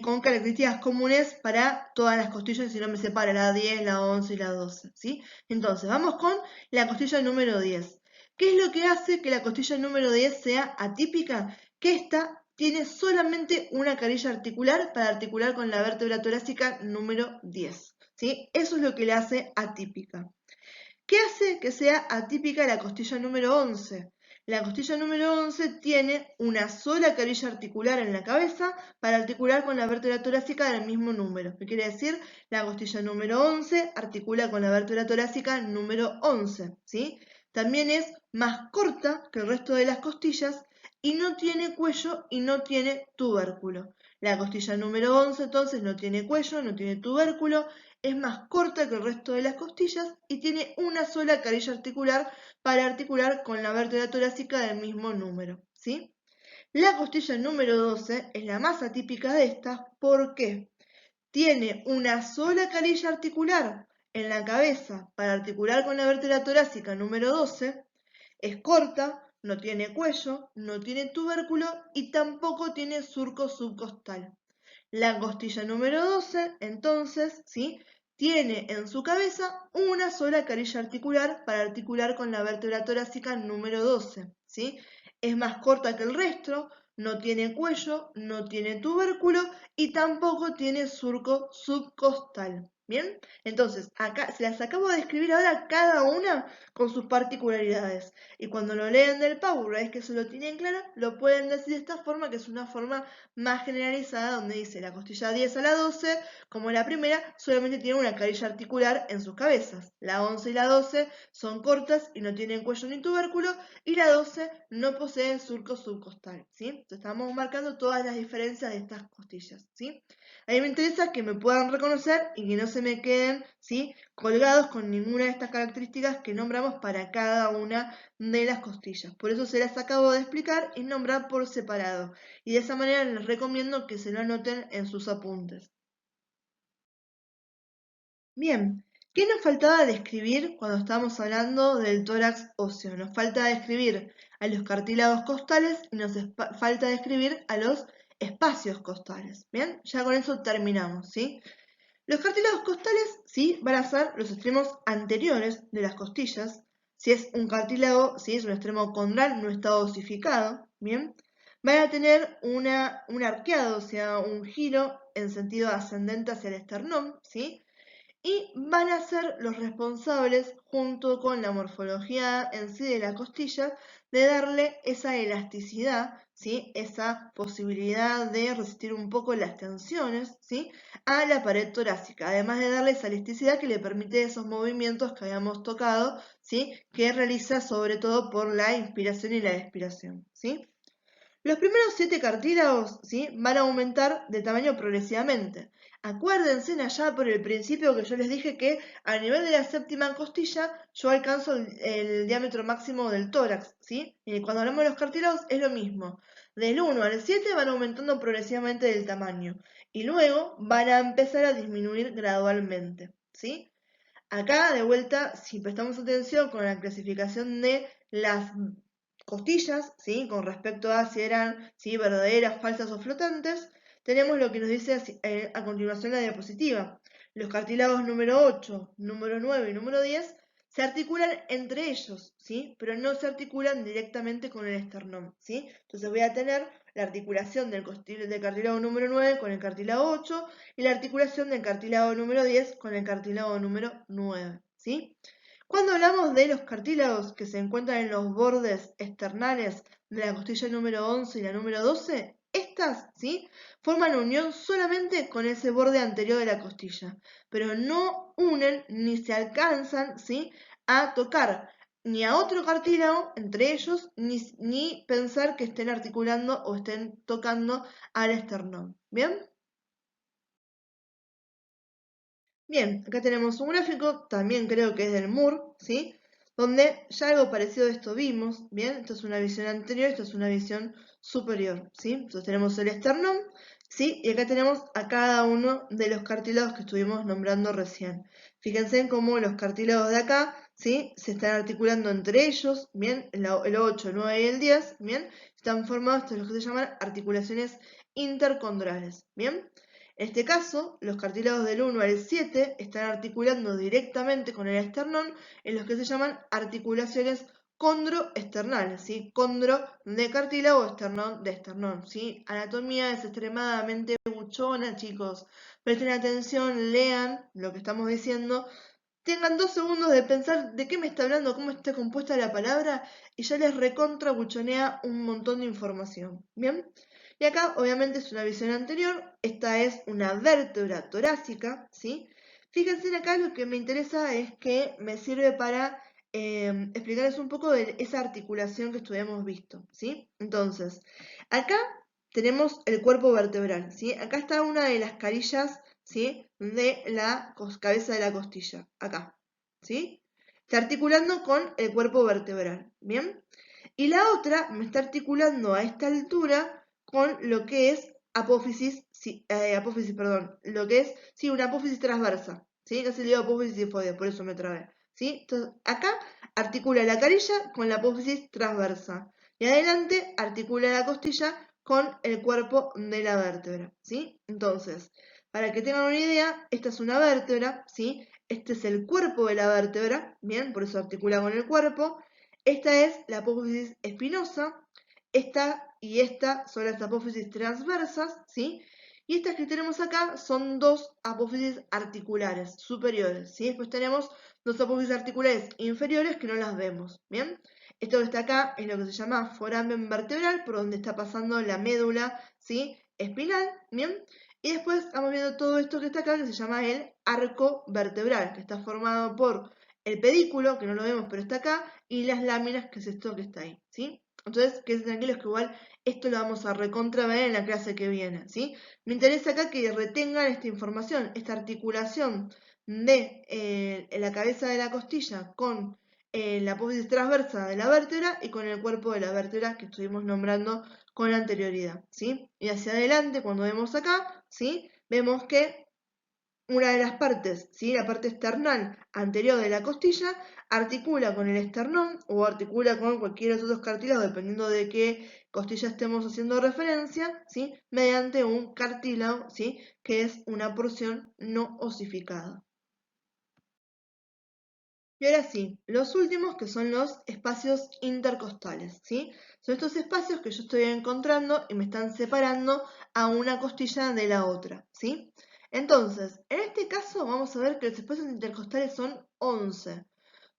Con características comunes para todas las costillas, si no me separa la 10, la 11 y la 12, ¿sí? Entonces, vamos con la costilla número 10. ¿Qué es lo que hace que la costilla número 10 sea atípica? Que esta tiene solamente una carilla articular para articular con la vértebra torácica número 10, ¿sí? Eso es lo que le hace atípica. ¿Qué hace que sea atípica la costilla número 11? La costilla número 11 tiene una sola carilla articular en la cabeza para articular con la vértebra torácica del mismo número. ¿Qué quiere decir? La costilla número 11 articula con la vértebra torácica número 11, ¿sí? También es más corta que el resto de las costillas y no tiene cuello y no tiene tubérculo. La costilla número 11 entonces no tiene cuello, no tiene tubérculo, es más corta que el resto de las costillas y tiene una sola carilla articular para articular con la vértebra torácica del mismo número, ¿sí? La costilla número 12 es la más atípica de estas porque tiene una sola carilla articular en la cabeza para articular con la vértebra torácica número 12, es corta, no tiene cuello, no tiene tubérculo y tampoco tiene surco subcostal. La costilla número 12, entonces, ¿sí? Tiene en su cabeza una sola carilla articular para articular con la vértebra torácica número 12, ¿sí? Es más corta que el resto, no tiene cuello, no tiene tubérculo y tampoco tiene surco subcostal. ¿Bien? Entonces, acá se las acabo de escribir ahora cada una con sus particularidades. Y cuando lo leen del Power, una vez que se lo tienen claro, lo pueden decir de esta forma, que es una forma más generalizada, donde dice la costilla 10 a la 12, como la primera, solamente tiene una carilla articular en sus cabezas. La 11 y la 12 son cortas y no tienen cuello ni tubérculo, y la 12 no posee surco subcostal, ¿sí? Entonces estamos marcando todas las diferencias de estas costillas, ¿sí? A mí me interesa que me puedan reconocer y que no se me queden, ¿sí? Colgados con ninguna de estas características que nombramos para cada una de las costillas. Por eso se las acabo de explicar y nombrar por separado. Y de esa manera les recomiendo que se lo anoten en sus apuntes. Bien, ¿qué nos faltaba describir cuando estábamos hablando del tórax óseo? Nos falta describir a los cartílagos costales y nos falta describir a los espacios costales. Bien, ya con eso terminamos, ¿sí? Los cartílagos costales, sí, van a ser los extremos anteriores de las costillas. Si es un cartílago, si es un extremo condral, no está osificado, ¿bien? Van a tener un arqueado, o sea, un giro en sentido ascendente hacia el esternón, ¿sí? Y van a ser los responsables, junto con la morfología en sí de la costilla, de darle esa elasticidad, ¿sí? Esa posibilidad de resistir un poco las tensiones, ¿sí? A la pared torácica, además de darle esa elasticidad que le permite esos movimientos que habíamos tocado, ¿sí? Que realiza sobre todo por la inspiración y la expiración, ¿sí? Los primeros 7 cartílagos, ¿sí? Van a aumentar de tamaño progresivamente. Acuérdense allá por el principio que yo les dije que a nivel de la séptima costilla yo alcanzo el diámetro máximo del tórax, ¿sí? Y cuando hablamos de los cartílagos es lo mismo. Del 1 al 7 van aumentando progresivamente del tamaño y luego van a empezar a disminuir gradualmente, ¿sí? Acá, de vuelta, si prestamos atención con la clasificación de las costillas, ¿sí? Con respecto a si eran, ¿sí? Verdaderas, falsas o flotantes, tenemos lo que nos dice a continuación la diapositiva. Los cartílagos número 8, número 9 y número 10 se articulan entre ellos, ¿sí? Pero no se articulan directamente con el esternón, ¿sí? Entonces voy a tener la articulación del cartílago número 9 con el cartílago 8 y la articulación del cartílago número 10 con el cartílago número 9, ¿sí? Cuando hablamos de los cartílagos que se encuentran en los bordes externales de la costilla número 11 y la número 12, estas, ¿sí?, forman unión solamente con ese borde anterior de la costilla, pero no unen ni se alcanzan, ¿sí?, a tocar ni a otro cartílago entre ellos, ni pensar que estén articulando o estén tocando al esternón. ¿Bien? Bien, acá tenemos un gráfico, también creo que es del Moore, ¿sí? Donde ya algo parecido a esto vimos, ¿bien? Esto es una visión anterior, esto es una visión superior, ¿sí? Entonces tenemos el esternón, ¿sí? Y acá tenemos a cada uno de los cartílagos que estuvimos nombrando recién. Fíjense en cómo los cartílagos de acá, ¿sí?, se están articulando entre ellos, ¿bien? El 8, el 9 y el 10, ¿bien? Están formados de lo que se llaman articulaciones intercondrales, ¿bien? En este caso, los cartílagos del 1 al 7 están articulando directamente con el esternón en los que se llaman articulaciones condroesternales, ¿sí? Condro de cartílago, esternón de esternón, ¿sí? Anatomía es extremadamente buchona, chicos. Presten atención, lean lo que estamos diciendo. Tengan 2 segundos de pensar de qué me está hablando, cómo está compuesta la palabra y ya les recontra buchonea un montón de información. ¿Bien? Y acá obviamente es una visión anterior, esta es una vértebra torácica, ¿sí? Fíjense acá, lo que me interesa es que me sirve para explicarles un poco de esa articulación que estuvimos visto, ¿sí? Entonces, acá tenemos el cuerpo vertebral, ¿sí? Acá está una de las carillas, ¿sí?, de la cabeza de la costilla, acá, ¿sí? Está articulando con el cuerpo vertebral, ¿bien? Y la otra me está articulando a esta altura con lo que es apófisis, perdón, lo que es, sí, una apófisis transversa, ¿sí? Casi le digo apófisis difoidea, por eso me trabé, ¿sí? Entonces, acá articula la carilla con la apófisis transversa y adelante articula la costilla con el cuerpo de la vértebra, ¿sí? Entonces, para que tengan una idea, esta es una vértebra, ¿sí? Este es el cuerpo de la vértebra, ¿bien? Por eso articula con el cuerpo. Esta es la apófisis espinosa, esta y esta son las apófisis transversas, ¿sí? Y estas que tenemos acá son dos apófisis articulares superiores, ¿sí? Después tenemos dos apófisis articulares inferiores que no las vemos, ¿bien? Esto que está acá es lo que se llama foramen vertebral, por donde está pasando la médula, ¿sí?, espinal, ¿bien? Y después estamos viendo todo esto que está acá, que se llama el arco vertebral, que está formado por el pedículo, que no lo vemos pero está acá, y las láminas, que es esto que está ahí, ¿sí? Entonces, quédense tranquilos que igual esto lo vamos a recontra ver en la clase que viene, ¿sí? Me interesa acá que retengan esta información, esta articulación de la cabeza de la costilla con la apófisis transversa de la vértebra y con el cuerpo de la vértebra que estuvimos nombrando con anterioridad, ¿sí? Y hacia adelante, cuando vemos acá, ¿sí?, vemos que una de las partes, ¿sí?, la parte esternal anterior de la costilla, articula con el esternón o articula con cualquiera de los otros cartílagos, dependiendo de qué costilla estemos haciendo referencia, ¿sí?, mediante un cartílago, ¿sí?, que es una porción no osificada. Y ahora sí, los últimos, que son los espacios intercostales, ¿sí? Son estos espacios que yo estoy encontrando y me están separando a una costilla de la otra, ¿sí? Entonces, en este caso vamos a ver que los espacios intercostales son 11.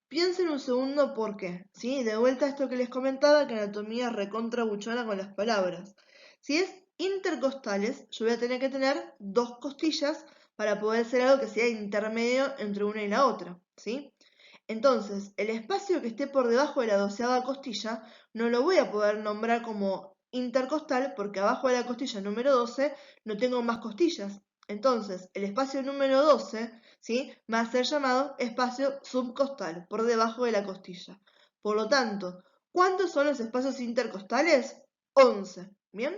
Piensen un segundo por qué, ¿sí? De vuelta a esto que les comentaba, que anatomía es recontra buchona con las palabras. Si es intercostales, yo voy a tener que tener dos costillas para poder hacer algo que sea intermedio entre una y la otra, ¿sí? Entonces, el espacio que esté por debajo de la 12ª costilla no lo voy a poder nombrar como intercostal porque abajo de la costilla número 12 no tengo más costillas. Entonces, el espacio número 12, ¿sí?, va a ser llamado espacio subcostal, por debajo de la costilla. Por lo tanto, ¿cuántos son los espacios intercostales? 11. ¿Bien?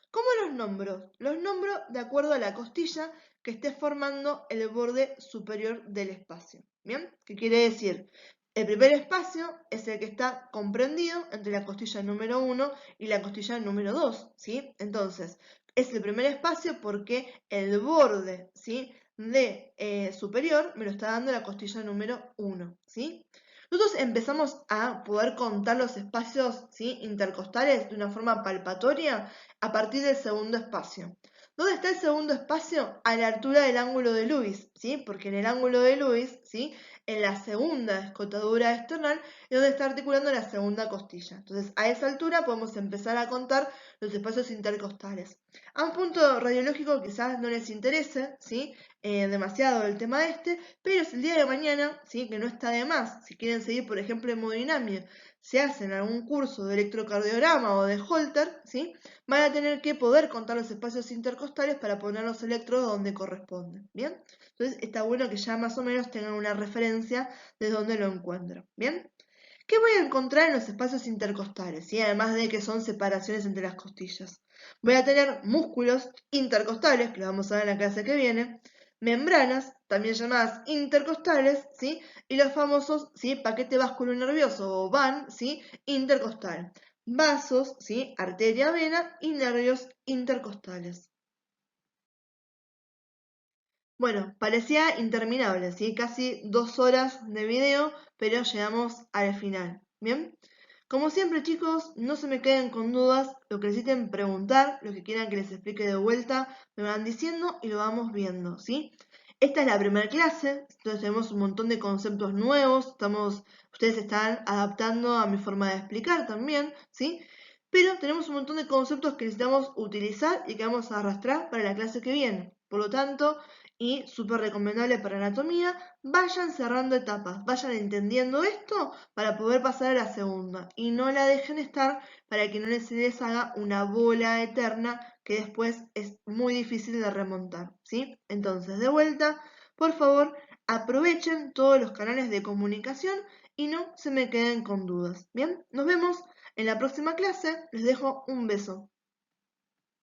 ¿Cómo los nombro? Los nombro de acuerdo a la costilla que esté formando el borde superior del espacio. ¿Bien? ¿Qué quiere decir? El primer espacio es el que está comprendido entre la costilla número 1 y la costilla número 2, ¿sí? Entonces, es el primer espacio porque el borde, ¿sí?, de superior me lo está dando la costilla número 1, ¿sí? Nosotros empezamos a poder contar los espacios, ¿sí?, intercostales de una forma palpatoria a partir del segundo espacio. ¿Dónde está el segundo espacio? A la altura del ángulo de Lewis, ¿sí? Porque en el ángulo de Lewis, ¿sí?, en la segunda escotadura external es donde está articulando la segunda costilla. Entonces, a esa altura podemos empezar a contar los espacios intercostales. A un punto radiológico quizás no les interese, ¿sí?, demasiado el tema este, pero si el día de mañana, ¿sí?, que no está de más, si quieren seguir, por ejemplo, hemodinamia, se hacen algún curso de electrocardiograma o de Holter, ¿sí?, van a tener que poder contar los espacios intercostales para poner los electrodos donde corresponden, ¿bien? Entonces está bueno que ya más o menos tengan una referencia de dónde lo encuentro, ¿bien? ¿Qué voy a encontrar en los espacios intercostales? ¿Sí? Además de que son separaciones entre las costillas. Voy a tener músculos intercostales, que lo vamos a ver en la clase que viene, membranas, también llamadas intercostales, ¿sí?, y los famosos, ¿sí?, paquete vasculonervioso o VAN, ¿sí?, intercostal. Vasos, ¿sí?, arteria, vena y nervios intercostales. Bueno, parecía interminable, ¿sí? Casi 2 horas de video, pero llegamos al final. ¿Bien? Como siempre, chicos, no se me queden con dudas. Lo que necesiten preguntar, lo que quieran que les explique de vuelta, me van diciendo y lo vamos viendo, ¿sí? Esta es la primera clase, entonces tenemos un montón de conceptos nuevos, ustedes se están adaptando a mi forma de explicar también, ¿sí? Pero tenemos un montón de conceptos que necesitamos utilizar y que vamos a arrastrar para la clase que viene. Por lo tanto, y súper recomendable para anatomía, vayan cerrando etapas, vayan entendiendo esto para poder pasar a la segunda y no la dejen estar para que no se les haga una bola eterna que después es muy difícil de remontar, ¿sí? Entonces, de vuelta, por favor, aprovechen todos los canales de comunicación y no se me queden con dudas, ¿bien? Nos vemos en la próxima clase, les dejo un beso.